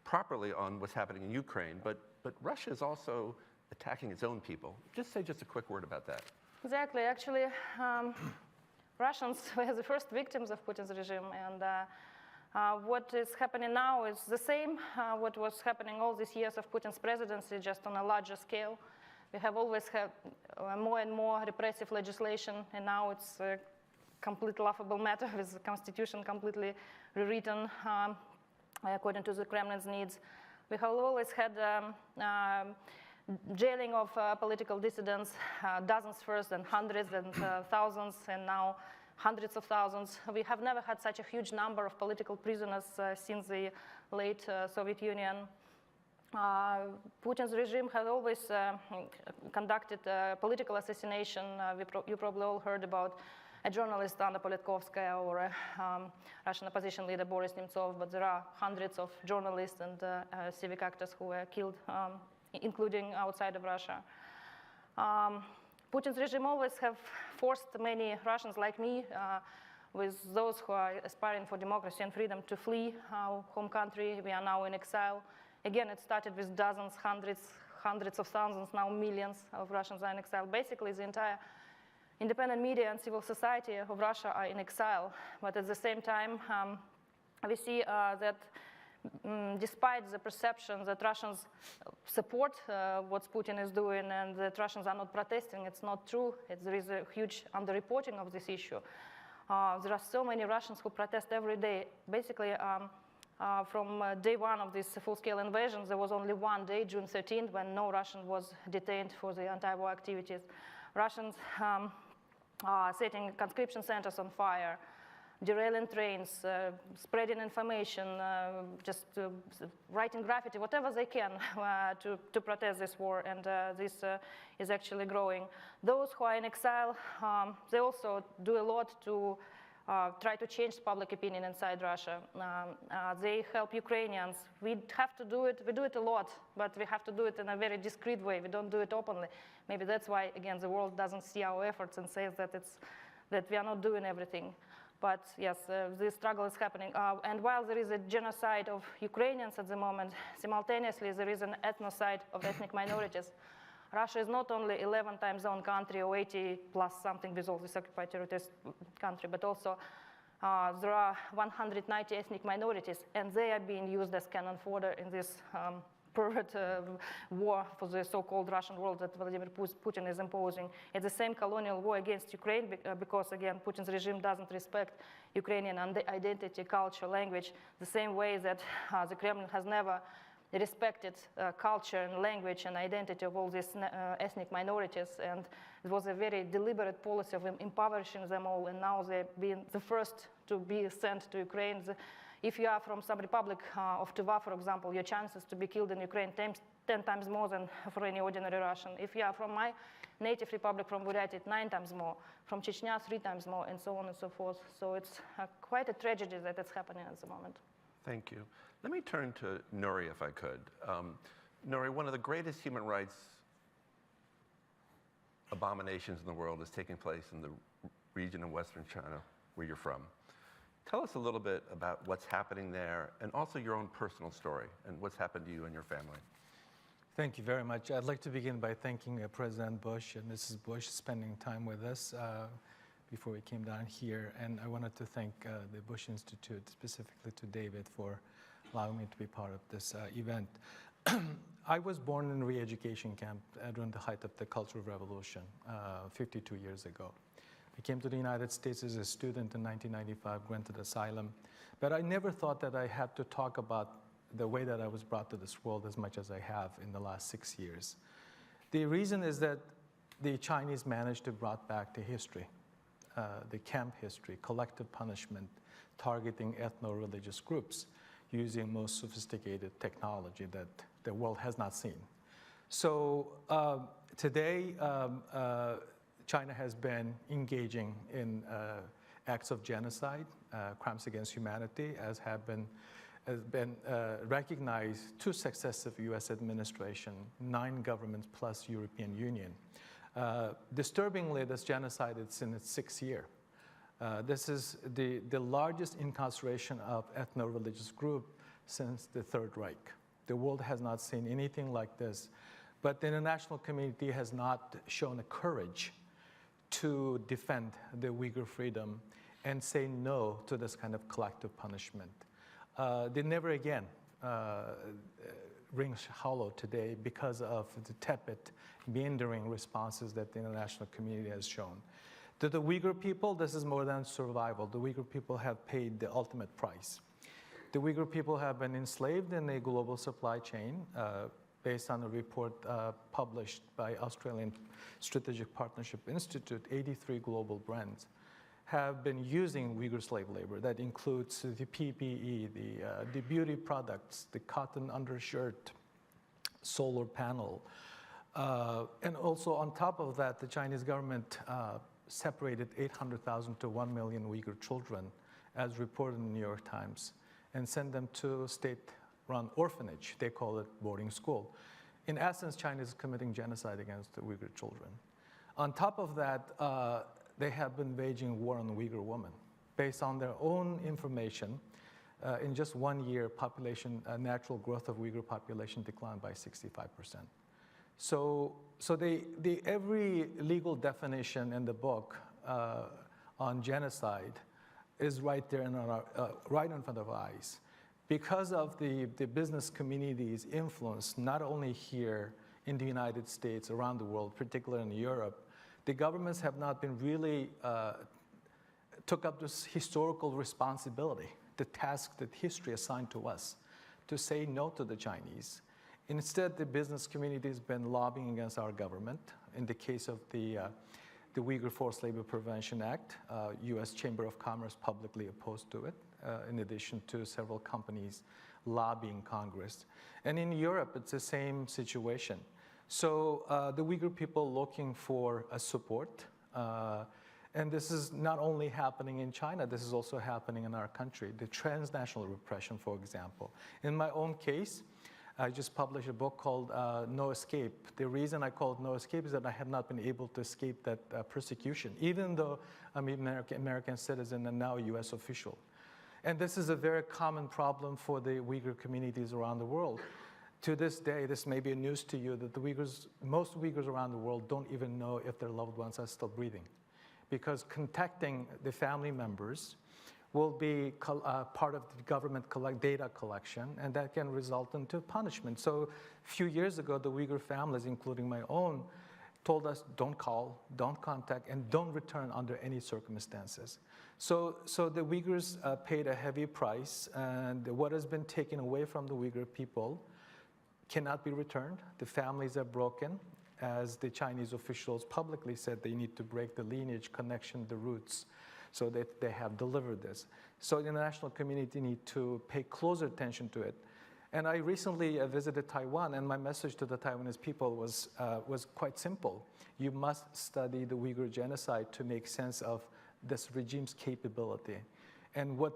properly on what's happening in Ukraine, but Russia is also attacking its own people. Just say a quick word about that. Exactly. Actually, Russians were the first victims of Putin's regime, and what is happening now is the same what was happening all these years of Putin's presidency, just on a larger scale. We have always had more and more repressive legislation, and now it's a complete laughable matter with the constitution completely rewritten according to the Kremlin's needs. We have always had jailing of political dissidents, dozens first and hundreds and thousands, and now hundreds of thousands. We have never had such a huge number of political prisoners since the late Soviet Union. Putin's regime has always conducted political assassination. You probably all heard about a journalist, Anna Politkovskaya, or a Russian opposition leader, Boris Nemtsov, but there are hundreds of journalists and civic actors who were killed, including outside of Russia. Putin's regime always have forced many Russians like me, with those who are aspiring for democracy and freedom, to flee our home country. We are now in exile. Again, it started with dozens, hundreds of thousands, now millions of Russians are in exile. Basically, the entire independent media and civil society of Russia are in exile. But at the same time, we see that despite the perception that Russians support what Putin is doing and that Russians are not protesting, it's not true. There is a huge underreporting of this issue. There are so many Russians who protest every day. Basically, from day one of this full-scale invasion, there was only one day, June 13th, when no Russian was detained for the anti-war activities. Russians setting conscription centers on fire, derailing trains, spreading information, just writing graffiti, whatever they can to protest this war, and this is actually growing. Those who are in exile, they also do a lot to try to change public opinion inside Russia. They help Ukrainians. We have to do it, we do it a lot, but we have to do it in a very discreet way. We don't do it openly. Maybe that's why, again, the world doesn't see our efforts and says that we are not doing everything. But yes, this struggle is happening. And while there is a genocide of Ukrainians at the moment, simultaneously there is an ethnocide of ethnic minorities. Russia is not only 11 time zone country or 80 plus something with all this occupied territories country, but also there are 190 ethnic minorities, and they are being used as cannon fodder in this pervert war for the so-called Russian world that Vladimir Putin is imposing. It's the same colonial war against Ukraine because, again, Putin's regime doesn't respect Ukrainian identity, culture, language, the same way that the Kremlin has never respected culture and language and identity of all these ethnic minorities, and it was a very deliberate policy of impoverishing them all, and now they're being the first to be sent to Ukraine. If you are from some republic of Tuva, for example, your chances to be killed in Ukraine 10 times more than for any ordinary Russian. If you are from my native republic, from Buryatia, 9 times more. From Chechnya, 3 times more, and so on and so forth. So it's quite a tragedy that it's happening at the moment. Thank you. Let me turn to Nuri, if I could. Nuri, one of the greatest human rights abominations in the world is taking place in the region of Western China, where you're from. Tell us a little bit about what's happening there, and also your own personal story, and what's happened to you and your family. Thank you very much. I'd like to begin by thanking President Bush and Mrs. Bush spending time with us before we came down here. And I wanted to thank the Bush Institute, specifically to David, for allowing me to be part of this event. I was born in a re-education camp during the height of the Cultural Revolution 52 years ago. I came to the United States as a student in 1995, granted asylum. But I never thought that I had to talk about the way that I was brought to this world as much as I have in the last 6 years. The reason is that the Chinese managed to brought back the history, the camp history, collective punishment, targeting ethno-religious groups using most sophisticated technology that the world has not seen. So today, China has been engaging in acts of genocide, crimes against humanity, as has been recognized 2 successive US administration, 9 governments plus European Union. Disturbingly, this genocide is in its 6th year. This is the largest incarceration of ethno-religious group since the Third Reich. The world has not seen anything like this, but the international community has not shown the courage to defend the Uyghur freedom and say no to this kind of collective punishment. They never again rings hollow today because of the tepid, meandering responses that the international community has shown. To the Uyghur people, this is more than survival. The Uyghur people have paid the ultimate price. The Uyghur people have been enslaved in a global supply chain based on a report published by Australian Strategic Partnership Institute. 83 global brands have been using Uyghur slave labor. That includes the PPE, the beauty products, the cotton undershirt, solar panel. And also on top of that, the Chinese government separated 800,000 to 1 million Uyghur children, as reported in the New York Times, and sent them to state-run orphanage. They call it boarding school. In essence, China is committing genocide against the Uyghur children. On top of that, they have been waging war on Uyghur women. Based on their own information, in just 1 year, natural growth of Uyghur population declined by 65%. So every legal definition in the book on genocide is right there right in front of our eyes. Because of the business community's influence, not only here in the United States, around the world, particularly in Europe, the governments have not been really took up this historical responsibility, the task that history assigned to us, to say no to the Chinese. Instead, the business community has been lobbying against our government. In the case of the Uyghur Forced Labor Prevention Act, U.S. Chamber of Commerce publicly opposed to it, in addition to several companies lobbying Congress. And in Europe, it's the same situation. So the Uyghur people looking for a support, and this is not only happening in China, this is also happening in our country. The transnational repression, for example. In my own case, I just published a book called No Escape. The reason I call it No Escape is that I have not been able to escape that persecution, even though I'm an American citizen and now a US official. And this is a very common problem for the Uyghur communities around the world. To this day, this may be news to you, that most Uyghurs around the world don't even know if their loved ones are still breathing, because contacting the family members will be part of the government data collection, and that can result into punishment. So a few years ago, the Uyghur families, including my own, told us don't call, don't contact, and don't return under any circumstances. So the Uyghurs paid a heavy price, and what has been taken away from the Uyghur people cannot be returned. The families are broken, as the Chinese officials publicly said they need to break the lineage connection, the roots, so that they have delivered this. So the international community need to pay closer attention to it. And I recently visited Taiwan, and my message to the Taiwanese people was quite simple. You must study the Uyghur genocide to make sense of this regime's capability. And what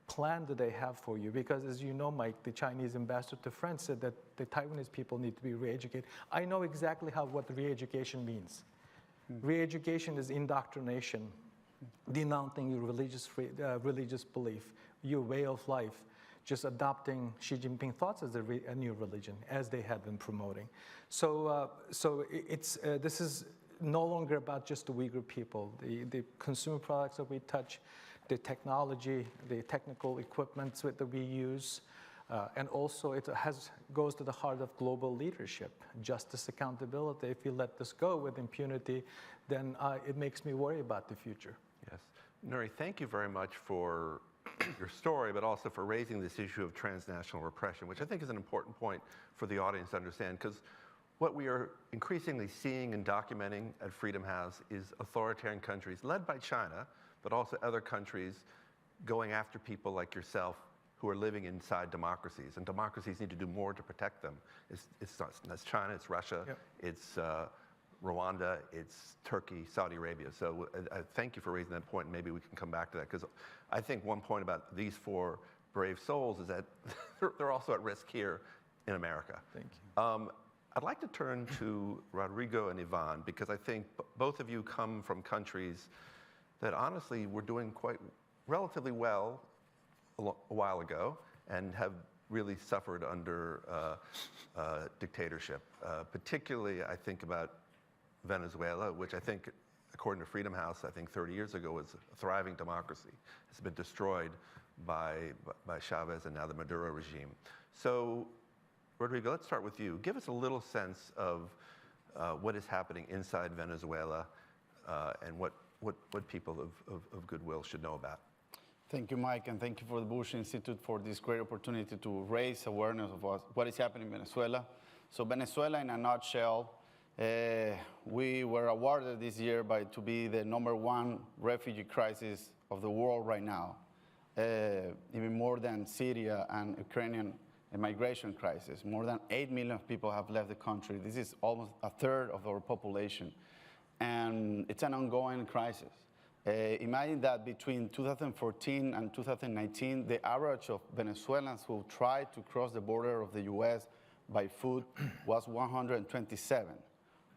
plan do they have for you? Because as you know, Mike, the Chinese ambassador to France said that the Taiwanese people need to be re-educated. I know exactly what re-education means. Re-education is indoctrination, denouncing your religious belief, your way of life, just adopting Xi Jinping thoughts as a new religion, as they have been promoting. So this is no longer about just the Uyghur people. The consumer products that we touch, the technology, the technical equipment that we use, and also it goes to the heart of global leadership, justice, accountability. If you let this go with impunity, then it makes me worry about the future. Yes. Nuri, thank you very much for your story, but also for raising this issue of transnational repression, which I think is an important point for the audience to understand, because what we are increasingly seeing and documenting at Freedom House is authoritarian countries led by China, but also other countries going after people like yourself who are living inside democracies. And democracies need to do more to protect them. That's China, it's Russia, yep. It's Rwanda, it's Turkey, Saudi Arabia. So thank you for raising that point, and maybe we can come back to that, because I think one point about these four brave souls is that they're also at risk here in America. Thank you. I'd like to turn to Rodrigo and Ivan, because I think both of you come from countries that honestly were doing quite relatively well a while ago and have really suffered under dictatorship. Particularly, I think about Venezuela, which I think, according to Freedom House, I think 30 years ago was a thriving democracy. It's been destroyed by Chavez and now the Maduro regime. So, Rodrigo, let's start with you. Give us a little sense of what is happening inside Venezuela and what people of goodwill should know about. Thank you, Mike, and thank you for the Bush Institute for this great opportunity to raise awareness of what is happening in Venezuela. So Venezuela, in a nutshell, we were awarded this year to be the #1 refugee crisis of the world right now, even more than Syria and Ukrainian a migration crisis. More than 8 million people have left the country. This is almost a third of our population. And it's an ongoing crisis. Imagine that between 2014 and 2019, the average of Venezuelans who tried to cross the border of the US by foot was 127.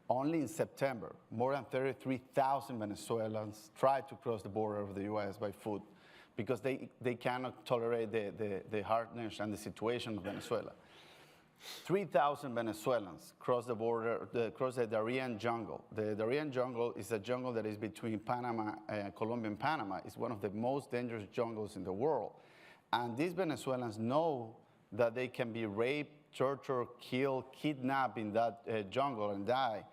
Only in September, more than 33,000 Venezuelans tried to cross the border of the US by foot because they cannot tolerate the hardness and the situation of Venezuela. 3,000 Venezuelans crossed the border, crossed the Darien jungle. The Darien jungle is a jungle that is between Panama, Colombia and Panama. It's one of the most dangerous jungles in the world. And these Venezuelans know that they can be raped, tortured, killed, kidnapped in that jungle and die.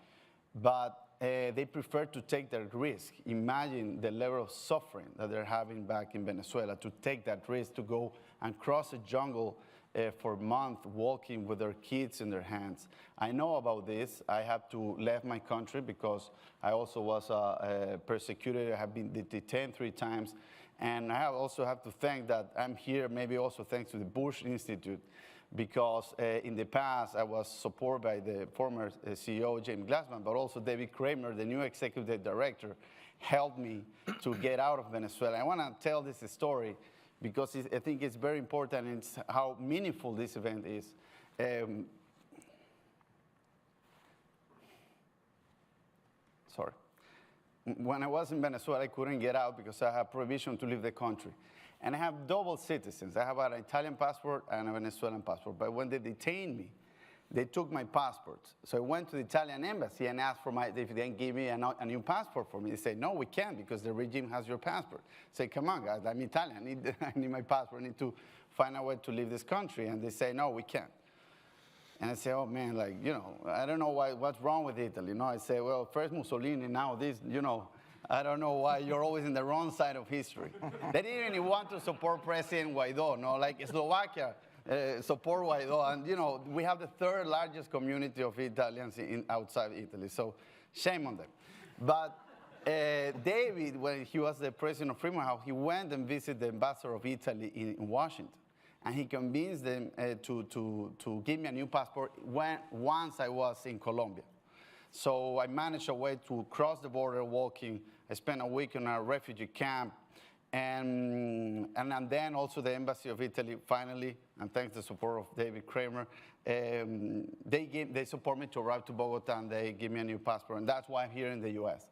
But they prefer to take that risk. Imagine the level of suffering that they're having back in Venezuela to take that risk to go and cross a jungle for months, walking with their kids in their hands. I know about this. I have to leave my country because I also was persecuted. I have been detained 3 times. And I also have to thank that I'm here, maybe also thanks to the Bush Institute, because in the past I was supported by the former CEO, James Glassman, but also David Kramer, the new executive director, helped me to get out of Venezuela. I want to tell this story because I think it's very important and it's how meaningful this event is. Sorry. When I was in Venezuela, I couldn't get out because I had prohibition to leave the country. And I have double citizens. I have an Italian passport and a Venezuelan passport. But when they detained me, they took my passport. So I went to the Italian embassy and asked for if they can give me a new passport for me. They said, no, we can't because the regime has your passport. I said, come on, guys, I'm Italian. I need my passport. I need to find a way to leave this country. And they say, no, we can't. And I say, oh, man, like, you know, I don't know what's wrong with Italy. You know, I say, well, first Mussolini, now this, you know. I don't know why you're always in the wrong side of history. They didn't even want to support President Guaido, no? Like Slovakia support Guaido. And, you know, we have the 3rd largest community of Italians outside Italy. So shame on them. But David, when he was the president of Freedom House, he went and visited the ambassador of Italy in Washington. And he convinced them to give me a new passport once I was in Colombia. So I managed a way to cross the border walking. I spent a week in a refugee camp. And then also the Embassy of Italy, finally, and thanks to the support of David Kramer, they support me to arrive to Bogota and they give me a new passport. And that's why I'm here in the US.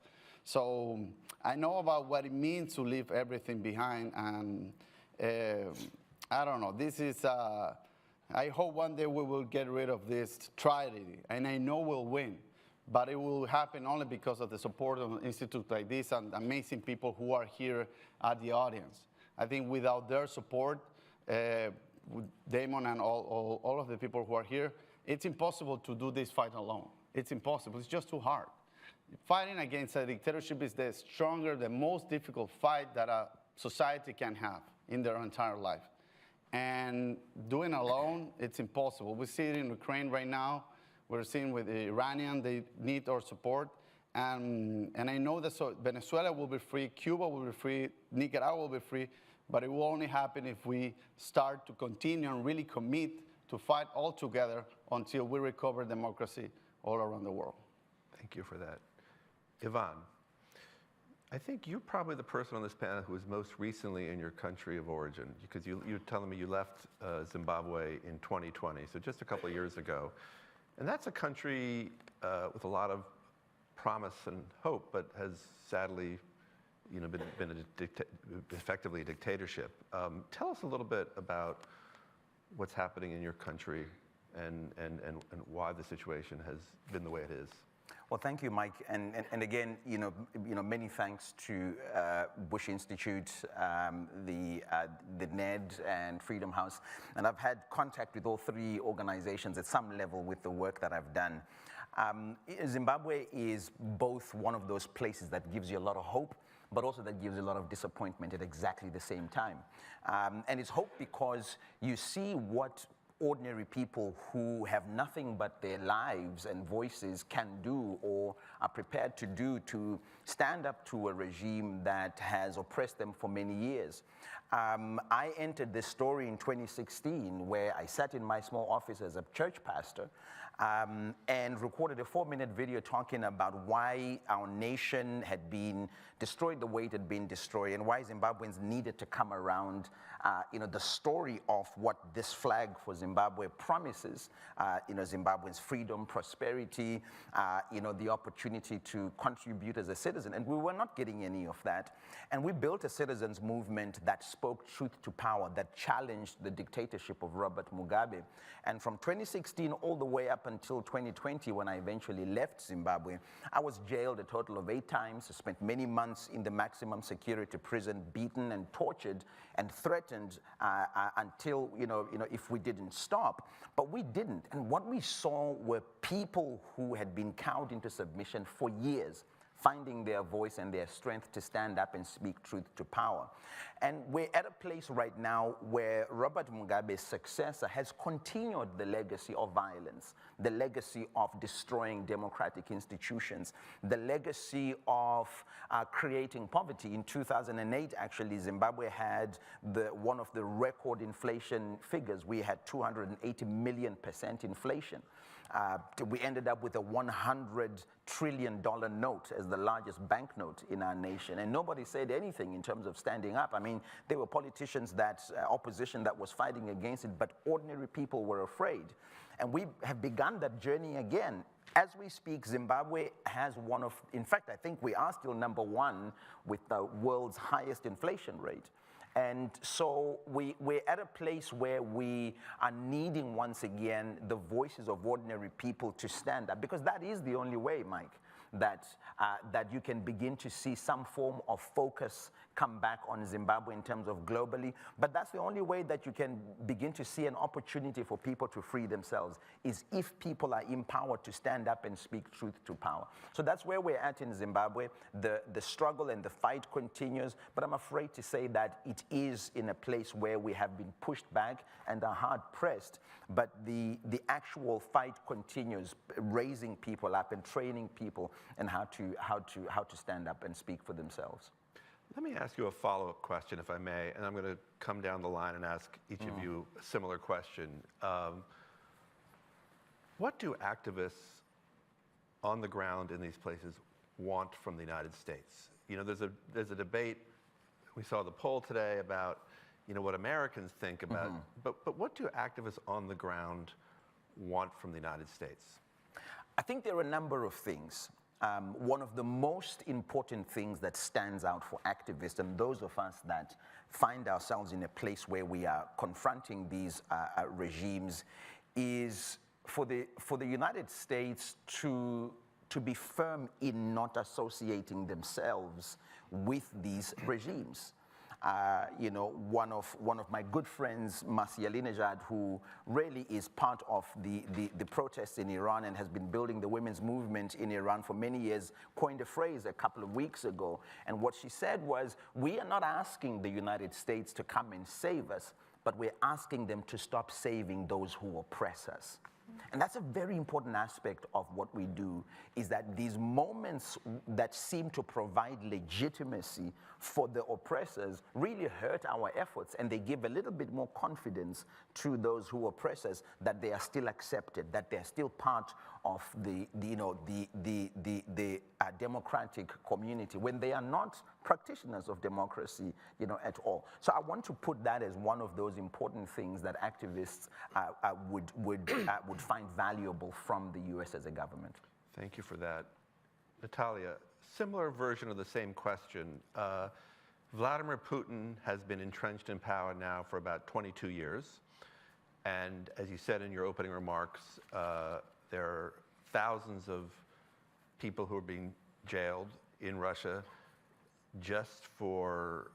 So I know about what it means to leave everything behind. And I don't know, this is, I hope one day we will get rid of this tragedy. And I know we'll win. But it will happen only because of the support of an institute like this and amazing people who are here at the audience. I think without their support, with Damon and all of the people who are here, it's impossible to do this fight alone. It's impossible. It's just too hard. Fighting against a dictatorship is the stronger, the most difficult fight that a society can have in their entire life. And doing it alone, it's impossible. We see it in Ukraine right now. We're seeing with the Iranian, they need our support. And I know that Venezuela will be free, Cuba will be free, Nicaragua will be free, but it will only happen if we start to continue and really commit to fight all together until we recover democracy all around the world. Thank you for that. Ivan, I think you're probably the person on this panel who was most recently in your country of origin, because you're telling me you left Zimbabwe in 2020, so just a couple of years ago. And that's a country with a lot of promise and hope, but has sadly, you know, been effectively a dictatorship. Tell us a little bit about what's happening in your country and why the situation has been the way it is. Well, thank you, Mike, and again, you know, many thanks to Bush Institute, the NED, and Freedom House, and I've had contact with all 3 organizations at some level with the work that I've done. Zimbabwe is both one of those places that gives you a lot of hope, but also that gives you a lot of disappointment at exactly the same time. And it's hope because you see what ordinary people who have nothing but their lives and voices can do or are prepared to do to stand up to a regime that has oppressed them for many years. I entered this story in 2016 where I sat in my small office as a church pastor and recorded a 4-minute video talking about why our nation had been destroyed the way it had been destroyed and why Zimbabweans needed to come around. The story of what this flag for Zimbabwe promises, Zimbabweans' freedom, prosperity, the opportunity to contribute as a citizen. And we were not getting any of that. And we built a citizens movement that spoke truth to power, that challenged the dictatorship of Robert Mugabe. And from 2016 all the way up until 2020, when I eventually left Zimbabwe, I was jailed a total of 8 times. I spent many months in the maximum security prison, beaten and tortured and threatened until, if we didn't stop. But we didn't. And what we saw were people who had been cowed into submission for years, finding their voice and their strength to stand up and speak truth to power. And we're at a place right now where Robert Mugabe's successor has continued the legacy of violence, the legacy of destroying democratic institutions, the legacy of creating poverty. In 2008, actually, Zimbabwe had one of the record inflation figures. We had 280 million% inflation. We ended up with a $100 trillion note as the largest banknote in our nation. And nobody said anything in terms of standing up. I mean, there were politicians, opposition that was fighting against it, but ordinary people were afraid. And we have begun that journey again. As we speak, Zimbabwe has in fact, I think we are still #1 with the world's highest inflation rate. And so we're at a place where we are needing, once again, the voices of ordinary people to stand up, because that is the only way, Mike, that you can begin to see some form of focus come back on Zimbabwe in terms of globally. But that's the only way that you can begin to see an opportunity for people to free themselves, is if people are empowered to stand up and speak truth to power. So that's where we're at in Zimbabwe. The struggle and the fight continues, but I'm afraid to say that it is in a place where we have been pushed back and are hard pressed, but the actual fight continues, raising people up and training people and how to stand up and speak for themselves. Let me ask you a follow-up question, if I may, and I'm going to come down the line and ask each of you a similar question. What do activists on the ground in these places want from the United States? There's a debate. We saw the poll today about what Americans think about, but what do activists on the ground want from the United States? I think there are a number of things. One of the most important things that stands out for activists and those of us that find ourselves in a place where we are confronting these regimes is for the United States to be firm in not associating themselves with these regimes. One of my good friends, Ahmadinejad, who really is part of the protests in Iran and has been building the women's movement in Iran for many years, coined a phrase a couple of weeks ago. And what she said was, we are not asking the United States to come and save us, but we're asking them to stop saving those who oppress us. And that's a very important aspect of what we do, is that these moments that seem to provide legitimacy for the oppressors really hurt our efforts, and they give a little bit more confidence to those who oppress us that they are still accepted, that they're still part of the democratic community, when they are not practitioners of democracy, at all. So I want to put that as one of those important things that activists would find valuable from the U.S. as a government. Thank you for that. Natalia, similar version of the same question. Vladimir Putin has been entrenched in power now for about 22 years. And as you said in your opening remarks, there are thousands of people who are being jailed in Russia just for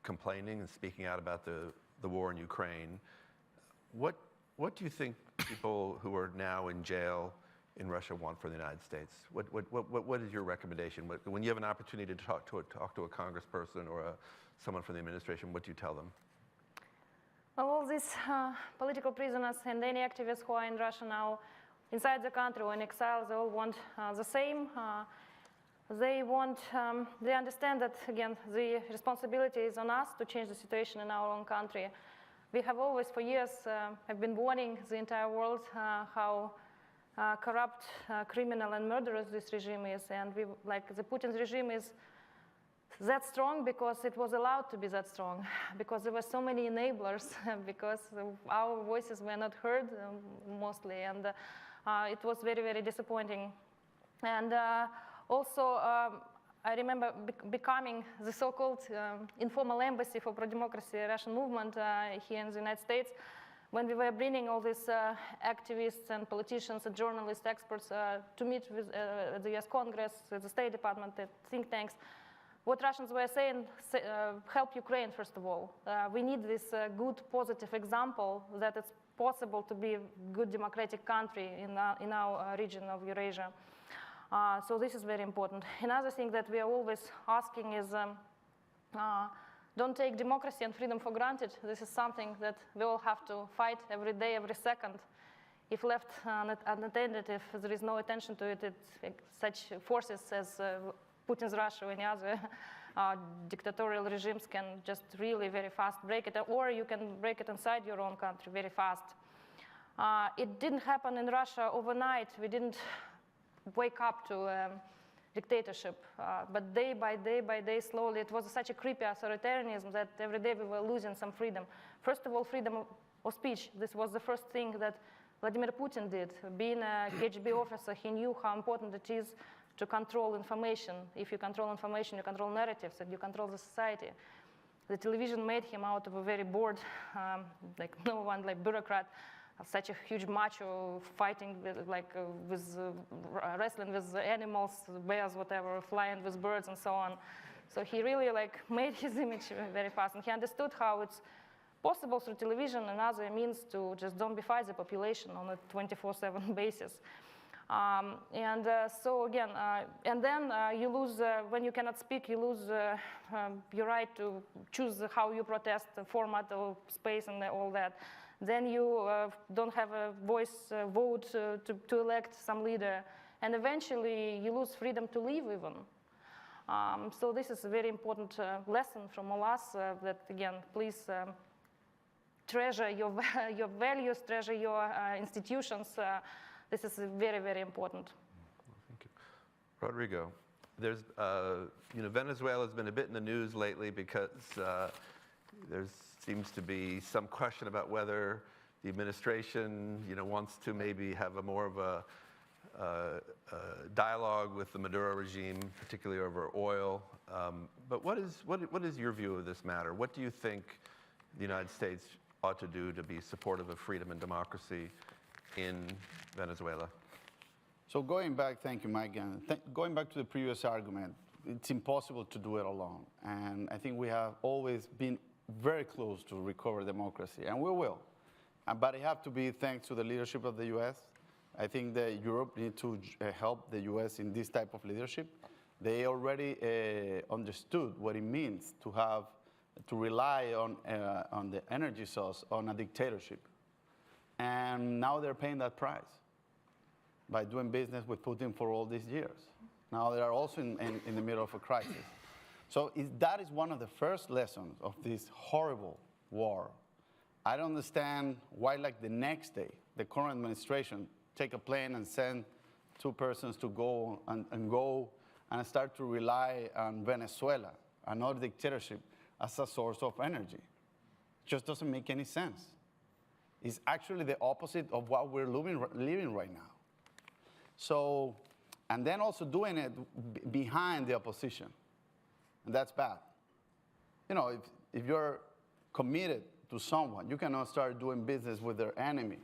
complaining and speaking out about the war in Ukraine. What do you think people who are now in jail in Russia want from the United States? What is your recommendation? When you have an opportunity to talk to a congressperson or someone from the administration, what do you tell them? Well, all these political prisoners and any activists who are in Russia now, inside the country or in exile, they all want the same. They understand that, again, the responsibility is on us to change the situation in our own country. We have always, for years, have been warning the entire world how corrupt, criminal, and murderous this regime is. And the Putin's regime is that strong because it was allowed to be that strong, because there were so many enablers, because our voices were not heard mostly, and it was very, very disappointing. And also, I remember becoming the so-called informal embassy for pro-democracy Russian movement here in the United States, when we were bringing all these activists and politicians and journalists, experts to meet with the US Congress, the State Department, the think tanks. What Russians were saying, help Ukraine, first of all. We need this good, positive example that it's possible to be a good democratic country in our region of Eurasia. So this is very important. Another thing that we are always asking is don't take democracy and freedom for granted. This is something that we all have to fight every day, every second. If left unattended, if there is no attention to it, such forces as Putin's Russia or any other dictatorial regimes can just really very fast break it, or you can break it inside your own country very fast. It didn't happen in Russia overnight. We didn't wake up to dictatorship, but day by day, slowly, it was such a creepy authoritarianism that every day we were losing some freedom. First of all, freedom of speech. This was the first thing that Vladimir Putin did. Being a KGB officer, he knew how important it is to control information. If you control information, you control narratives, and you control the society. The television made him out of a very bored, bureaucrat, such a huge macho fighting wrestling with animals, bears, whatever, flying with birds and so on. So he really made his image very fast, and he understood how it's possible through television and other means to just zombify the population on a 24/7 basis. So again, and then you lose, when you cannot speak, you lose your right to choose how you protest, the format or space and all that. Then you don't have a voice, vote to elect some leader. And eventually you lose freedom to live even. So this is a very important lesson from all us that, again, please treasure your values, treasure your institutions. This is very, very important. Thank you. Rodrigo, there's, Venezuela has been a bit in the news lately because there seems to be some question about whether the administration, wants to maybe have a more of a dialogue with the Maduro regime, particularly over oil. But what is your view of this matter? What do you think the United States ought to do to be supportive of freedom and democracy in Venezuela? So going back, thank you, Mike, and going back to the previous argument, it's impossible to do it alone. And I think we have always been very close to recover democracy, and we will. But it has to be thanks to the leadership of the US. I think that Europe needs to help the US in this type of leadership. They already understood what it means to rely on the energy source on a dictatorship. And now they're paying that price by doing business with Putin for all these years. Now they are also in the middle of a crisis. So that is one of the first lessons of this horrible war. I don't understand why, the next day, the current administration take a plane and send 2 persons to go and start to rely on Venezuela, another dictatorship, as a source of energy. It just doesn't make any sense. It's actually the opposite of what we're living right now. So, and then also doing it behind the opposition. And that's bad. If you're committed to someone, you cannot start doing business with their enemy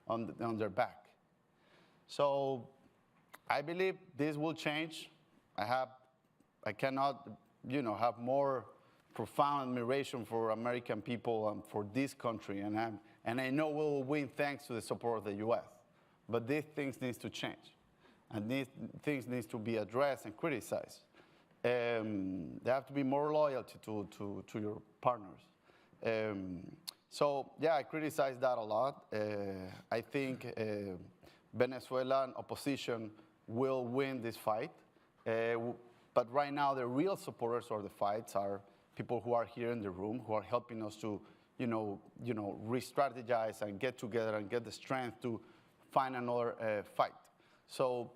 on their back. So I believe this will change. I cannot, have more profound admiration for American people and for this country, and I know we will win thanks to the support of the U.S. But these things need to change, and these things need to be addressed and criticized. There have to be more loyalty to your partners. So yeah, I criticize that a lot. I think Venezuelan opposition will win this fight. But right now, the real supporters of the fights are people who are here in the room, who are helping us to, re-strategize and get together and get the strength to find another fight. So,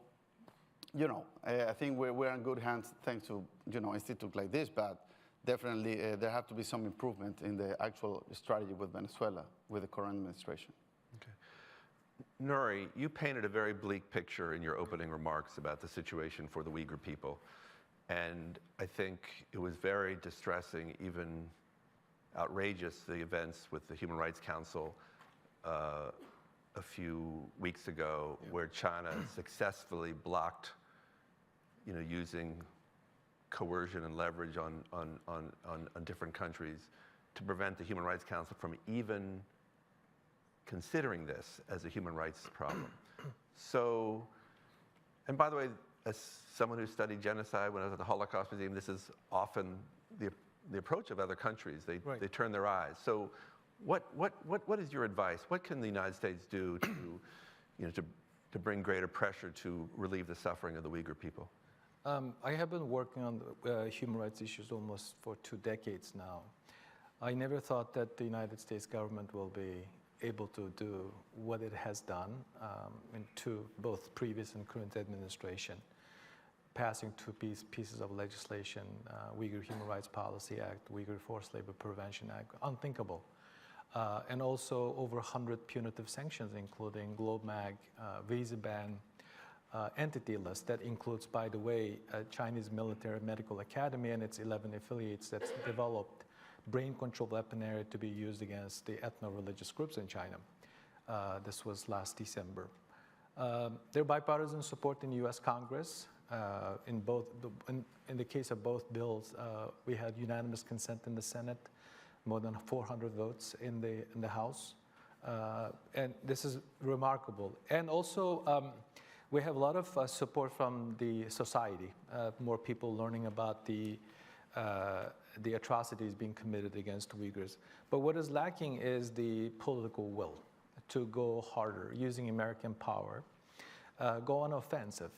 I think we're in good hands thanks to, institute like this, but definitely there have to be some improvement in the actual strategy with Venezuela, with the current administration. Okay. Nuri, you painted a very bleak picture in your opening remarks about the situation for the Uyghur people. And I think it was very distressing, even outrageous, the events with the Human Rights Council a few weeks ago, where China successfully blocked, using coercion and leverage on different countries to prevent the Human Rights Council from even considering this as a human rights problem. So, and by the way, as someone who studied genocide when I was at the Holocaust Museum, this is often the approach of other countries. They turn their eyes. So what is your advice? What can the United States do to bring greater pressure to relieve the suffering of the Uyghur people? I have been working on human rights issues almost for 2 decades now. I never thought that the United States government will be able to do what it has done into both previous and current administration, passing 2 pieces of legislation, Uyghur Human Rights Policy Act, Uyghur Forced Labor Prevention Act, unthinkable. And also over 100 punitive sanctions, including GlobeMag, visa ban, entity list that includes, by the way, Chinese Military Medical Academy and its 11 affiliates that's developed brain control weaponry to be used against the ethno-religious groups in China. This was last December. There's bipartisan support in U.S. Congress. In the case of both bills, we had unanimous consent in the Senate, more than 400 votes in the House. And this is remarkable. And also, we have a lot of support from the society, more people learning about the atrocities being committed against Uyghurs. But what is lacking is the political will to go harder, using American power, go on offensive.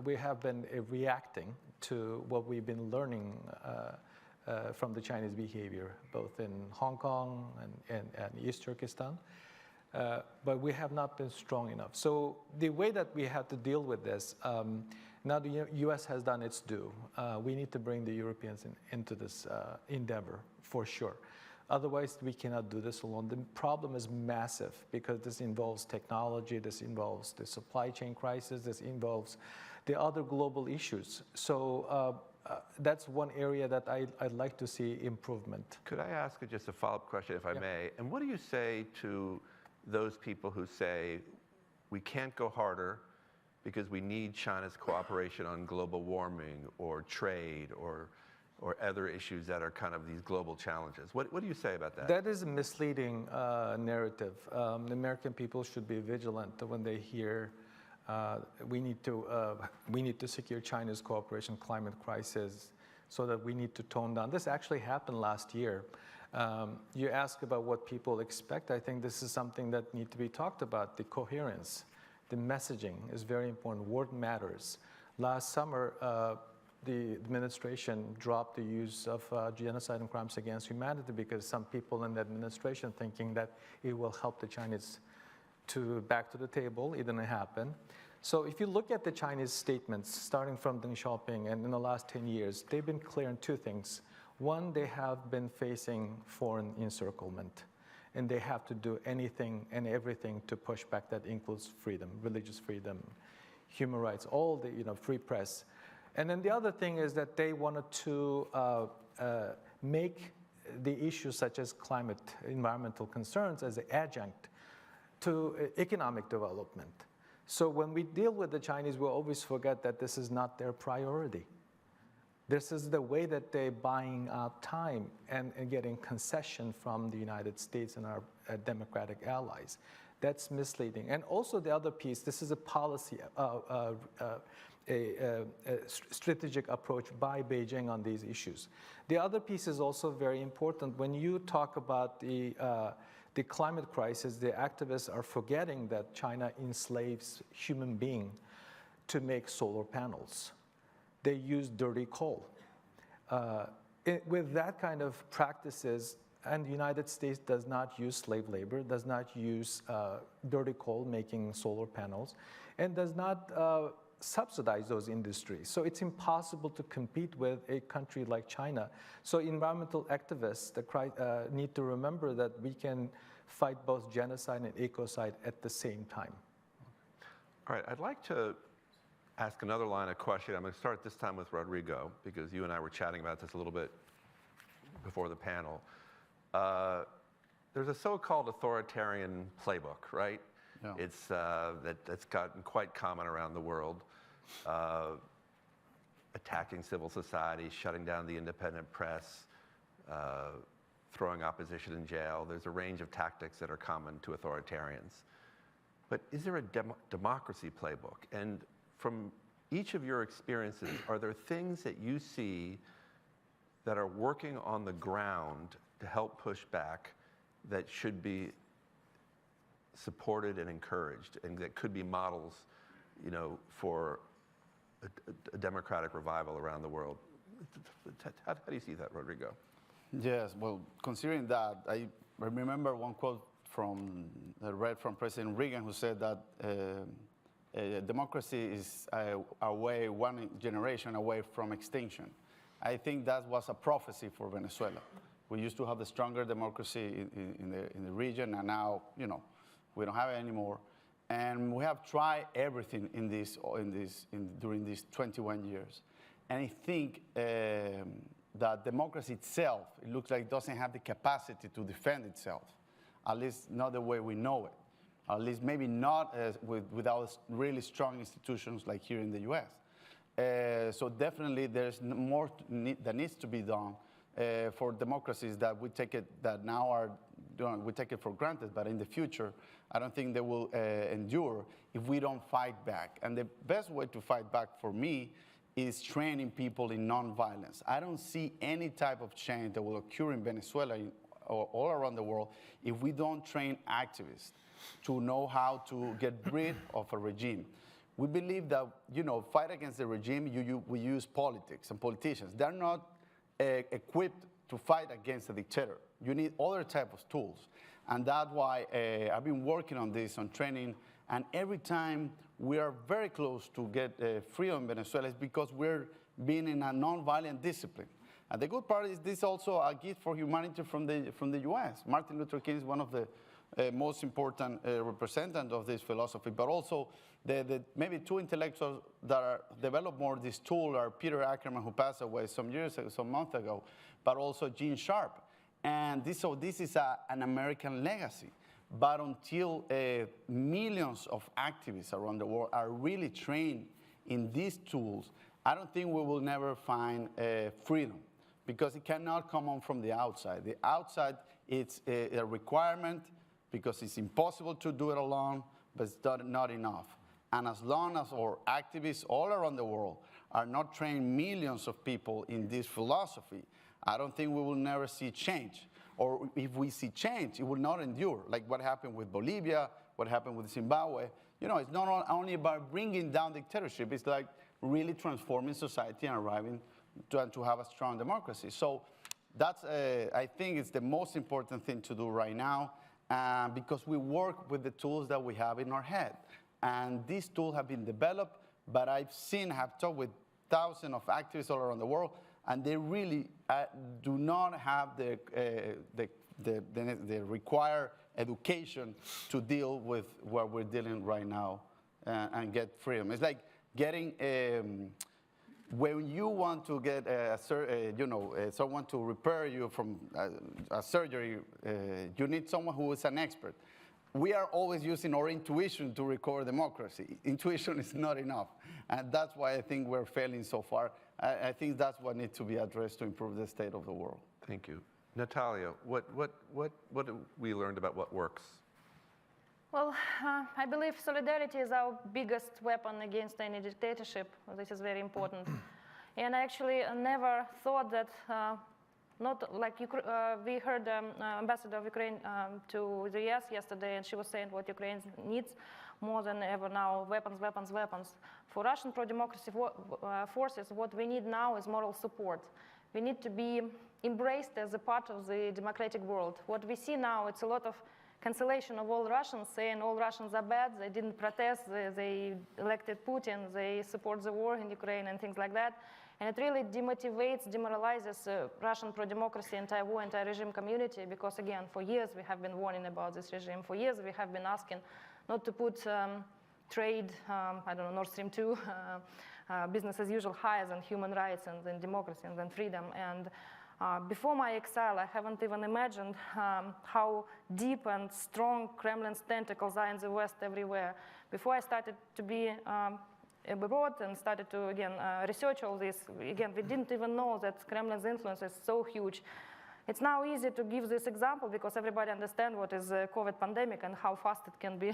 We have been reacting to what we've been learning from the Chinese behavior, both in Hong Kong and East Turkestan. But we have not been strong enough. So the way that we have to deal with this, now the U.S. has done its due. We need to bring the Europeans into this endeavor, for sure. Otherwise, we cannot do this alone. The problem is massive because this involves technology, this involves the supply chain crisis, this involves the other global issues. So that's one area that I'd like to see improvement. Could I ask just a follow-up question, if I may? And what do you say to those people who say we can't go harder because we need China's cooperation on global warming or trade or other issues that are kind of these global challenges? What do you say about that? That is a misleading narrative. The American people should be vigilant when they hear we need to secure China's cooperation climate crisis, so that we need to tone down. This actually happened last year. You ask about what people expect. I think this is something that needs to be talked about. The coherence, the messaging is very important. Word matters. Last summer, the administration dropped the use of genocide and crimes against humanity because some people in the administration thinking that it will help the Chinese to back to the table. It didn't happen. So if you look at the Chinese statements, starting from Deng Xiaoping and in the last 10 years, they've been clear on 2 things. One, they have been facing foreign encirclement, and they have to do anything and everything to push back. That includes freedom, religious freedom, human rights, all the free press. And then the other thing is that they wanted to make the issues such as climate, environmental concerns as an adjunct to economic development. So when we deal with the Chinese, we always forget that this is not their priority. This is the way that they're buying out time and getting concession from the United States and our democratic allies. That's misleading. And also the other piece, this is a policy strategic approach by Beijing on these issues. The other piece is also very important. When you talk about the climate crisis, the activists are forgetting that China enslaves human beings to make solar panels. They use dirty coal. With that kind of practices, and the United States does not use slave labor, does not use dirty coal making solar panels, and does not subsidize those industries. So it's impossible to compete with a country like China. So environmental activists need to remember that we can fight both genocide and ecocide at the same time. All right, I'd like to ask another line of question. I'm going to start this time with Rodrigo, because you and I were chatting about this a little bit before the panel. There's a so-called authoritarian playbook, right? Yeah. It's that's gotten quite common around the world. Attacking civil society, shutting down the independent press, throwing opposition in jail. There's a range of tactics that are common to authoritarians. But is there a democracy playbook? And from each of your experiences, are there things that you see that are working on the ground to help push back that should be supported and encouraged, and that could be models, you know, for a democratic revival around the world? How do you see that, Rodrigo? Yes, well, considering that, I remember one quote I read from President Reagan, who said that democracy is one generation away from extinction. I think that was a prophecy for Venezuela. We used to have the stronger democracy in the region, and now, you know, we don't have it anymore. And we have tried everything during these 21 years. And I think that democracy itself, it looks like it doesn't have the capacity to defend itself, at least not the way we know it. At least maybe not without really strong institutions like here in the US. So definitely there's more that needs to be done for democracies that we take it for granted, but in the future, I don't think they will endure if we don't fight back. And the best way to fight back for me is training people in nonviolence. I don't see any type of change that will occur in Venezuela or all around the world if we don't train activists to know how to get rid of a regime. We believe that, you know, fight against the regime, we use politics and politicians. They're not equipped to fight against a dictator. You need other type of tools. And that's why I've been working on this, on training, and every time we are very close to get freedom in Venezuela is because we're being in a nonviolent discipline. And the good part is this also a gift for humanity from the US. Martin Luther King is one of the most important representatives of this philosophy, but also the maybe two intellectuals that are developed more this tool are Peter Ackerman, who passed away some months ago, but also Gene Sharp. And this is an American legacy. But until millions of activists around the world are really trained in these tools, I don't think we will never find freedom, because it cannot come on from the outside. The outside, it's a requirement because it's impossible to do it alone, but it's not enough. And as long as our activists all around the world are not training millions of people in this philosophy, I don't think we will never see change. Or if we see change, it will not endure, like what happened with Bolivia, what happened with Zimbabwe. You know, it's not only about bringing down dictatorship, it's like really transforming society and arriving to have a strong democracy. So that's, I think it's the most important thing to do right now, because we work with the tools that we have in our head. And these tools have been developed, but have talked with thousands of activists all around the world, and they really do not have the required education to deal with what we're dealing right now and get freedom. It's like getting, when you want to get someone to repair you from a surgery, you need someone who is an expert. We are always using our intuition to recover democracy. Intuition is not enough. And that's why I think we're failing so far. I think that's what needs to be addressed to improve the state of the world. Thank you. Natalia, what have we learned about what works? Well, I believe solidarity is our biggest weapon against any dictatorship. This is very important. And I actually never thought that, not like we heard Ambassador of Ukraine to the US yesterday, and she was saying what Ukraine needs more than ever now, weapons, weapons, weapons. For Russian pro-democracy forces, what we need now is moral support. We need to be embraced as a part of the democratic world. What we see now, it's a lot of cancellation of all Russians, saying all Russians are bad, they didn't protest, they elected Putin, they support the war in Ukraine and things like that. And it really demotivates, demoralizes Russian pro-democracy, anti-war, anti-regime community, because again, for years we have been warning about this regime. For years we have been asking not to put trade, I don't know, Nord Stream 2, business as usual higher than human rights and than democracy and than freedom. And before my exile, I haven't even imagined how deep and strong Kremlin's tentacles are in the West everywhere. Before I started to be abroad and started to, again, research all this, again, we didn't even know that Kremlin's influence is so huge. It's now easy to give this example because everybody understands what is a COVID pandemic and how fast it can be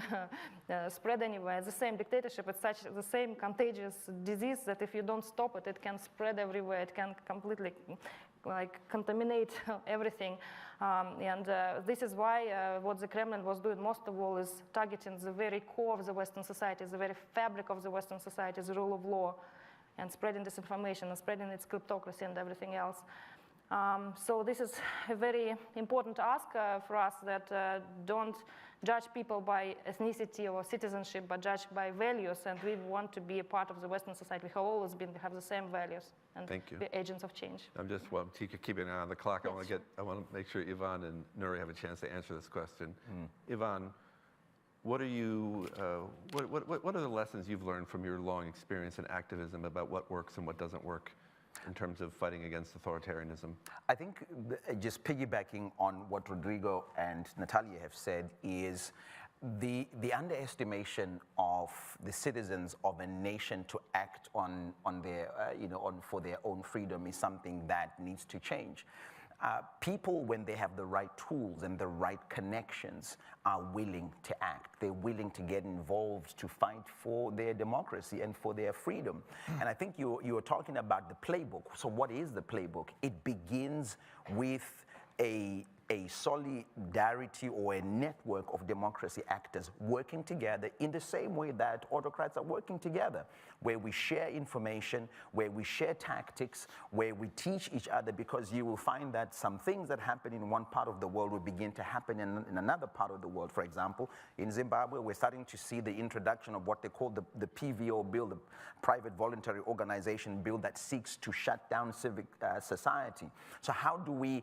spread anywhere. The same dictatorship, it's such the same contagious disease that if you don't stop it, it can spread everywhere. It can completely contaminate everything. This is why what the Kremlin was doing most of all is targeting the very core of the Western society, the very fabric of the Western society, the rule of law, and spreading disinformation and spreading its kleptocracy and everything else. So this is a very important ask for us that don't judge people by ethnicity or citizenship, but judge by values. And we want to be a part of the Western society. We have always been, we have the same values. And Thank you. We're agents of change. I'm just, well, keeping an eye on the clock. Yes. I want to make sure Ivan and Nuri have a chance to answer this question. Ivan, what are you, what are the lessons you've learned from your long experience in activism about what works and what doesn't work in terms of fighting against authoritarianism? I think just piggybacking on what Rodrigo and Natalia have said is the underestimation of the citizens of a nation to act on their, for their own freedom is something that needs to change. People, when they have the right tools and the right connections, are willing to act. They're willing to get involved to fight for their democracy and for their freedom. And I think you were talking about the playbook. So what is the playbook? It begins with a solidarity or a network of democracy actors working together in the same way that autocrats are working together, where we share information, where we share tactics, where we teach each other, because you will find that some things that happen in one part of the world will begin to happen in another part of the world. For example, in Zimbabwe, we're starting to see the introduction of what they call the PVO bill, the Private Voluntary Organization bill, that seeks to shut down civil society. So how do we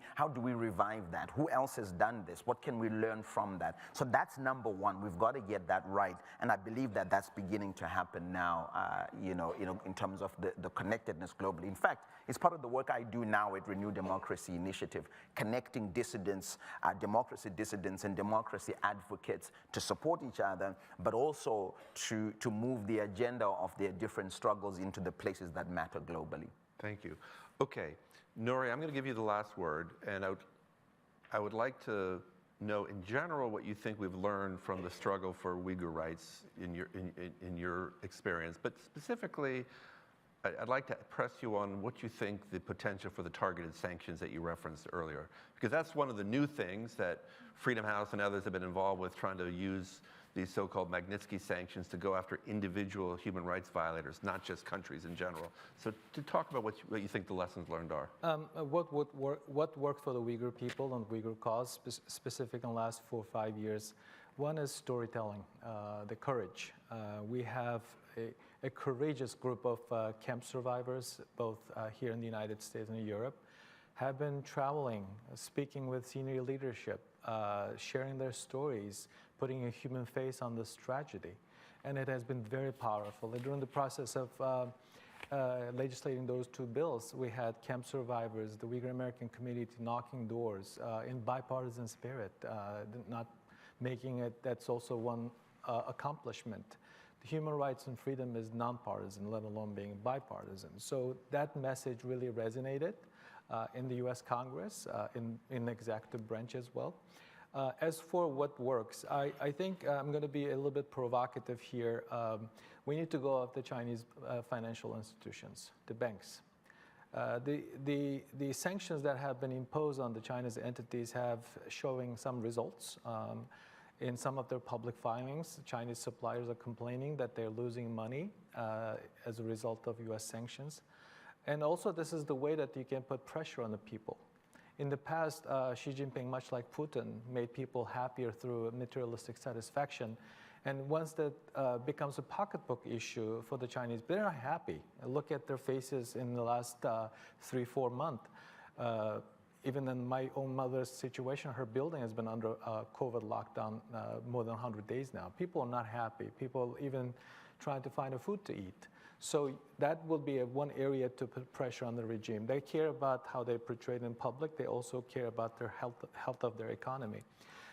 revive that? Who else has done this? What can we learn from that? So that's number one. We've got to get that right. And I believe that that's beginning to happen now, in terms of the connectedness globally. In fact, it's part of the work I do now at Renew Democracy Initiative, connecting dissidents, democracy dissidents and democracy advocates to support each other, but also to move the agenda of their different struggles into the places that matter globally. Thank you. Okay, Nuri, I'm going to give you the last word, and I would like to know, in general, what you think we've learned from the struggle for Uyghur rights in your experience. But specifically, I'd like to press you on what you think the potential for the targeted sanctions that you referenced earlier. Because that's one of the new things that Freedom House and others have been involved with, trying to use these so-called Magnitsky sanctions to go after individual human rights violators, not just countries in general. So to talk about what you think the lessons learned are. What worked for the Uyghur people and Uyghur cause, specific in the last 4 or 5 years, one is storytelling, the courage. We have a courageous group of camp survivors, both here in the United States and in Europe, have been traveling, speaking with senior leadership, sharing their stories, putting a human face on this tragedy. And it has been very powerful. And during the process of legislating those 2 bills, we had camp survivors, the Uyghur American community knocking doors in bipartisan spirit, not making it, that's also one accomplishment. The human rights and freedom is nonpartisan, let alone being bipartisan. So that message really resonated in the US Congress, in the executive branch as well. As for what works, I think I'm going to be a little bit provocative here. We need to go after Chinese financial institutions, the banks. The sanctions that have been imposed on the Chinese entities have showing some results. In some of their public filings, Chinese suppliers are complaining that they're losing money as a result of US sanctions. And also, this is the way that you can put pressure on the people. In the past, Xi Jinping, much like Putin, made people happier through materialistic satisfaction. And once that becomes a pocketbook issue for the Chinese, they're not happy. Look at their faces in the last 3-4 months. Even in my own mother's situation, her building has been under COVID lockdown more than 100 days now. People are not happy. People even trying to find a food to eat. So that will be one area to put pressure on the regime. They care about how they portray in public. They also care about their health of their economy.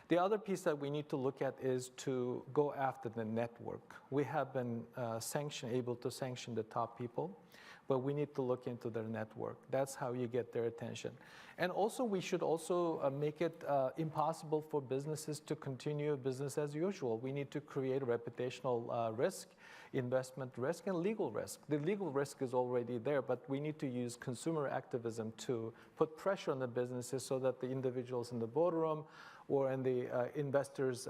The other piece that we need to look at is to go after the network. We have been able to sanction the top people, but we need to look into their network. That's how you get their attention. And also, we should also make it impossible for businesses to continue business as usual. We need to create reputational risk, investment risk, and legal risk. The legal risk is already there, but we need to use consumer activism to put pressure on the businesses so that the individuals in the boardroom or in the investors'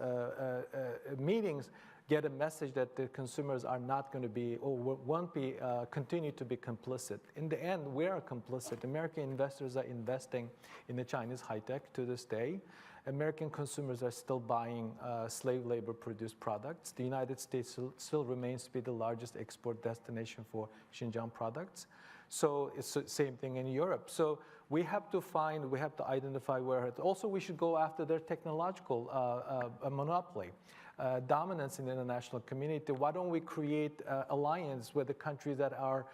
meetings get a message that the consumers are not going to be or won't be continue to be complicit. In the end, we are complicit. American investors are investing in the Chinese high tech to this day. American consumers are still buying slave labor produced products. The United States still remains to be the largest export destination for Xinjiang products. So it's the same thing in Europe. So we have to identify where. Also, we should go after their technological monopoly. Dominance in the international community. Why don't we create alliance with the countries that are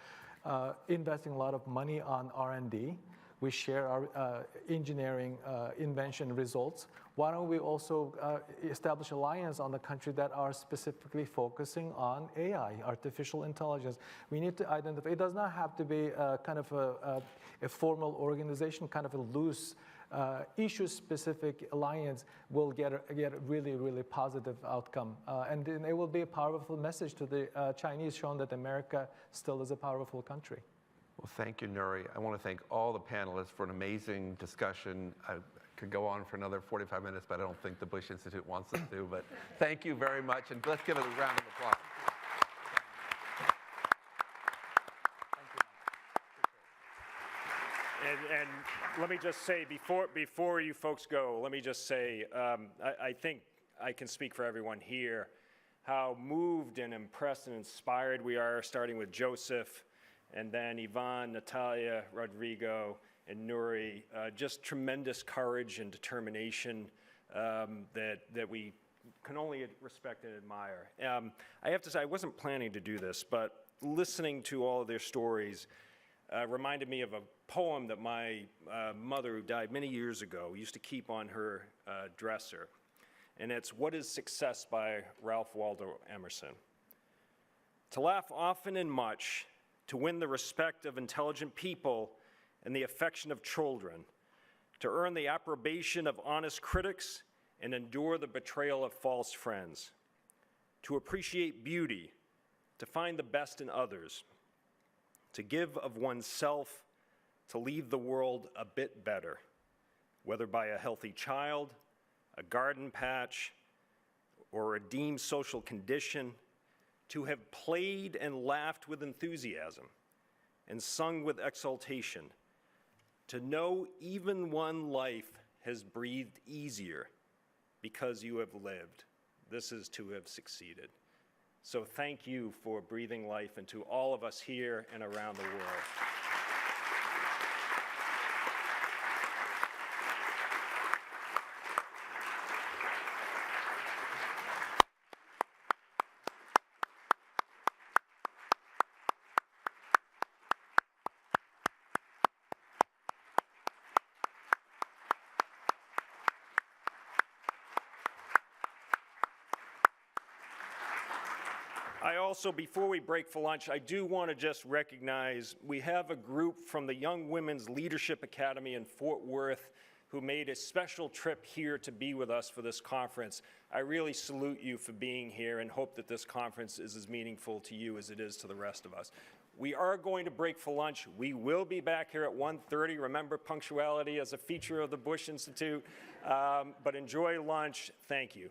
investing a lot of money on R&D? We share our engineering invention results. Why don't we also establish alliance on the countries that are specifically focusing on AI, artificial intelligence? We need to identify. It does not have to be kind of a formal organization, kind of a loose issue-specific alliance will get a really, really positive outcome. And then it will be a powerful message to the Chinese, showing that America still is a powerful country. Well, thank you, Nuri. I want to thank all the panelists for an amazing discussion. I could go on for another 45 minutes, but I don't think the Bush Institute wants us to. But thank you very much, and let's give it a round of applause. And let me just say, before you folks go, let me just say, I think I can speak for everyone here, how moved and impressed and inspired we are, starting with Joseph, and then Yvonne, Natalia, Rodrigo, and Nuri. Just tremendous courage and determination that we can only respect and admire. I have to say, I wasn't planning to do this, but listening to all of their stories reminded me of a poem that my mother, who died many years ago, used to keep on her dresser. And it's "What is Success" by Ralph Waldo Emerson. To laugh often and much, to win the respect of intelligent people and the affection of children, to earn the approbation of honest critics and endure the betrayal of false friends, to appreciate beauty, to find the best in others, to give of oneself, to leave the world a bit better, whether by a healthy child, a garden patch, or a redeemed social condition, to have played and laughed with enthusiasm and sung with exultation, to know even one life has breathed easier because you have lived. This is to have succeeded. So thank you for breathing life into all of us here and around the world. I also, before we break for lunch, I do want to just recognize we have a group from the Young Women's Leadership Academy in Fort Worth who made a special trip here to be with us for this conference. I really salute you for being here and hope that this conference is as meaningful to you as it is to the rest of us. We are going to break for lunch. We will be back here at 1:30. Remember, punctuality as a feature of the Bush Institute. But enjoy lunch. Thank you.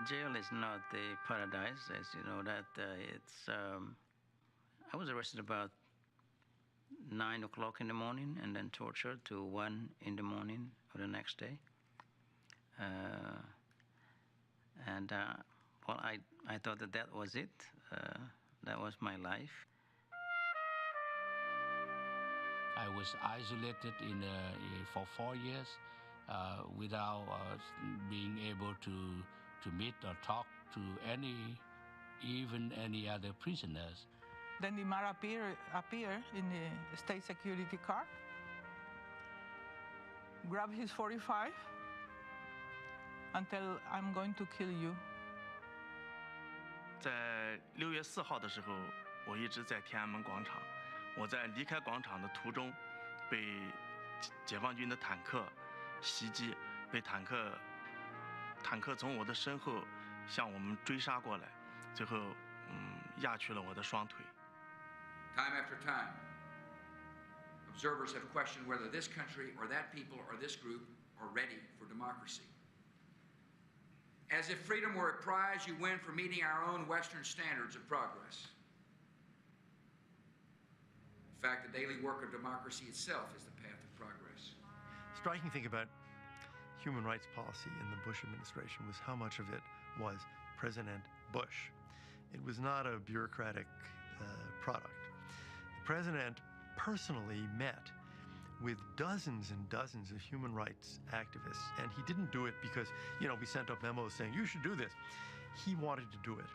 Jail is not the paradise, as you know that. I was arrested about 9 o'clock in the morning and then tortured to 1 in the morning of the next day. Well, I thought that was it. That was my life. I was isolated for 4 years without being able to meet or talk to even any other prisoners. Then the man appear in the state security car, grab his 45, and tell, I'm going to kill you. 在6月4号的时候，我一直在天安门广场。我在离开广场的途中，被解放军的坦克袭击，被坦克从我的身后向我们追杀过来，最后压去了我的双腿。 Time after time, observers have questioned whether this country or that people or this group are ready for democracy. As if freedom were a prize you win for meeting our own Western standards of progress. In fact, the daily work of democracy itself is the path of progress. Striking thing about human rights policy in the Bush administration was how much of it was President Bush. It was not a bureaucratic product. The president personally met with dozens and dozens of human rights activists, and he didn't do it because, we sent up memos saying, you should do this. He wanted to do it.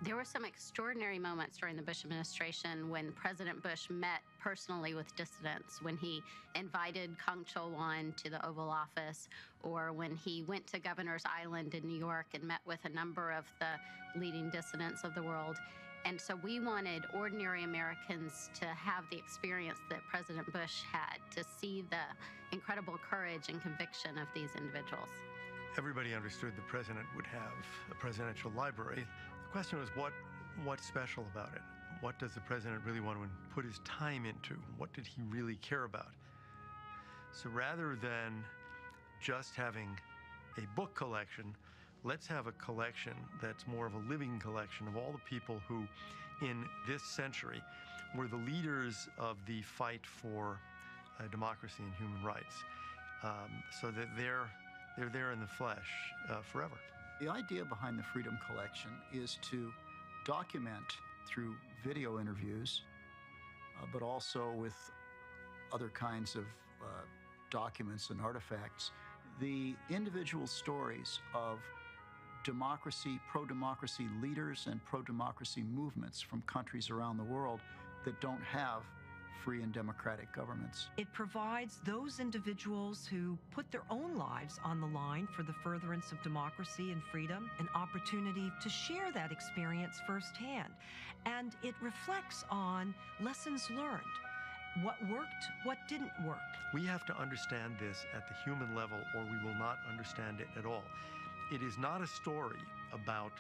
There were some extraordinary moments during the Bush administration when President Bush met personally with dissidents, when he invited Kang Chol-won to the Oval Office, or when he went to Governor's Island in New York and met with a number of the leading dissidents of the world. And so we wanted ordinary Americans to have the experience that President Bush had, to see the incredible courage and conviction of these individuals. Everybody understood the president would have a presidential library. The question was, what's special about it? What does the president really want to put his time into? What did he really care about? So rather than just having a book collection, let's have a collection that's more of a living collection of all the people who, in this century, were the leaders of the fight for democracy and human rights, so that they're there in the flesh forever. The idea behind the Freedom Collection is to document through video interviews, but also with other kinds of documents and artifacts, the individual stories of democracy, pro-democracy leaders and pro-democracy movements from countries around the world that don't have free and democratic governments. It provides those individuals who put their own lives on the line for the furtherance of democracy and freedom an opportunity to share that experience firsthand. And it reflects on lessons learned. What worked, what didn't work. We have to understand this at the human level, or we will not understand it at all. It is not a story about,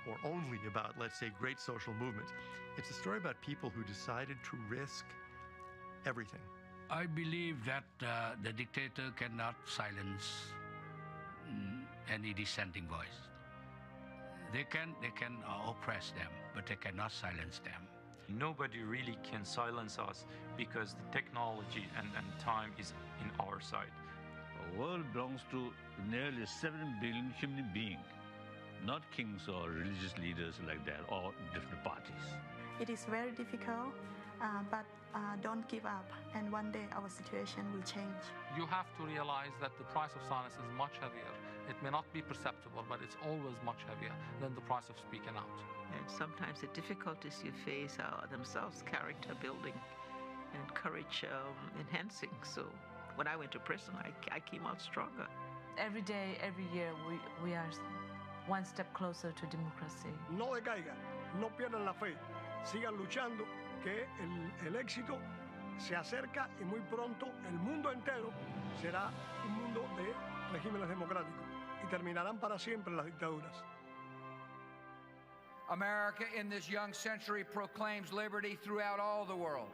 or only about, let's say, great social movements. It's a story about people who decided to risk everything. I believe that the dictator cannot silence any dissenting voice. They can oppress them, but they cannot silence them. Nobody really can silence us because the technology and time is in our side. The world belongs to nearly 7 billion human beings, not kings or religious leaders like that, or different parties. It is very difficult, but don't give up, and one day our situation will change. You have to realize that the price of silence is much heavier. It may not be perceptible, but it's always much heavier than the price of speaking out. And sometimes the difficulties you face are themselves character building and courage enhancing. So when I went to prison, I came out stronger. Every day, every year, we are one step closer to democracy. No decaigan, no pierdan la fe, sigan luchando, que el éxito se acerca y muy pronto el mundo entero será un mundo de regímenes democráticos y terminarán para siempre las dictaduras. America in this young century proclaims liberty throughout all the world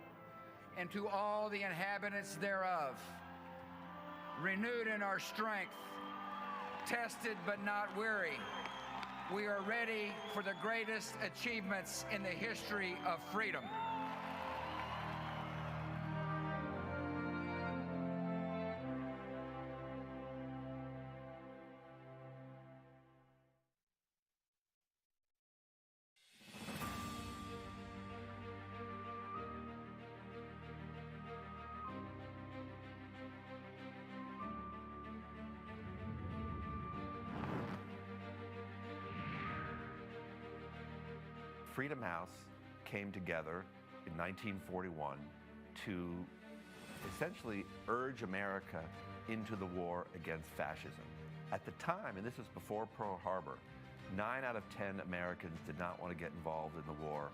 and to all the inhabitants thereof. Renewed in our strength, tested but not weary. We are ready for the greatest achievements in the history of freedom. Freedom House came together in 1941 to essentially urge America into the war against fascism. At the time, and this was before Pearl Harbor, 9 out of 10 Americans did not want to get involved in the war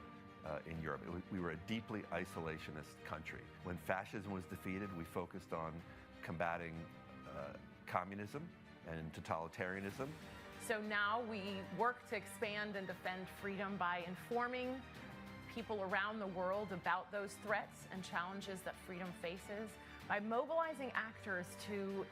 in Europe. We were a deeply isolationist country. When fascism was defeated, we focused on combating communism and totalitarianism. So now we work to expand and defend freedom by informing people around the world about those threats and challenges that freedom faces, by mobilizing actors to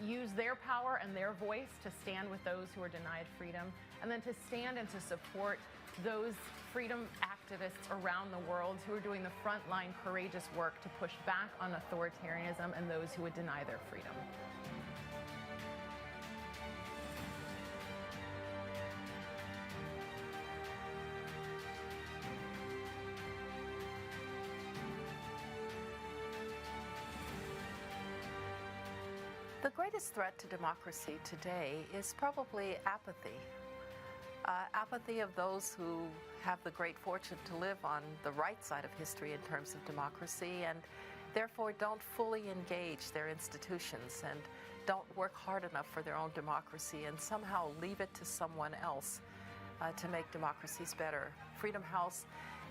use their power and their voice to stand with those who are denied freedom, and then to stand and to support those freedom activists around the world who are doing the frontline courageous work to push back on authoritarianism and those who would deny their freedom. The greatest threat to democracy today is probably apathy. Apathy of those who have the great fortune to live on the right side of history in terms of democracy and therefore don't fully engage their institutions and don't work hard enough for their own democracy and somehow leave it to someone else to make democracies better. Freedom House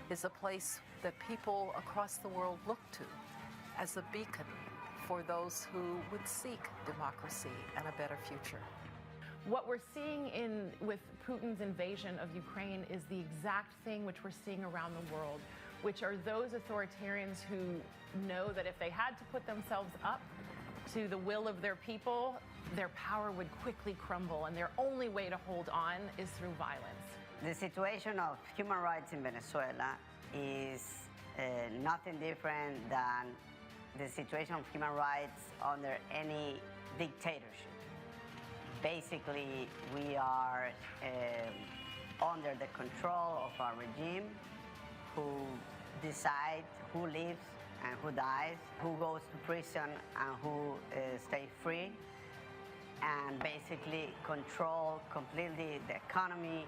is a place that people across the world look to as a beacon for those who would seek democracy and a better future. What we're seeing with Putin's invasion of Ukraine is the exact thing which we're seeing around the world, which are those authoritarians who know that if they had to put themselves up to the will of their people, their power would quickly crumble, and their only way to hold on is through violence. The situation of human rights in Venezuela is nothing different than the situation of human rights under any dictatorship. Basically, we are under the control of a regime who decides who lives and who dies, who goes to prison and who stays free, and basically control completely the economy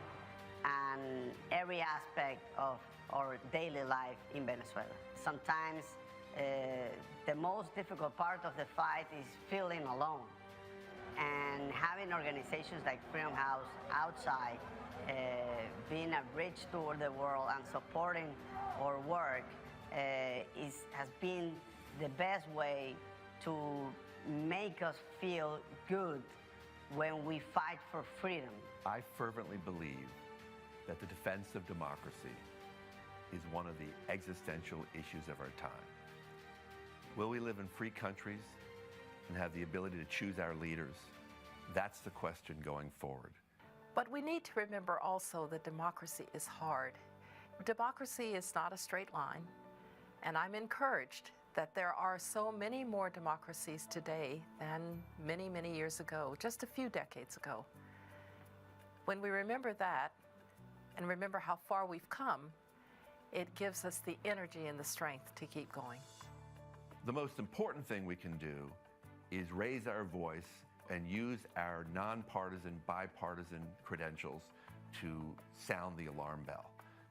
and every aspect of our daily life in Venezuela. Sometimes the most difficult part of the fight is feeling alone. And having organizations like Freedom House outside, being a bridge toward the world and supporting our work has been the best way to make us feel good when we fight for freedom. I fervently believe that the defense of democracy is one of the existential issues of our time. Will we live in free countries and have the ability to choose our leaders? That's the question going forward. But we need to remember also that democracy is hard. Democracy is not a straight line, and I'm encouraged that there are so many more democracies today than many, many years ago, just a few decades ago. When we remember that, and remember how far we've come, it gives us the energy and the strength to keep going. The most important thing we can do is raise our voice and use our nonpartisan, bipartisan credentials to sound the alarm bell.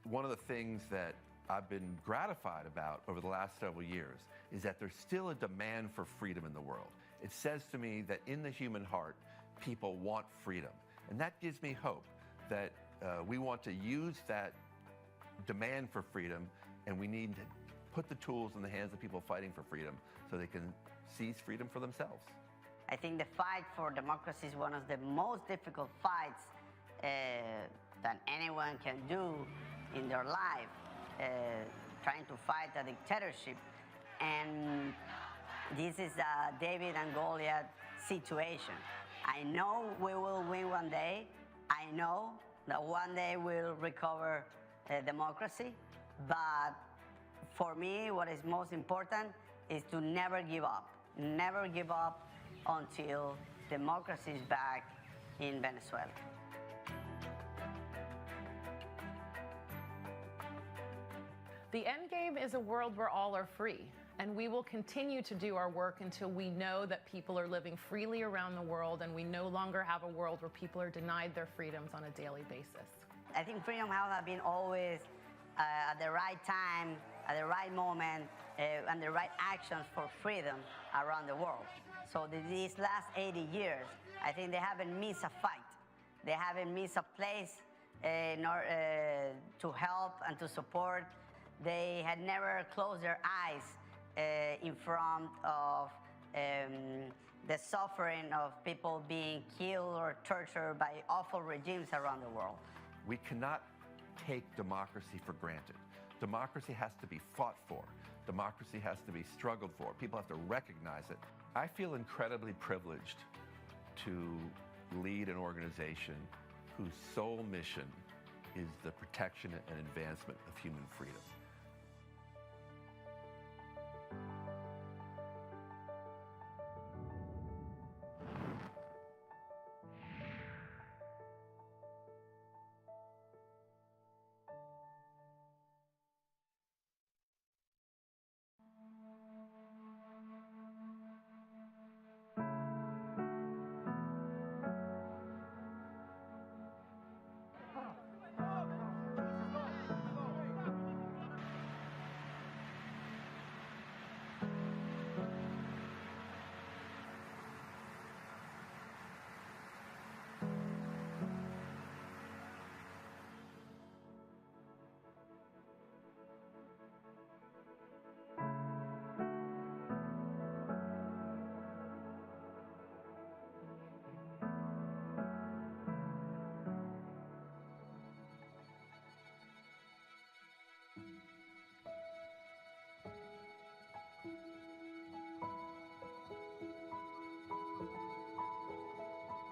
One of the things that I've been gratified about over the last several years is that there's still a demand for freedom in the world. It says to me that in the human heart, people want freedom. And that gives me hope that we want to use that demand for freedom, and we need to put the tools in the hands of people fighting for freedom so they can seize freedom for themselves. I think the fight for democracy is one of the most difficult fights that anyone can do in their life, trying to fight a dictatorship. And this is a David and Goliath situation. I know we will win one day. I know that one day we'll recover democracy. But for me, what is most important is to never give up. Never give up until democracy is back in Venezuela. The end game is a world where all are free, and we will continue to do our work until we know that people are living freely around the world and we no longer have a world where people are denied their freedoms on a daily basis. I think Freedom House has been always at the right time, at the right moment, and the right actions for freedom around the world. So these last 80 years, I think they haven't missed a fight. They haven't missed a place to help and to support. They had never closed their eyes in front of the suffering of people being killed or tortured by awful regimes around the world. We cannot take democracy for granted. Democracy has to be fought for. Democracy has to be struggled for. People have to recognize it. I feel incredibly privileged to lead an organization whose sole mission is the protection and advancement of human freedom.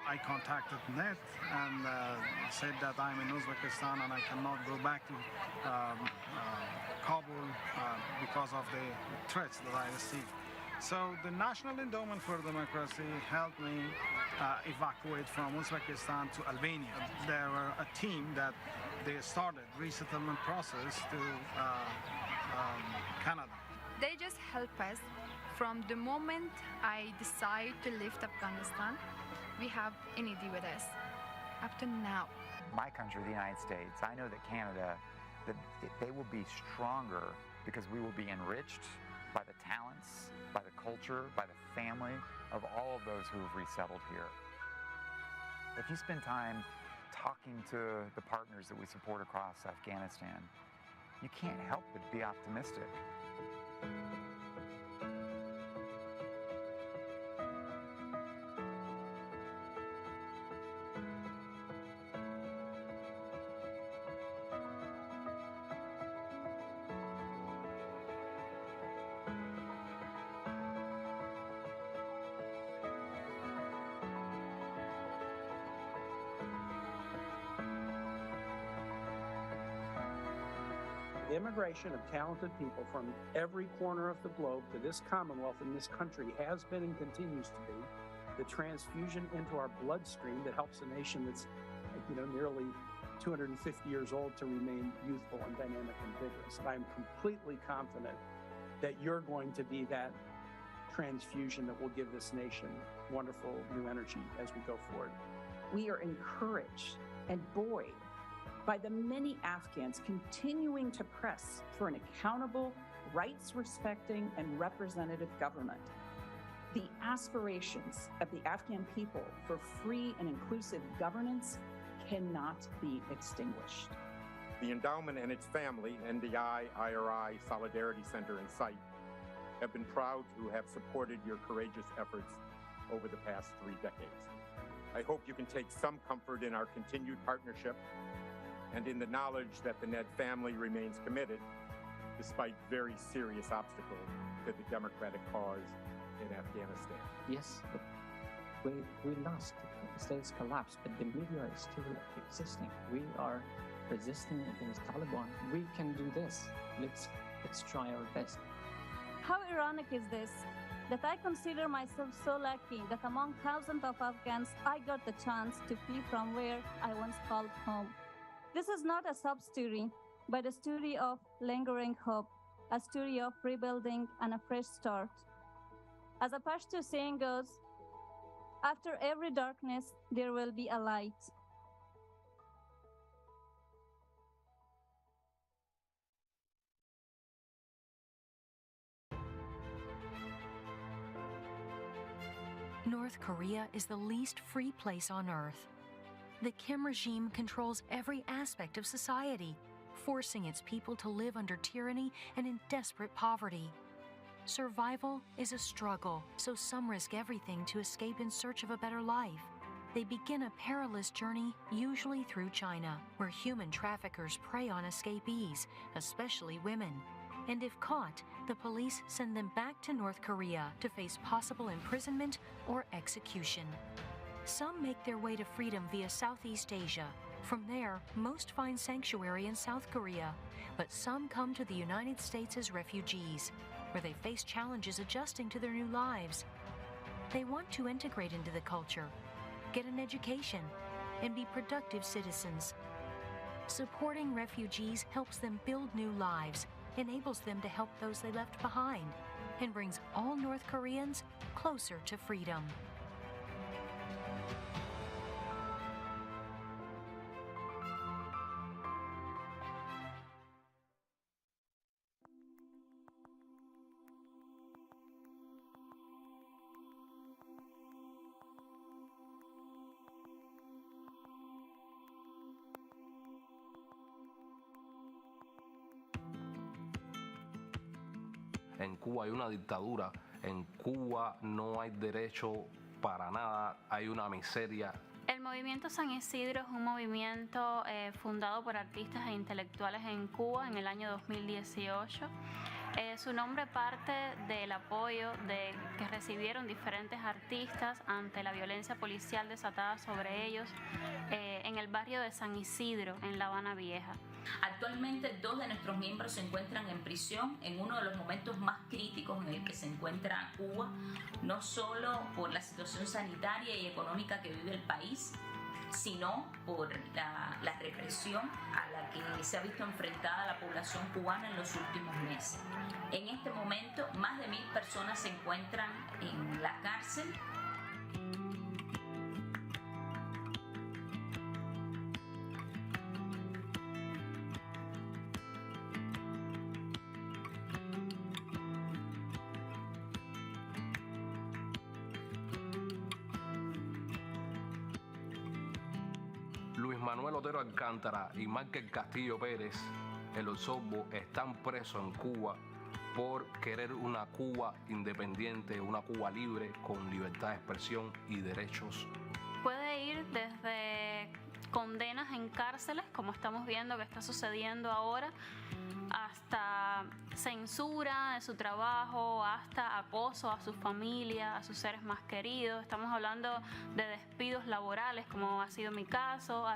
I contacted NET and said that I'm in Uzbekistan and I cannot go back to Kabul because of the threats that I received. So the National Endowment for Democracy helped me evacuate from Uzbekistan to Albania. There were a team that they started resettlement process to Canada. They just help us from the moment I decide to leave Afghanistan. We have unity with us up to now. My country, the United States, I know that Canada, that they will be stronger because we will be enriched by the talents, by the culture, by the family of all of those who have resettled here. If you spend time talking to the partners that we support across Afghanistan, you can't help but be optimistic. The immigration of talented people from every corner of the globe to this Commonwealth and this country has been and continues to be the transfusion into our bloodstream that helps a nation that's, nearly 250 years old to remain youthful and dynamic and vigorous. And I'm completely confident that you're going to be that transfusion that will give this nation wonderful new energy as we go forward. We are encouraged and buoyed by the many Afghans continuing to press for an accountable, rights-respecting, and representative government. The aspirations of the Afghan people for free and inclusive governance cannot be extinguished. The endowment and its family, NDI, IRI, Solidarity Center, and SITE, have been proud to have supported your courageous efforts over the past 3 decades. I hope you can take some comfort in our continued partnership and in the knowledge that the Ned family remains committed, despite very serious obstacles to the democratic cause in Afghanistan. Yes, We lost. The states collapsed, but the media is still existing. We are resisting against Taliban. We can do this. Let's try our best. How ironic is this? That I consider myself so lucky that among thousands of Afghans, I got the chance to flee from where I once called home. This is not a sub story, but a story of lingering hope, a story of rebuilding and a fresh start. As a Pashto saying goes, after every darkness, there will be a light. North Korea is the least free place on earth. The Kim regime controls every aspect of society, forcing its people to live under tyranny and in desperate poverty. Survival is a struggle, so some risk everything to escape in search of a better life. They begin a perilous journey, usually through China, where human traffickers prey on escapees, especially women. And if caught, the police send them back to North Korea to face possible imprisonment or execution. Some make their way to freedom via Southeast Asia. From there, most find sanctuary in South Korea, but some come to the United States as refugees, where they face challenges adjusting to their new lives. They want to integrate into the culture, get an education, and be productive citizens. Supporting refugees helps them build new lives, enables them to help those they left behind, and brings all North Koreans closer to freedom. En Cuba hay una dictadura, en Cuba no hay derecho para nada, hay una miseria. El movimiento San Isidro es un movimiento fundado por artistas e intelectuales en Cuba en el año 2018. Su nombre parte del apoyo que recibieron diferentes artistas ante la violencia policial desatada sobre ellos en el barrio de San Isidro, en La Habana Vieja. Actualmente 2 de nuestros miembros se encuentran en prisión en uno de los momentos más críticos en el que se encuentra Cuba, no solo por la situación sanitaria y económica que vive el país, sino por la represión a la que se ha visto enfrentada la población cubana en los últimos meses. En este momento, más de 1.000 personas se encuentran en la cárcel. Manuel Otero Alcántara y Márquez Castillo Pérez, el Osorbo, están presos en Cuba por querer una Cuba independiente, una Cuba libre, con libertad de expresión y derechos. Puede ir desde condenas en cárceles, como estamos viendo que está sucediendo ahora, hasta censura de su trabajo, hasta acoso a su familia, a sus seres más queridos. Estamos hablando de despidos laborales, como ha sido mi caso,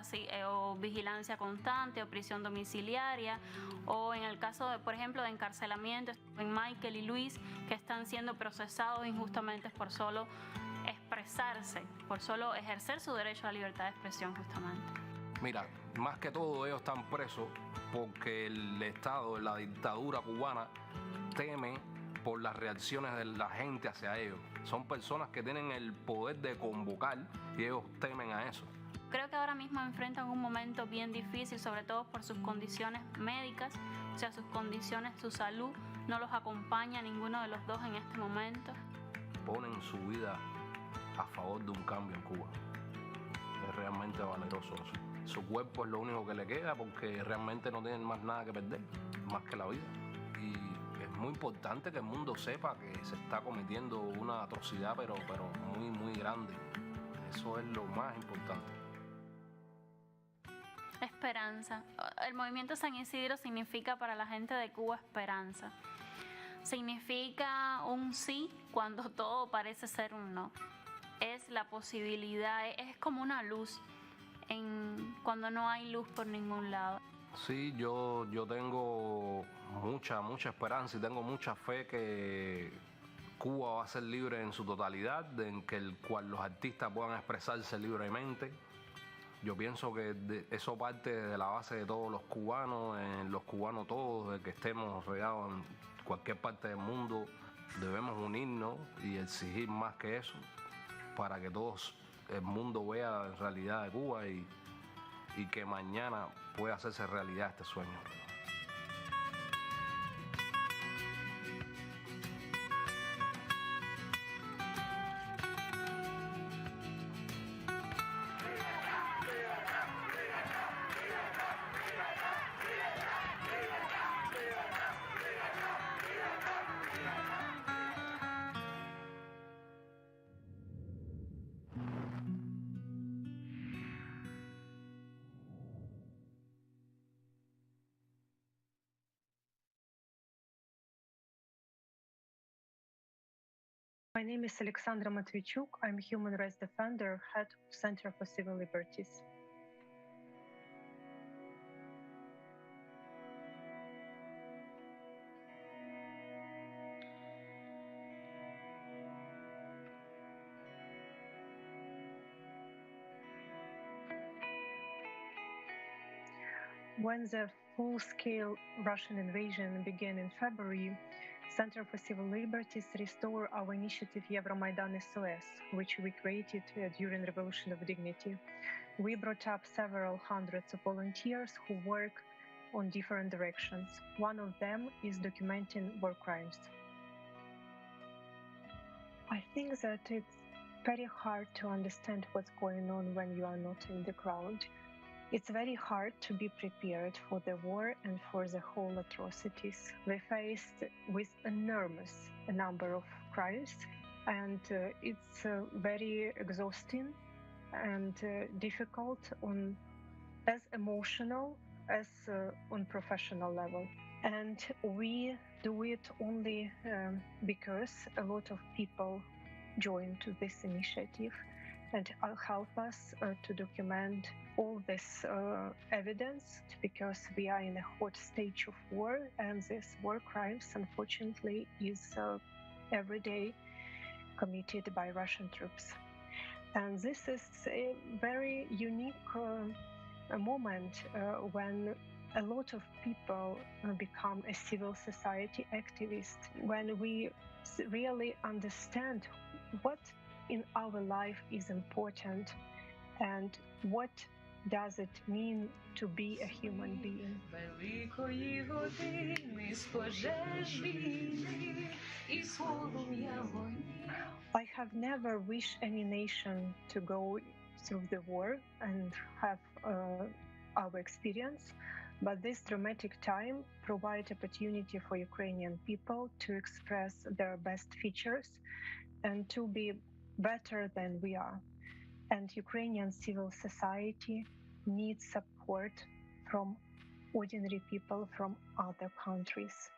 o vigilancia constante, o prisión domiciliaria, o en el caso, por ejemplo, de encarcelamiento, en Michael y Luis, que están siendo procesados injustamente por solo expresarse, por solo ejercer su derecho a la libertad de expresión, justamente. Mira, más que todo ellos están presos porque el Estado, la dictadura cubana, teme por las reacciones de la gente hacia ellos. Son personas que tienen el poder de convocar y ellos temen a eso. Creo que ahora mismo enfrentan un momento bien difícil, sobre todo por sus condiciones médicas, o sea, sus condiciones, su salud no los acompaña a ninguno de los dos en este momento. Ponen su vida a favor de un cambio en Cuba. Es realmente valeroso eso. Su cuerpo es lo único que le queda porque realmente no tienen más nada que perder, más que la vida. Y es muy importante que el mundo sepa que se está cometiendo una atrocidad, pero muy, muy grande. Eso es lo más importante. Esperanza. El movimiento San Isidro significa para la gente de Cuba esperanza. Significa un sí cuando todo parece ser un no. es la posibilidad, es como una luz cuando no hay luz por ningún lado. Sí, yo tengo mucha esperanza y tengo mucha fe que Cuba va a ser libre en su totalidad, en que el cual los artistas puedan expresarse libremente. Yo pienso que eso parte de la base de todos los cubanos todos, de que estemos regados en cualquier parte del mundo, debemos unirnos y exigir más que eso para que todos el mundo vea en realidad de Cuba y que mañana pueda hacerse realidad este sueño. My name is Alexandra Matvichuk. I'm a human rights defender, head of Center for Civil Liberties. When the full-scale Russian invasion began in February, Center for Civil Liberties restored our initiative Euromaidan SOS, which we created during Revolution of Dignity. We brought up several hundreds of volunteers who work on different directions. One of them is documenting war crimes. I think that it's very hard to understand what's going on when you are not in the ground. It's very hard to be prepared for the war and for the whole atrocities. We faced with enormous number of crimes, and it's very exhausting and difficult on as emotional as on professional level. And we do it only because a lot of people joined to this initiative and help us to document all this evidence, because we are in a hot stage of war, and this war crimes, unfortunately, is every day committed by Russian troops. And this is a very unique moment when a lot of people become a civil society activist, when we really understand what in our life is important and what does it mean to be a human being. I have never wished any nation to go through the war and have our experience, but this dramatic time provides opportunity for Ukrainian people to express their best features and to be better than we are. And Ukrainian civil society needs support from ordinary people from other countries.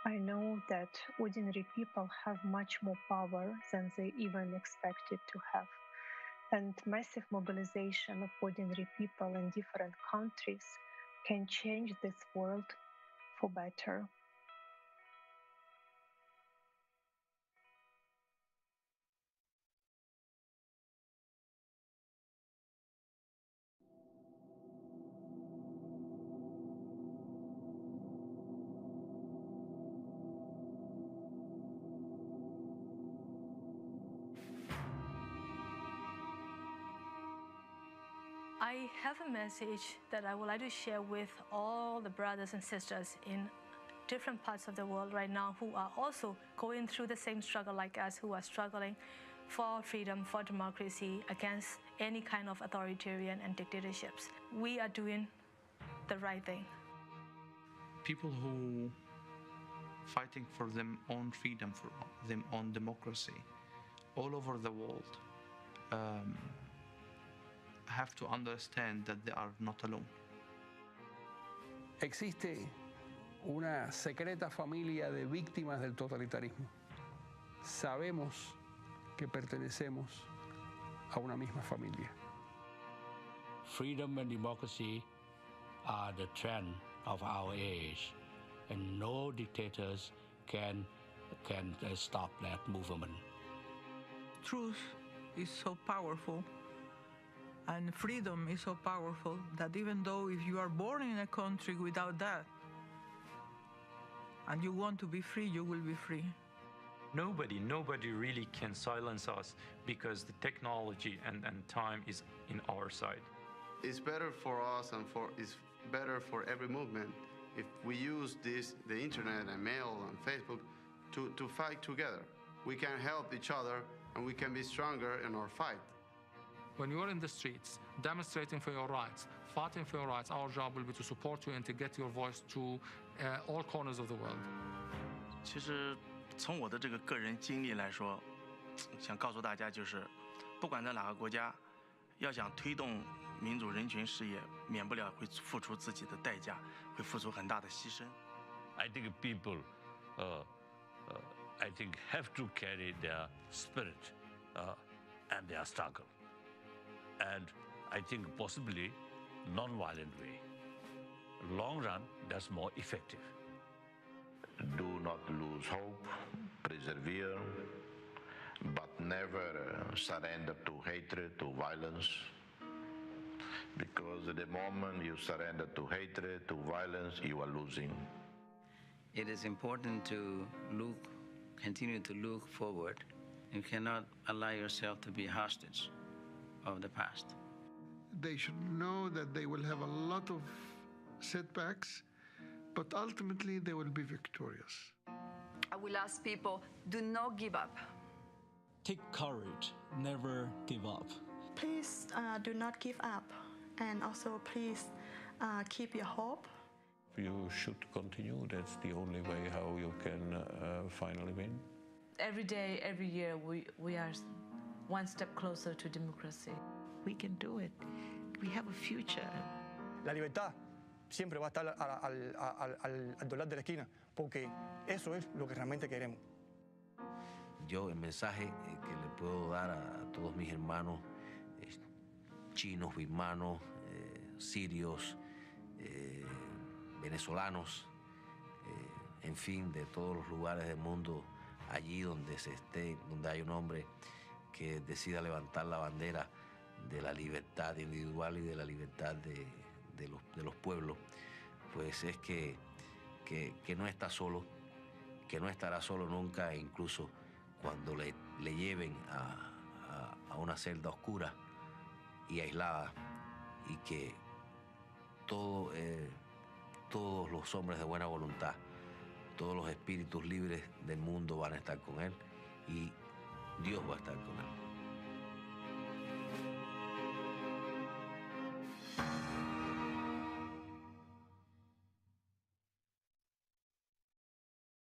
I know that ordinary people have much more power than they even expected to have. And massive mobilization of ordinary people in different countries can change this world for better. I have a message that I would like to share with all the brothers and sisters in different parts of the world right now who are also going through the same struggle like us, who are struggling for freedom, for democracy, against any kind of authoritarian and dictatorships. We are doing the right thing. People who fighting for their own freedom, for their own democracy, all over the world, have to understand that they are not alone. Existe una secreta familia de víctimas del totalitarismo. Sabemos que pertenecemos a una misma familia. Freedom and democracy are the trend of our age, and no dictators can stop that movement. Truth is so powerful, and freedom is so powerful that even though if you are born in a country without that, and you want to be free, you will be free. Nobody really can silence us because the technology and time is in our side. It's better for us and it's better for every movement if we use the internet and mail and Facebook to fight together. We can help each other and we can be stronger in our fight. When you're in the streets, demonstrating for your rights, fighting for your rights, our job will be to support you and to get your voice to all corners of the world. 其实从我的这个个人经历来说，想告诉大家就是，不管在哪个国家，要想推动民主人权事业，免不了会付出自己的代价，会付出很大的牺牲。I think people, I think have to carry their spirit and their struggle, and I think possibly non-violent way. Long run, that's more effective. Do not lose hope, persevere, but never surrender to hatred, to violence. Because the moment you surrender to hatred, to violence, you are losing. It is important to continue to look forward. You cannot allow yourself to be hostage of the past. They should know that they will have a lot of setbacks, but ultimately they will be victorious. I will ask people, do not give up. Take courage, never give up. Please do not give up, and also please keep your hope. You should continue. That's the only way how you can finally win. Every day, every year, we are one step closer to democracy. We can do it. We have a future. La libertad siempre va a estar al doblar de la esquina, porque eso es lo que realmente queremos. Yo el mensaje que le puedo dar a todos mis hermanos chinos, birmanos, sirios, venezolanos, en fin, de todos los lugares del mundo, allí donde se esté, donde hay un hombre que decida levantar la bandera de la libertad individual y de la libertad de los pueblos, pues es que no está solo, que no estará solo nunca, e incluso cuando le lleven a una celda oscura y aislada, y que todos los hombres de buena voluntad, todos los espíritus libres del mundo van a estar con él y Dios va a estar con él.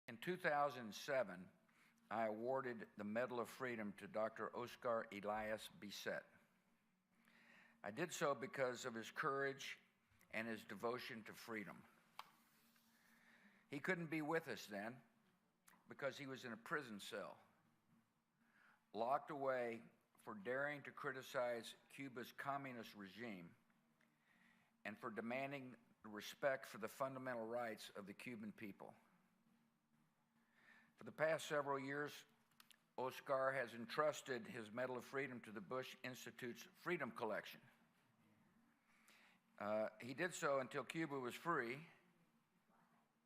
In 2007, I awarded the Medal of Freedom to Dr. Oscar Elias Bisset. I did so because of his courage and his devotion to freedom. He couldn't be with us then because he was in a prison cell, locked away for daring to criticize Cuba's communist regime and for demanding respect for the fundamental rights of the Cuban people. For the past several years, Oscar has entrusted his Medal of Freedom to the Bush Institute's Freedom Collection. He did so until Cuba was free,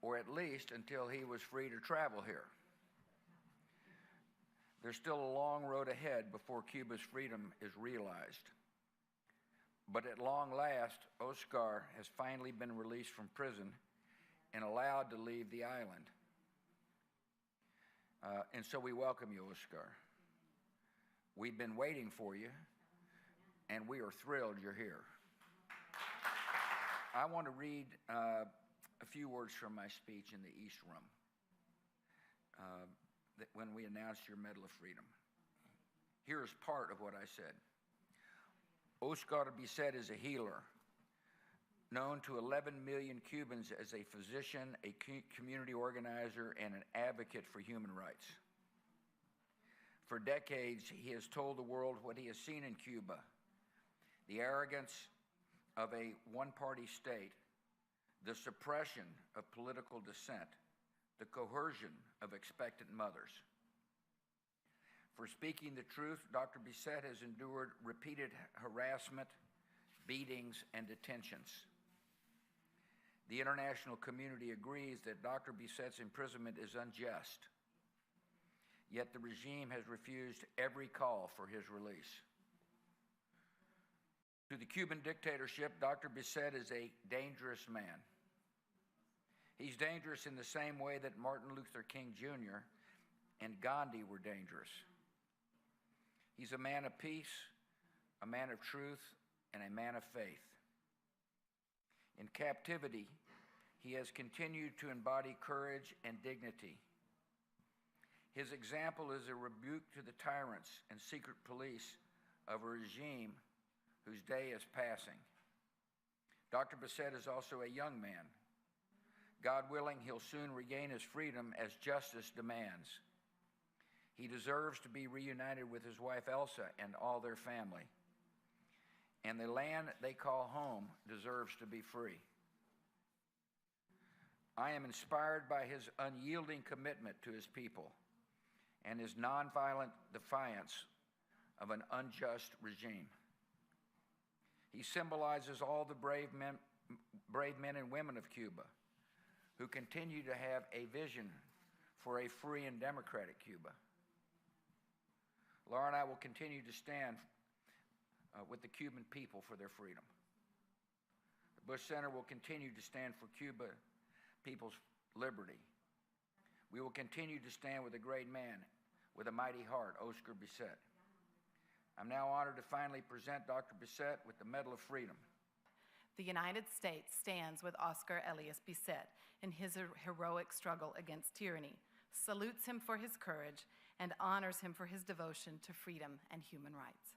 or at least until he was free to travel here. There's still a long road ahead before Cuba's freedom is realized. But at long last, Oscar has finally been released from prison and allowed to leave the island. And so we welcome you, Oscar. We've been waiting for you, and we are thrilled you're here. I want to read a few words from my speech in the East Room when we announced your Medal of Freedom. Here's part of what I said. Oscar Bisset is a healer, known to 11 million Cubans as a physician, a community organizer, and an advocate for human rights. For decades, he has told the world what he has seen in Cuba: the arrogance of a one-party state, the suppression of political dissent, the coercion of expectant mothers. For speaking the truth, Dr. Bisset has endured repeated harassment, beatings, and detentions. The international community agrees that Dr. Bisset's imprisonment is unjust, yet the regime has refused every call for his release. To the Cuban dictatorship, Dr. Bisset is a dangerous man. He's dangerous in the same way that Martin Luther King Jr. and Gandhi were dangerous. He's a man of peace, a man of truth, and a man of faith. In captivity, he has continued to embody courage and dignity. His example is a rebuke to the tyrants and secret police of a regime whose day is passing. Dr. Bisset is also a young man. God willing, he'll soon regain his freedom as justice demands. He deserves to be reunited with his wife Elsa and all their family. And the land they call home deserves to be free. I am inspired by his unyielding commitment to his people and his nonviolent defiance of an unjust regime. He symbolizes all the brave men and women of Cuba who continue to have a vision for a free and democratic Cuba. Laura and I will continue to stand with the Cuban people for their freedom. The Bush Center will continue to stand for Cuba people's liberty. We will continue to stand with a great man with a mighty heart, Oscar Bisset. I'm now honored to finally present Dr. Bisset with the Medal of Freedom. The United States stands with Oscar Elias Bisset in his heroic struggle against tyranny, salutes him for his courage, and honors him for his devotion to freedom and human rights.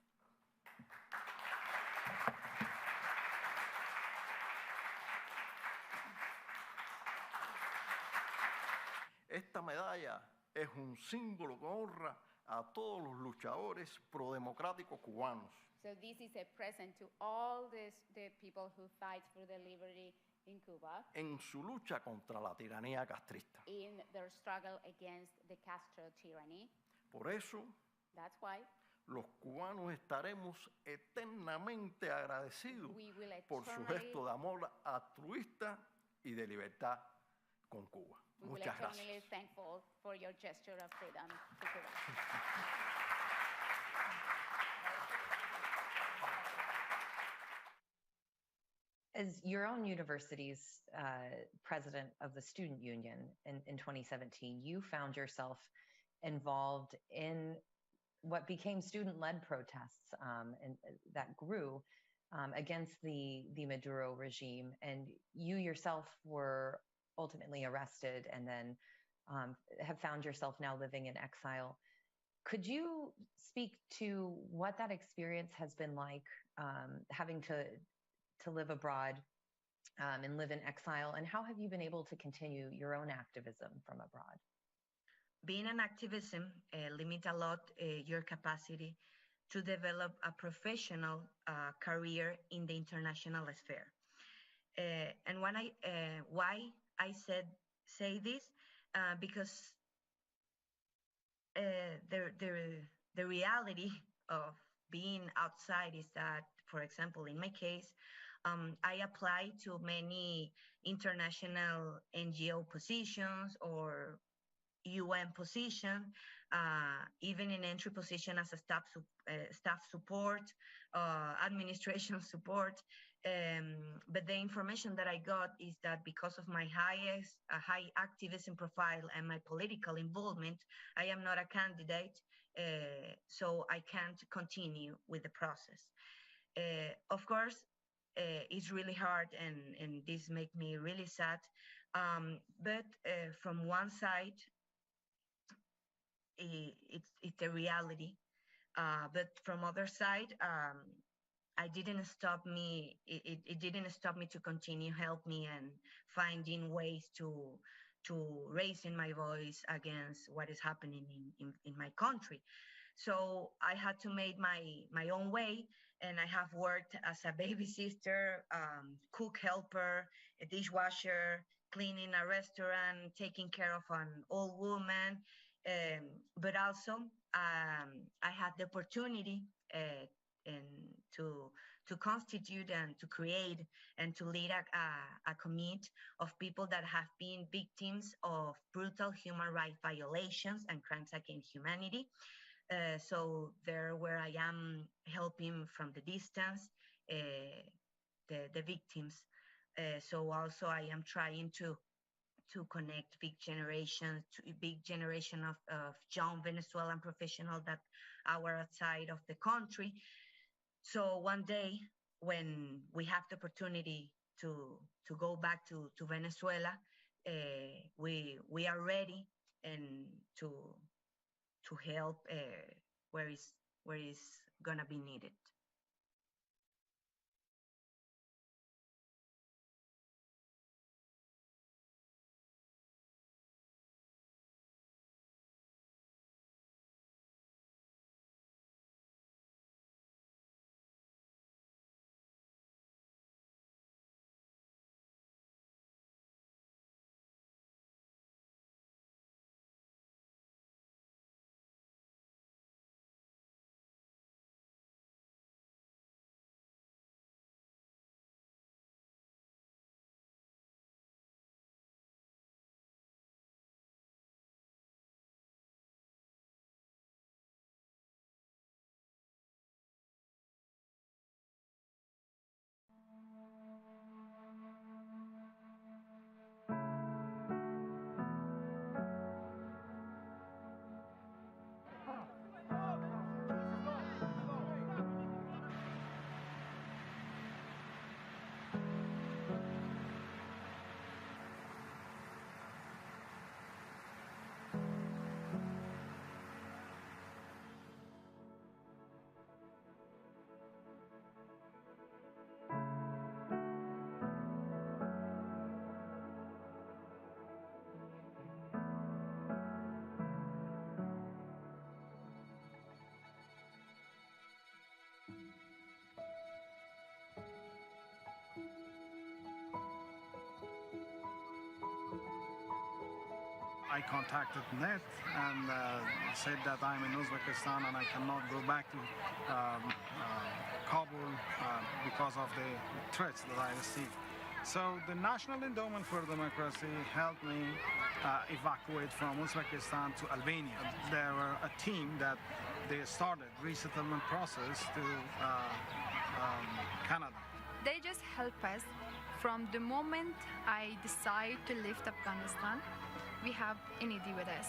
Esta medalla es un símbolo que honra a todos los luchadores prodemocráticos cubanos. So this is a present to all the people who fight for the liberty in Cuba. En su lucha contra la tiranía castrista. In their struggle against the Castro tyranny. Por eso, that's why los cubanos estaremos eternamente agradecidos por su gesto de amor altruista y de libertad con Cuba. Muchas gracias. We will eternally thankful for your gesture of freedom to Cuba. As your own university's president of the student union in 2017, you found yourself involved in what became student-led protests and that grew against the Maduro regime. And you yourself were ultimately arrested and then have found yourself now living in exile. Could you speak to what that experience has been like, having to live abroad and live in exile, and how have you been able to continue your own activism from abroad? Being an activism limits a lot your capacity to develop a professional career in the international sphere. And when why I say this, because the reality of being outside is that, for example, in my case, I applied to many international NGO positions or UN position, even in entry position as a staff support, administration support. But the information that I got is that because of my high activism profile and my political involvement, I am not a candidate, so I can't continue with the process. Of course, it's really hard, and this makes me really sad. But from one side, it's the reality. But from other side, it didn't stop me to continue help me and finding ways to raising my voice against what is happening in my country. So I had to make my own way, and I have worked as a babysitter, cook helper, a dishwasher, cleaning a restaurant, taking care of an old woman, but also I had the opportunity to constitute and to create and to lead a committee of people that have been victims of brutal human rights violations and crimes against humanity. So there where I am helping from the distance the victims. So also I am trying to connect big generation of young Venezuelan professionals that are outside of the country. So one day when we have the opportunity to go back to Venezuela, we are ready and to help where is gonna be needed. I contacted NET and said that I'm in Uzbekistan and I cannot go back to Kabul because of the threats that I received. So the National Endowment for Democracy helped me evacuate from Uzbekistan to Albania. There were a team that they started resettlement process to Canada. They just help us from the moment I decide to leave Afghanistan. We have unity with us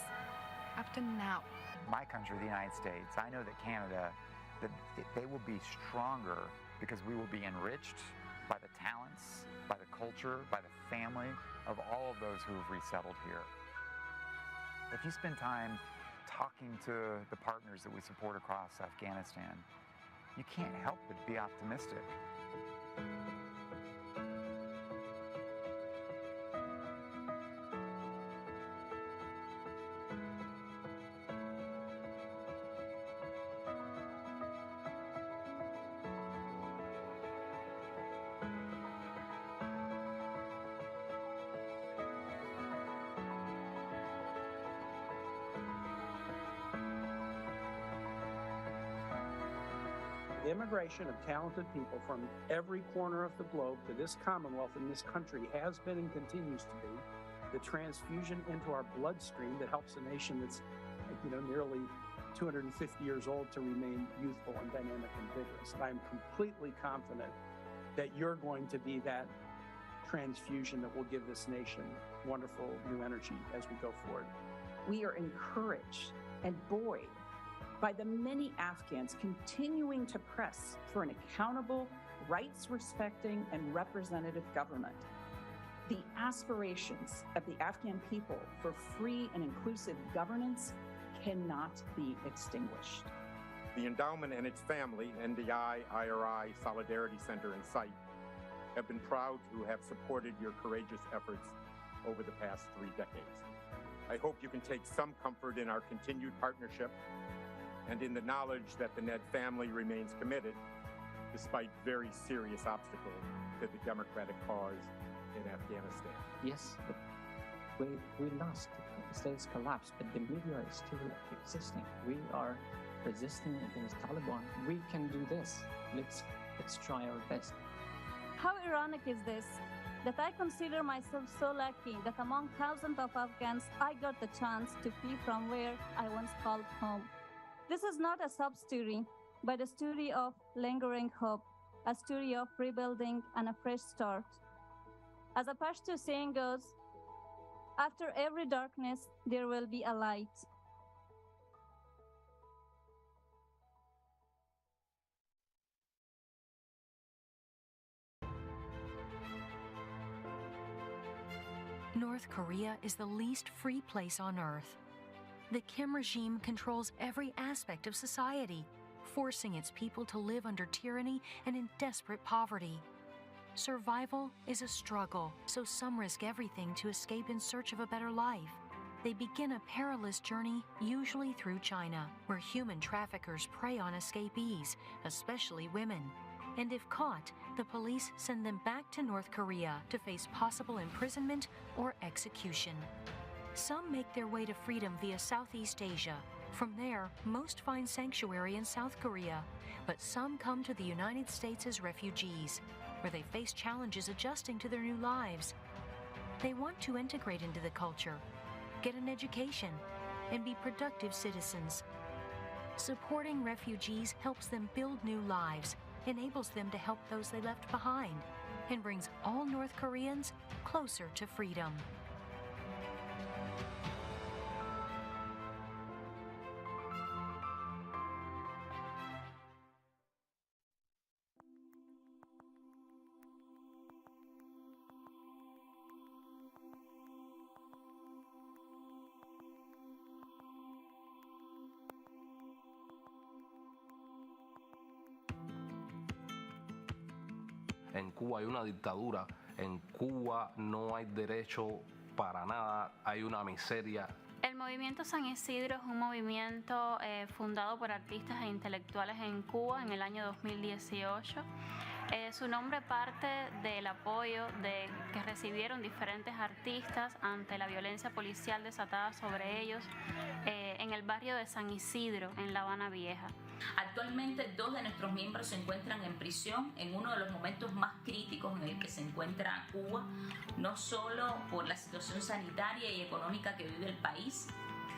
up to now. My country, the United States, I know that Canada, that they will be stronger because we will be enriched by the talents, by the culture, by the family of all of those who have resettled here. If you spend time talking to the partners that we support across Afghanistan, you can't help but be optimistic. The immigration of talented people from every corner of the globe to this Commonwealth and this country has been and continues to be the transfusion into our bloodstream that helps a nation that's, nearly 250 years old to remain youthful and dynamic and vigorous. And I'm completely confident that you're going to be that transfusion that will give this nation wonderful new energy as we go forward. We are encouraged and buoyed by the many Afghans continuing to press for an accountable, rights-respecting, and representative government. The aspirations of the Afghan people for free and inclusive governance cannot be extinguished. The endowment and its family, NDI, IRI, Solidarity Center, and SITE, have been proud to have supported your courageous efforts over the past 3 decades. I hope you can take some comfort in our continued partnership and in the knowledge that the Ned family remains committed, despite very serious obstacles, to the democratic cause in Afghanistan. Yes, but we lost. The states collapsed, but the media is still existing. We are resisting against Taliban. We can do this. Let's try our best. How ironic is this? That I consider myself so lucky that among thousands of Afghans, I got the chance to flee from where I once called home. This is not a sub story, but a story of lingering hope, a story of rebuilding and a fresh start. As a Pashto saying goes, after every darkness, there will be a light. North Korea is the least free place on earth. The Kim regime controls every aspect of society, forcing its people to live under tyranny and in desperate poverty. Survival is a struggle, so some risk everything to escape in search of a better life. They begin a perilous journey, usually through China, where human traffickers prey on escapees, especially women. And if caught, the police send them back to North Korea to face possible imprisonment or execution. Some make their way to freedom via Southeast Asia. From there, most find sanctuary in South Korea, but some come to the United States as refugees, where they face challenges adjusting to their new lives. They want to integrate into the culture, get an education, and be productive citizens. Supporting refugees helps them build new lives, enables them to help those they left behind, and brings all North Koreans closer to freedom. En Cuba hay una dictadura, en Cuba no hay derecho para nada, hay una miseria. El movimiento San Isidro es un movimiento fundado por artistas e intelectuales en Cuba en el año 2018. Su nombre parte del apoyo que recibieron diferentes artistas ante la violencia policial desatada sobre ellos en el barrio de San Isidro, en La Habana Vieja. Actualmente 2 de nuestros miembros se encuentran en prisión en uno de los momentos más críticos en el que se encuentra Cuba, no solo por la situación sanitaria y económica que vive el país,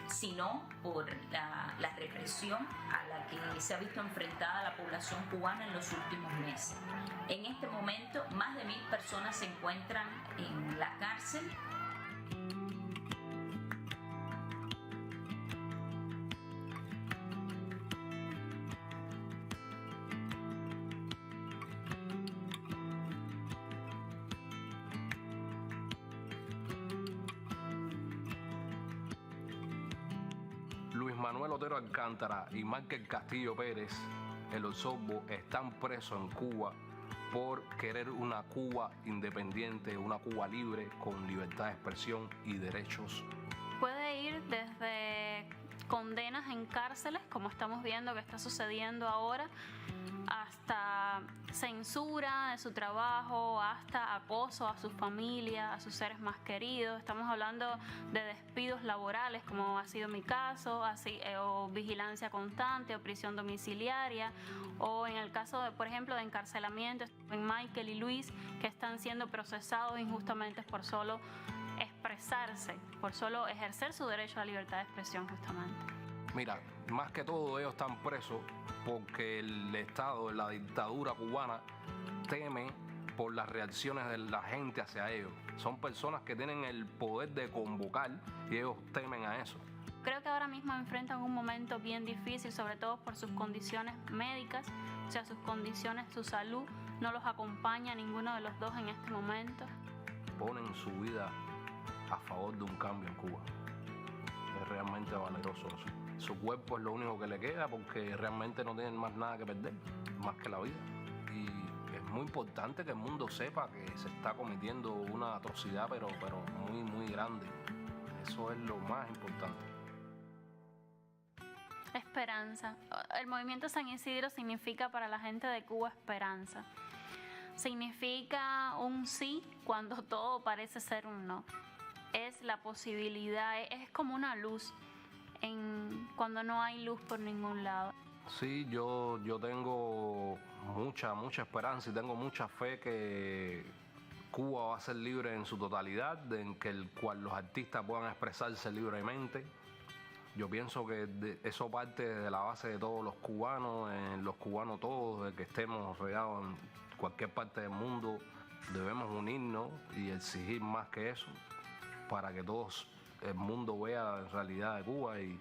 sino por la represión a la que se ha visto enfrentada la población cubana en los últimos meses. En este momento, más de 1000 personas se encuentran en la cárcel. Manuel Otero Alcántara y Márquez Castillo Pérez, el Osorbo, están presos en Cuba por querer una Cuba independiente, una Cuba libre, con libertad de expresión y derechos. Puede ir desde condenas en cárceles, como estamos viendo que está sucediendo ahora, hasta censura de su trabajo, hasta acoso a su familia, a sus seres más queridos. Estamos hablando de despidos laborales, como ha sido mi caso, o vigilancia constante, o prisión domiciliaria, o en el caso, por ejemplo, de encarcelamiento, en Michael y Luis, que están siendo procesados injustamente por solo expresarse, por solo ejercer su derecho a la libertad de expresión, justamente. Mira, más que todo ellos están presos porque el Estado, la dictadura cubana, teme por las reacciones de la gente hacia ellos. Son personas que tienen el poder de convocar y ellos temen a eso. Creo que ahora mismo enfrentan un momento bien difícil, sobre todo por sus condiciones médicas, o sea, sus condiciones, su salud no los acompaña a ninguno de los dos en este momento. Ponen su vida a favor de un cambio en Cuba. Es realmente valeroso eso. Su cuerpo es lo único que le queda porque realmente no tienen más nada que perder, más que la vida. Y es muy importante que el mundo sepa que se está cometiendo una atrocidad, pero muy, muy grande. Eso es lo más importante. Esperanza. El movimiento San Isidro significa para la gente de Cuba esperanza. Significa un sí cuando todo parece ser un no. Es la posibilidad, es como una luz cuando no hay luz por ningún lado. Sí, yo tengo mucha esperanza y tengo mucha fe que Cuba va a ser libre en su totalidad, en que el cual los artistas puedan expresarse libremente. Yo pienso que eso parte de la base de todos los cubanos todos, de que estemos rodeados en cualquier parte del mundo, debemos unirnos y exigir más que eso para que todos el mundo vea la realidad de Cuba y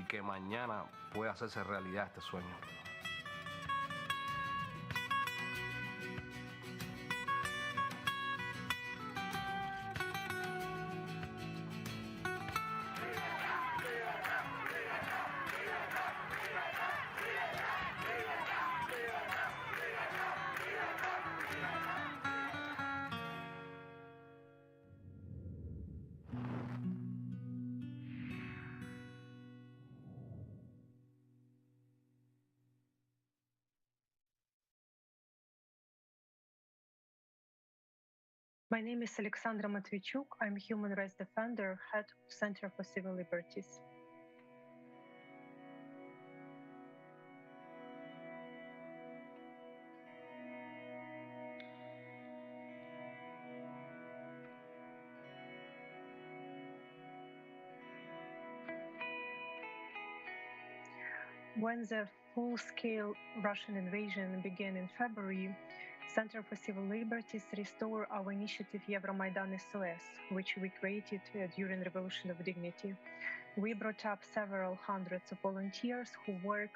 que mañana pueda hacerse realidad este sueño. My name is Alexandra Matvichuk. I'm a human rights defender, head of Center for Civil Liberties. When the full-scale Russian invasion began in February, Center for Civil Liberties restored our initiative Euromaidan SOS, which we created during Revolution of Dignity. We brought up several hundreds of volunteers who work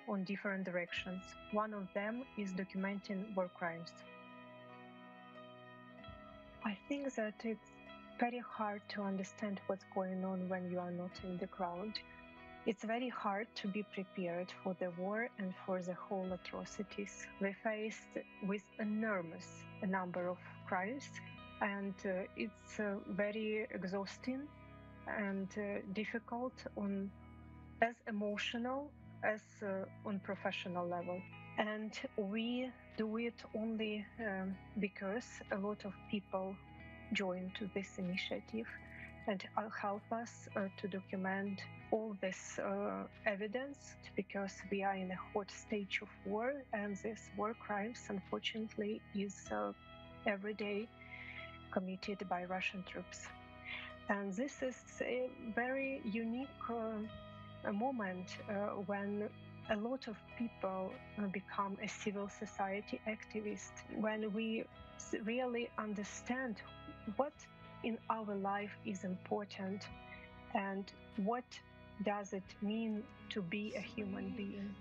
on different directions. One of them is documenting war crimes. I think that it's very hard to understand what's going on when you are not in the ground. It's very hard to be prepared for the war and for the whole atrocities. We faced with enormous number of crimes, and it's very exhausting and difficult on as emotional as on professional level. And we do it only because a lot of people joined to this initiative and help us to document all this evidence, because we are in a hot stage of war, and this war crimes, unfortunately, is every day committed by Russian troops. And this is a very unique moment when a lot of people become a civil society activist, when we really understand what in our life is important and what does it mean to be a human being.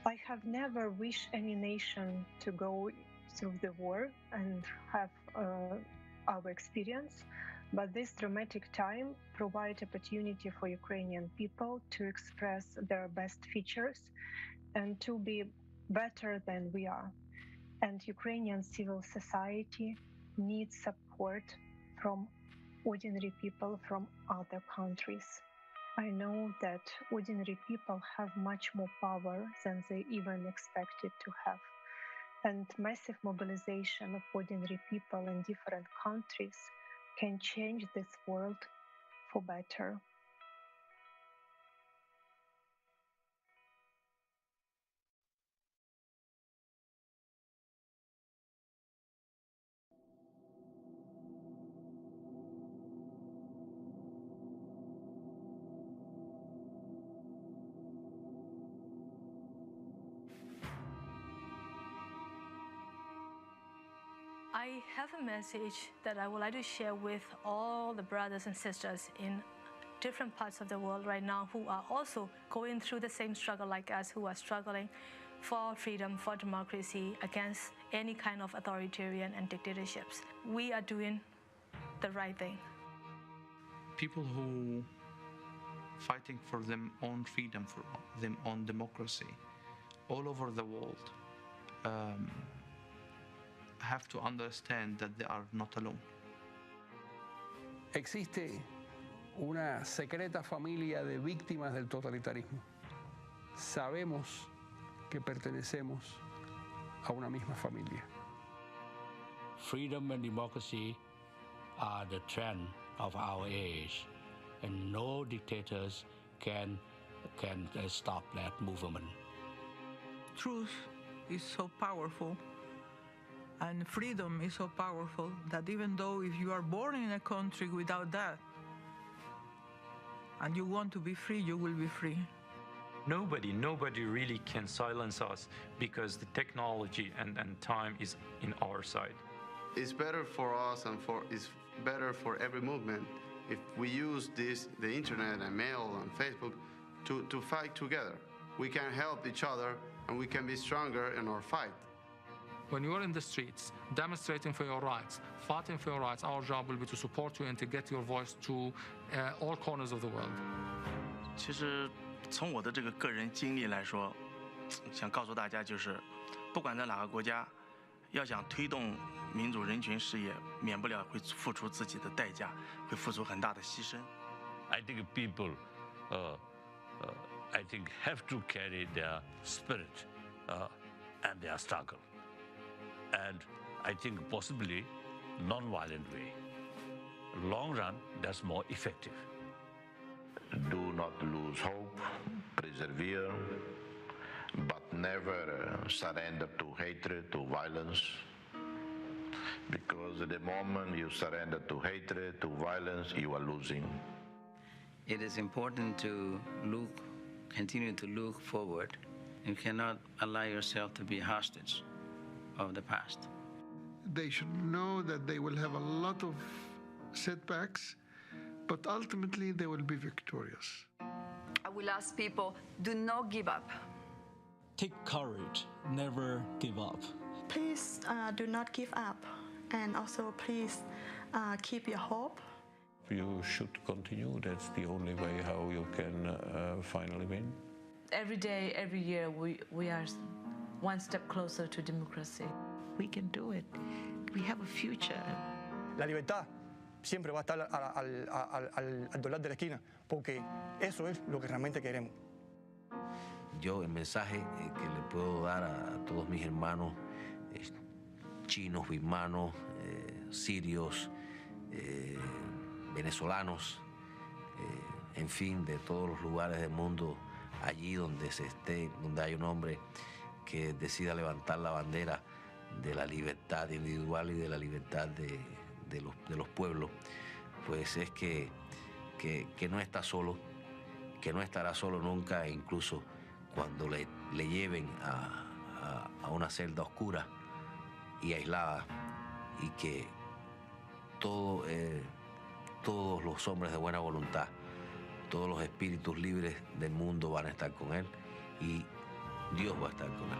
I have never wished any nation to go through the war and have our experience, but this dramatic time provides opportunity for Ukrainian people to express their best features and to be better than we are. And Ukrainian civil society needs support from ordinary people from other countries. I know that ordinary people have much more power than they even expected to have. And massive mobilization of ordinary people in different countries can change this world for better. I have a message that I would like to share with all the brothers and sisters in different parts of the world right now who are also going through the same struggle like us, who are struggling for freedom, for democracy, against any kind of authoritarian and dictatorships. We are doing the right thing. People who fighting for their own freedom, for their own democracy, all over the world, have to understand that they are not alone. Existe una secreta familia de víctimas del totalitarismo. Sabemos que pertenecemos a una misma familia. Freedom and democracy are the trend of our age, and no dictators can stop that movement. Truth is so powerful, and freedom is so powerful that even though if you are born in a country without that, and you want to be free, you will be free. Nobody really can silence us because the technology and time is in our side. It's better for us and it's better for every movement if we use the internet and mail and Facebook to fight together. We can help each other and we can be stronger in our fight. When you are in the streets, demonstrating for your rights, fighting for your rights, our job will be to support you and to get your voice to all corners of the world. 其实从我的这个个人经历来说，想告诉大家就是，不管在哪个国家，要想推动民主人权事业，免不了会付出自己的代价，会付出很大的牺牲。I think people, I think have to carry their spirit and their struggle, and I think possibly non-violent way. Long run, that's more effective. Do not lose hope, persevere, but never surrender to hatred, to violence. Because the moment you surrender to hatred, to violence, you are losing. It is important to continue to look forward. You cannot allow yourself to be hostage of the past. They should know that they will have a lot of setbacks, but ultimately they will be victorious. I will ask people, do not give up. Take courage, never give up. Please do not give up, and also please keep your hope. You should continue. That's the only way how you can finally win. Every day, every year, we are one step closer to democracy. We can do it. We have a future. La libertad siempre va a estar al doblar de la esquina, porque eso es lo que realmente queremos. Yo el mensaje que le puedo dar a todos mis hermanos chinos, birmanos, sirios, venezolanos, en fin, de todos los lugares del mundo, allí donde se esté, donde hay un hombre que decida levantar la bandera de la libertad individual y de la libertad de los pueblos, pues es que no está solo, que no estará solo nunca, e incluso cuando le lleven a una celda oscura y aislada, y que todos los hombres de buena voluntad, todos los espíritus libres del mundo van a estar con él y Dios va a estar con él.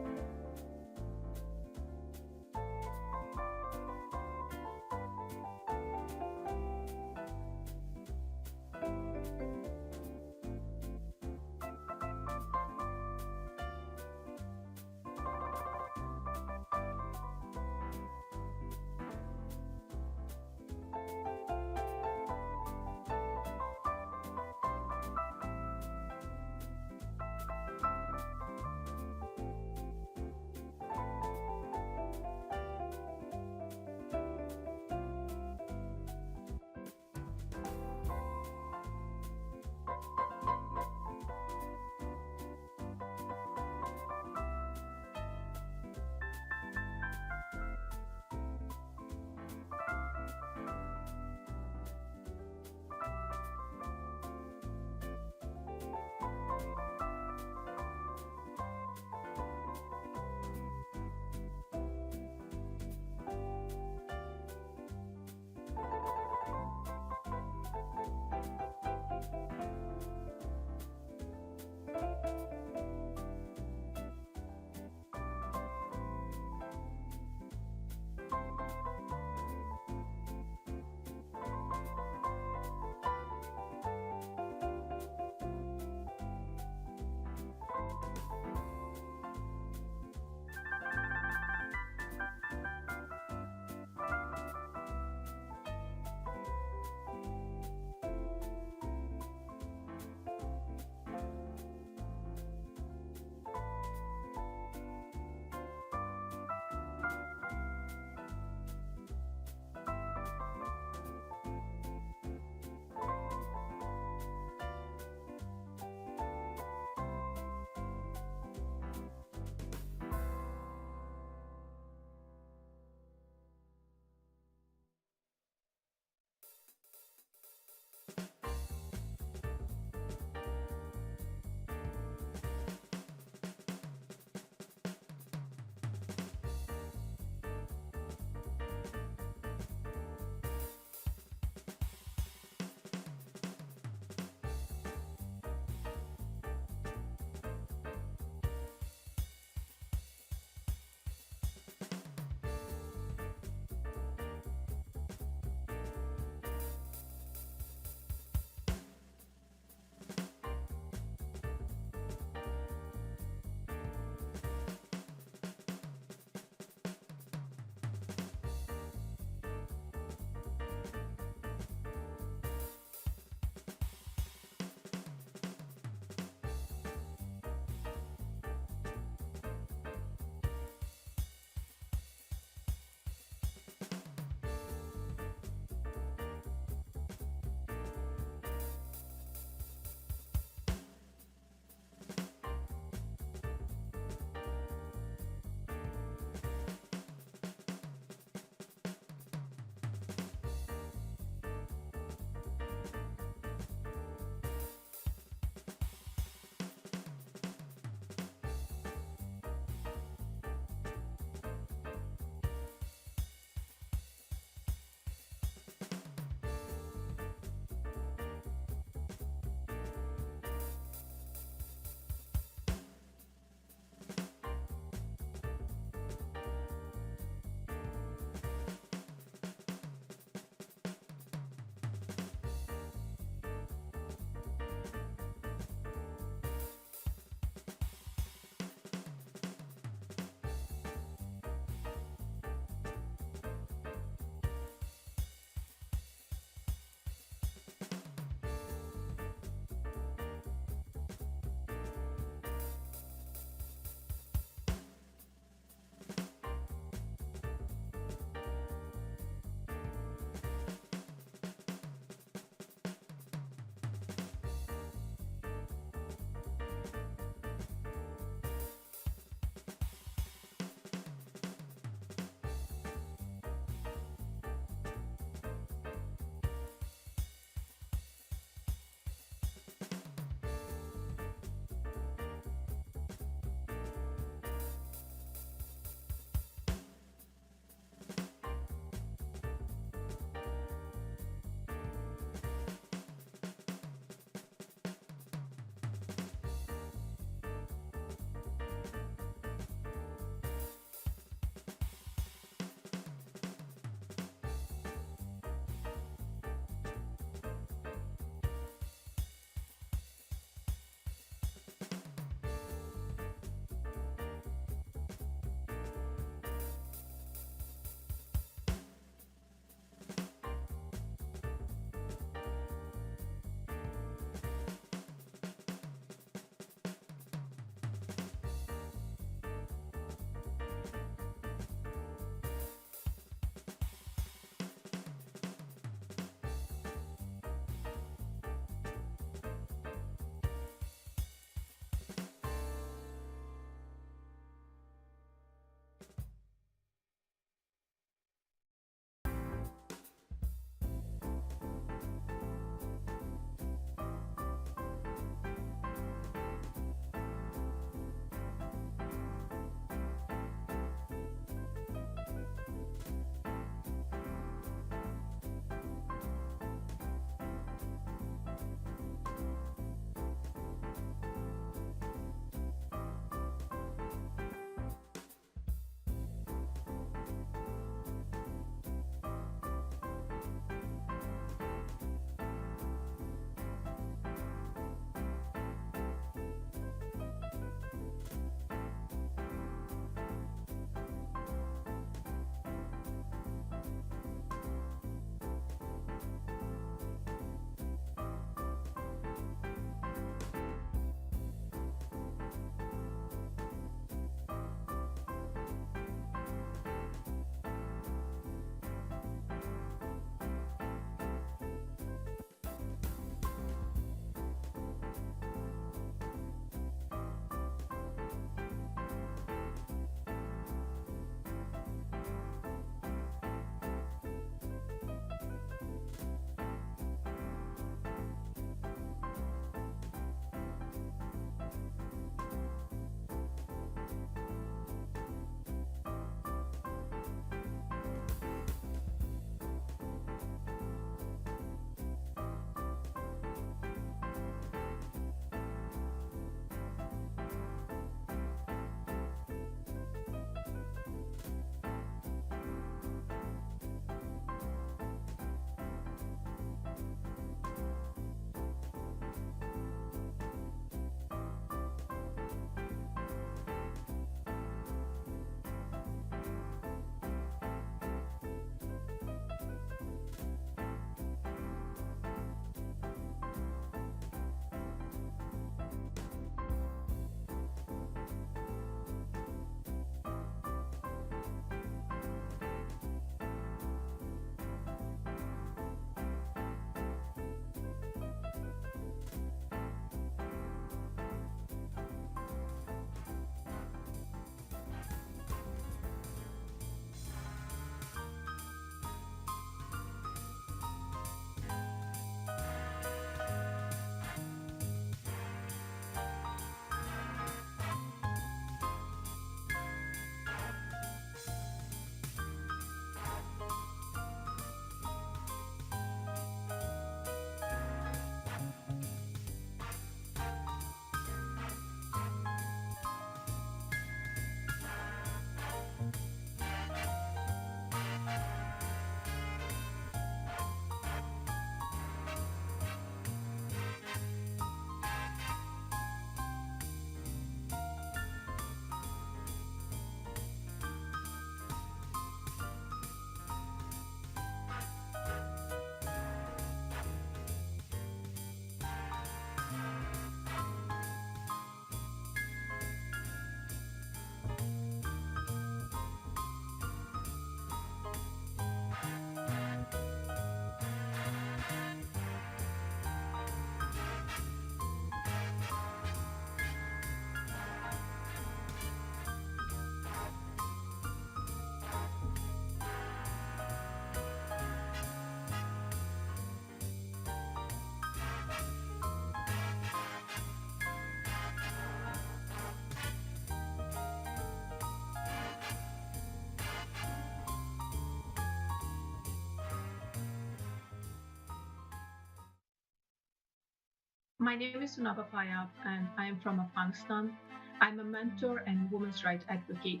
My name is Sunaba Payab, and I am from Afghanistan. I'm a mentor and women's rights advocate.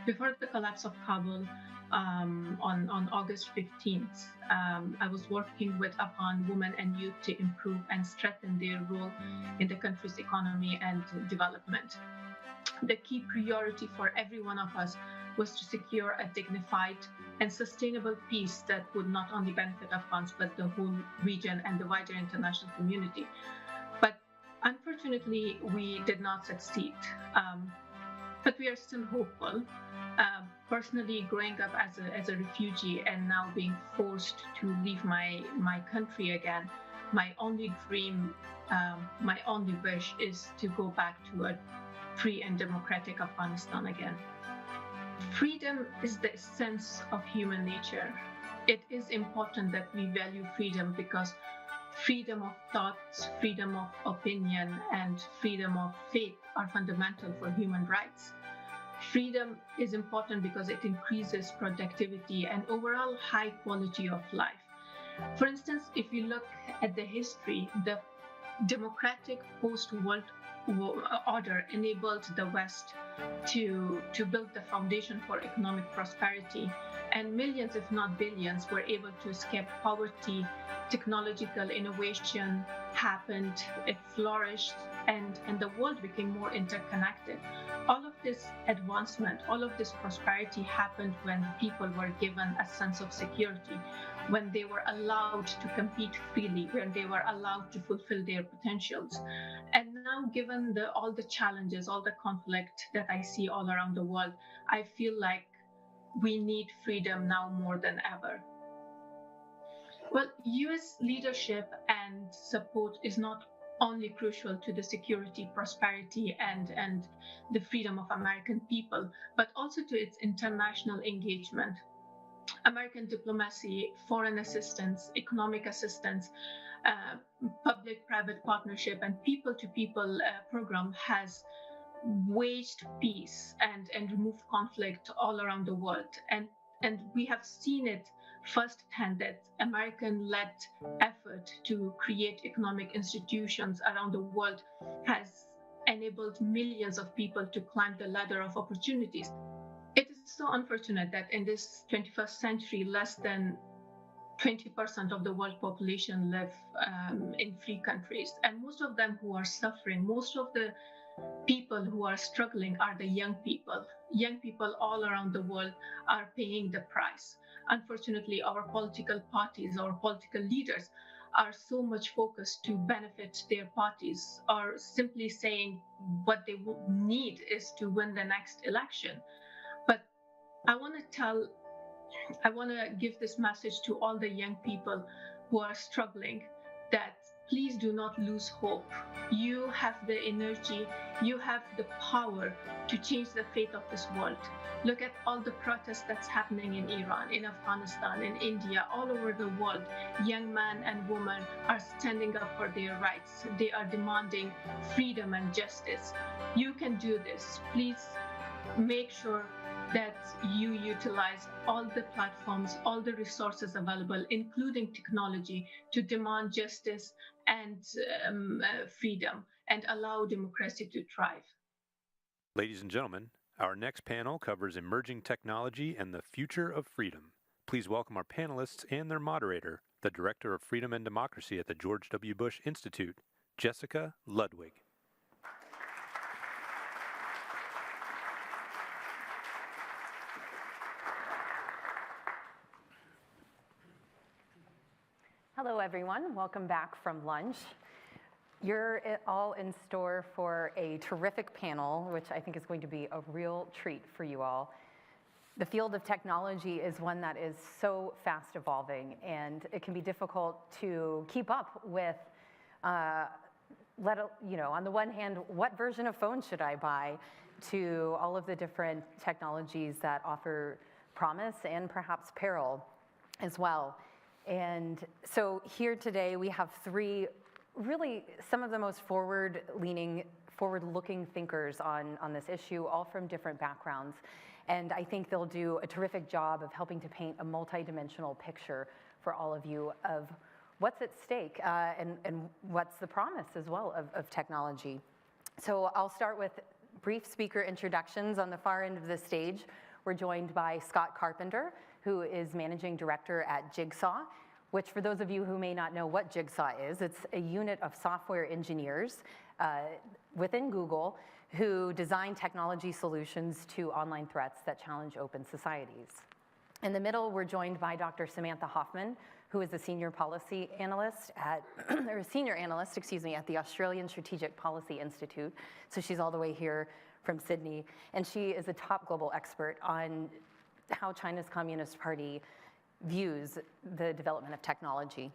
Before the collapse of Kabul on August 15th, I was working with Afghan women and youth to improve and strengthen their role in the country's economy and development. The key priority for every one of us was to secure a dignified and sustainable peace that would not only benefit Afghans, but the whole region and the wider international community. But unfortunately, we did not succeed. But we are still hopeful. Personally, growing up as a refugee and now being forced to leave my country again, my only dream, my only wish is to go back to a free and democratic Afghanistan again. Freedom is the essence of human nature. It is important that we value freedom because freedom of thoughts, freedom of opinion, and freedom of faith are fundamental for human rights. Freedom is important because it increases productivity and overall high quality of life. For instance, if you look at the history, the democratic post-World order enabled the West to build the foundation for economic prosperity, and millions, if not billions, were able to escape poverty. Technological innovation happened, it flourished, and the world became more interconnected. All of this advancement, all of this prosperity happened when people were given a sense of security, when they were allowed to compete freely, when they were allowed to fulfill their potentials. And now, given all the challenges, all the conflict that I see all around the world, I feel like we need freedom now more than ever. Well, US leadership and support is not only crucial to the security, prosperity, and the freedom of American people, but also to its international engagement. American diplomacy, foreign assistance, economic assistance, public-private partnership, and people-to-people program has waged peace and removed conflict all around the world. And we have seen it firsthand that American-led effort to create economic institutions around the world has enabled millions of people to climb the ladder of opportunities. It is so unfortunate that in this 21st century, less than 20% of the world population live in free countries. And most of them who are suffering, most of the people who are struggling are the young people. Young people all around the world are paying the price. Unfortunately, our political parties, our political leaders are so much focused to benefit their parties, or simply saying what they need is to win the next election. But I want to give this message to all the young people who are struggling, that please do not lose hope. You have the energy, you have the power to change the fate of this world. Look at all the protests that's happening in Iran, in Afghanistan, in India, all over the world. Young men and women are standing up for their rights. They are demanding freedom and justice. You can do this. Please make sure that you utilize all the platforms, all the resources available, including technology, to demand justice and freedom and allow democracy to thrive. Ladies and gentlemen, our next panel covers emerging technology and the future of freedom. Please welcome our panelists and their moderator, the Director of Freedom and Democracy at the George W. Bush Institute, Jessica Ludwig. Hello, everyone. Welcome back from lunch. You're all in store for a terrific panel, which I think is going to be a real treat for you all. The field of technology is one that is so fast evolving, and it can be difficult to keep up with, on the one hand, what version of phone should I buy, to all of the different technologies that offer promise and perhaps peril as well. And so here today we have three really some of the most forward-looking thinkers on this issue, all from different backgrounds. And I think they'll do a terrific job of helping to paint a multidimensional picture for all of you of what's at stake and what's the promise as well of technology. So I'll start with brief speaker introductions. On the far end of the stage, we're joined by Scott Carpenter, who is Managing Director at Jigsaw, which for those of you who may not know what Jigsaw is, it's a unit of software engineers within Google who design technology solutions to online threats that challenge open societies. In the middle, we're joined by Dr. Samantha Hoffman, who is a senior policy analyst at, or a senior analyst, at the Australian Strategic Policy Institute. So she's all the way here from Sydney, and she is a top global expert on how China's Communist Party views the development of technology.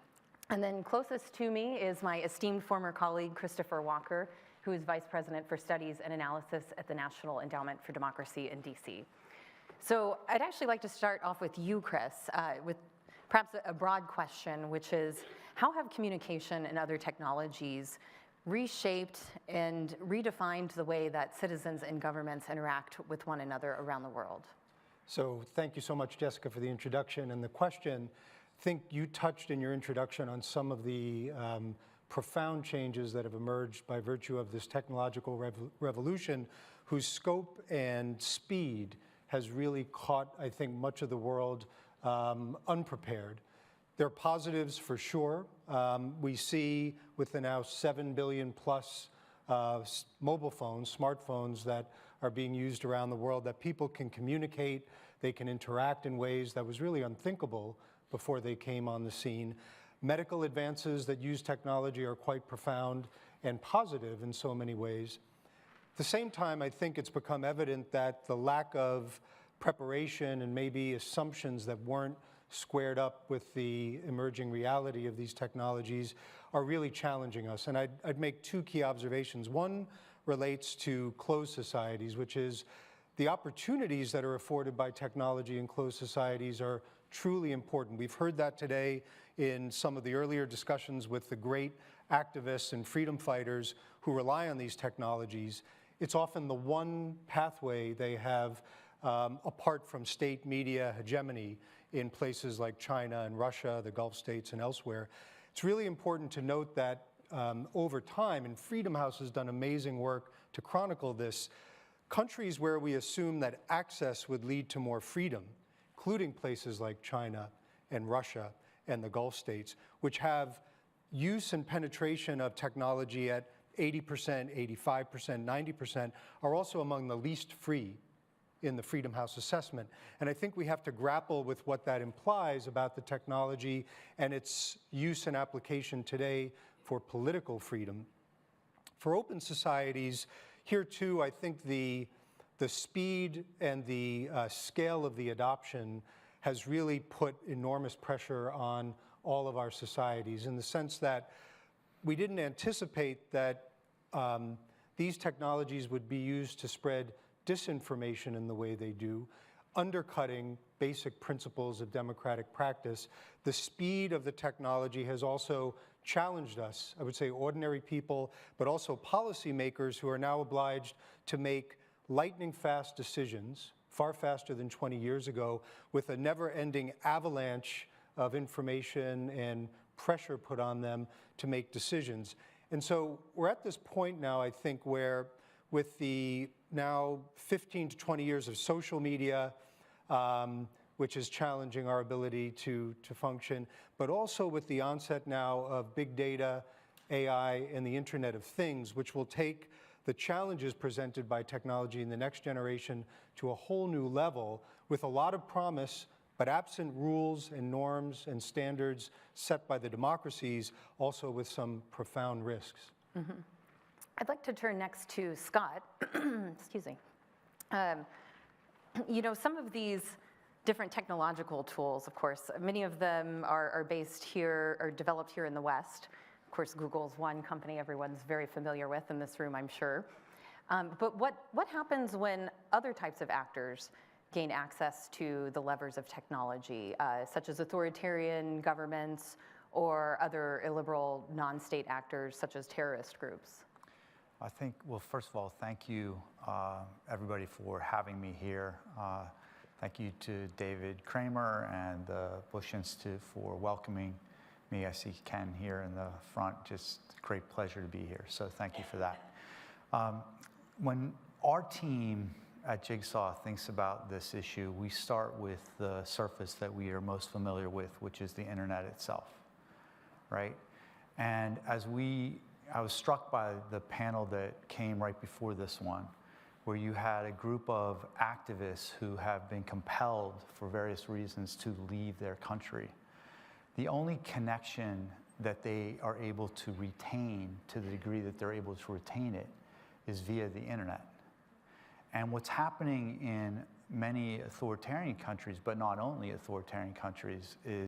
And then closest to me is my esteemed former colleague, Christopher Walker, who is Vice President for Studies and Analysis at the National Endowment for Democracy in DC. So I'd actually like to start off with you, Chris, with perhaps a broad question, which is, how have communication and other technologies reshaped and redefined the way that citizens and governments interact with one another around the world? So thank you so much, Jessica, for the introduction and the question. I think you touched in your introduction on some of the profound changes that have emerged by virtue of this technological revolution, whose scope and speed has really caught, I think, much of the world unprepared. There are positives for sure. We see with the now 7 billion plus mobile phones, smartphones that are being used around the world, that people can communicate, they can interact in ways that was really unthinkable before they came on the scene. Medical advances that use technology are quite profound and positive in so many ways. At the same time, I think it's become evident that the lack of preparation and maybe assumptions that weren't squared up with the emerging reality of these technologies are really challenging us. And I'd make two key observations. One relates to closed societies, which is the opportunities that are afforded by technology in closed societies are truly important. We've heard that today in some of the earlier discussions with the great activists and freedom fighters who rely on these technologies. It's often the one pathway they have apart from state media hegemony in places like China and Russia, the Gulf states, and elsewhere. It's really important to note that over time, and Freedom House has done amazing work to chronicle this, countries where we assume that access would lead to more freedom, including places like China and Russia and the Gulf states, which have use and penetration of technology at 80%, 85%, 90%, are also among the least free in the Freedom House assessment. And I think we have to grapple with what that implies about the technology and its use and application today for political freedom. For open societies, here too, I think the speed and the scale of the adoption has really put enormous pressure on all of our societies, in the sense that we didn't anticipate that these technologies would be used to spread disinformation in the way they do, undercutting basic principles of democratic practice. The speed of the technology has also challenged us, I would say ordinary people, but also policymakers who are now obliged to make lightning fast decisions, far faster than 20 years ago, with a never-ending avalanche of information and pressure put on them to make decisions. And so we're at this point now, I think, where with the now 15 to 20 years of social media, which is challenging our ability to function, but also with the onset now of big data, AI, and the Internet of Things, which will take the challenges presented by technology in the next generation to a whole new level with a lot of promise, but absent rules and norms and standards set by the democracies, also with some profound risks. Mm-hmm. I'd like to turn next to Scott. Excuse me. You know, some of these different technological tools, of course, many of them are based here or developed here in the West. Of course, Google's one company everyone's very familiar with in this room, I'm sure. But what happens when other types of actors gain access to the levers of technology, such as authoritarian governments or other illiberal non-state actors, such as terrorist groups? I think, well, first of all, thank you, everybody, for having me here. Thank you to David Kramer and the Bush Institute for welcoming me. I see Ken here in the front. Just a great pleasure to be here. So thank you for that. When our team at Jigsaw thinks about this issue, we start with the surface that we are most familiar with, which is the internet itself, right? And I was struck by the panel that came right before this one, where you had a group of activists who have been compelled for various reasons to leave their country. The only connection that they are able to retain, to the degree that they're able to retain it, is via the internet. And what's happening in many authoritarian countries, but not only authoritarian countries, is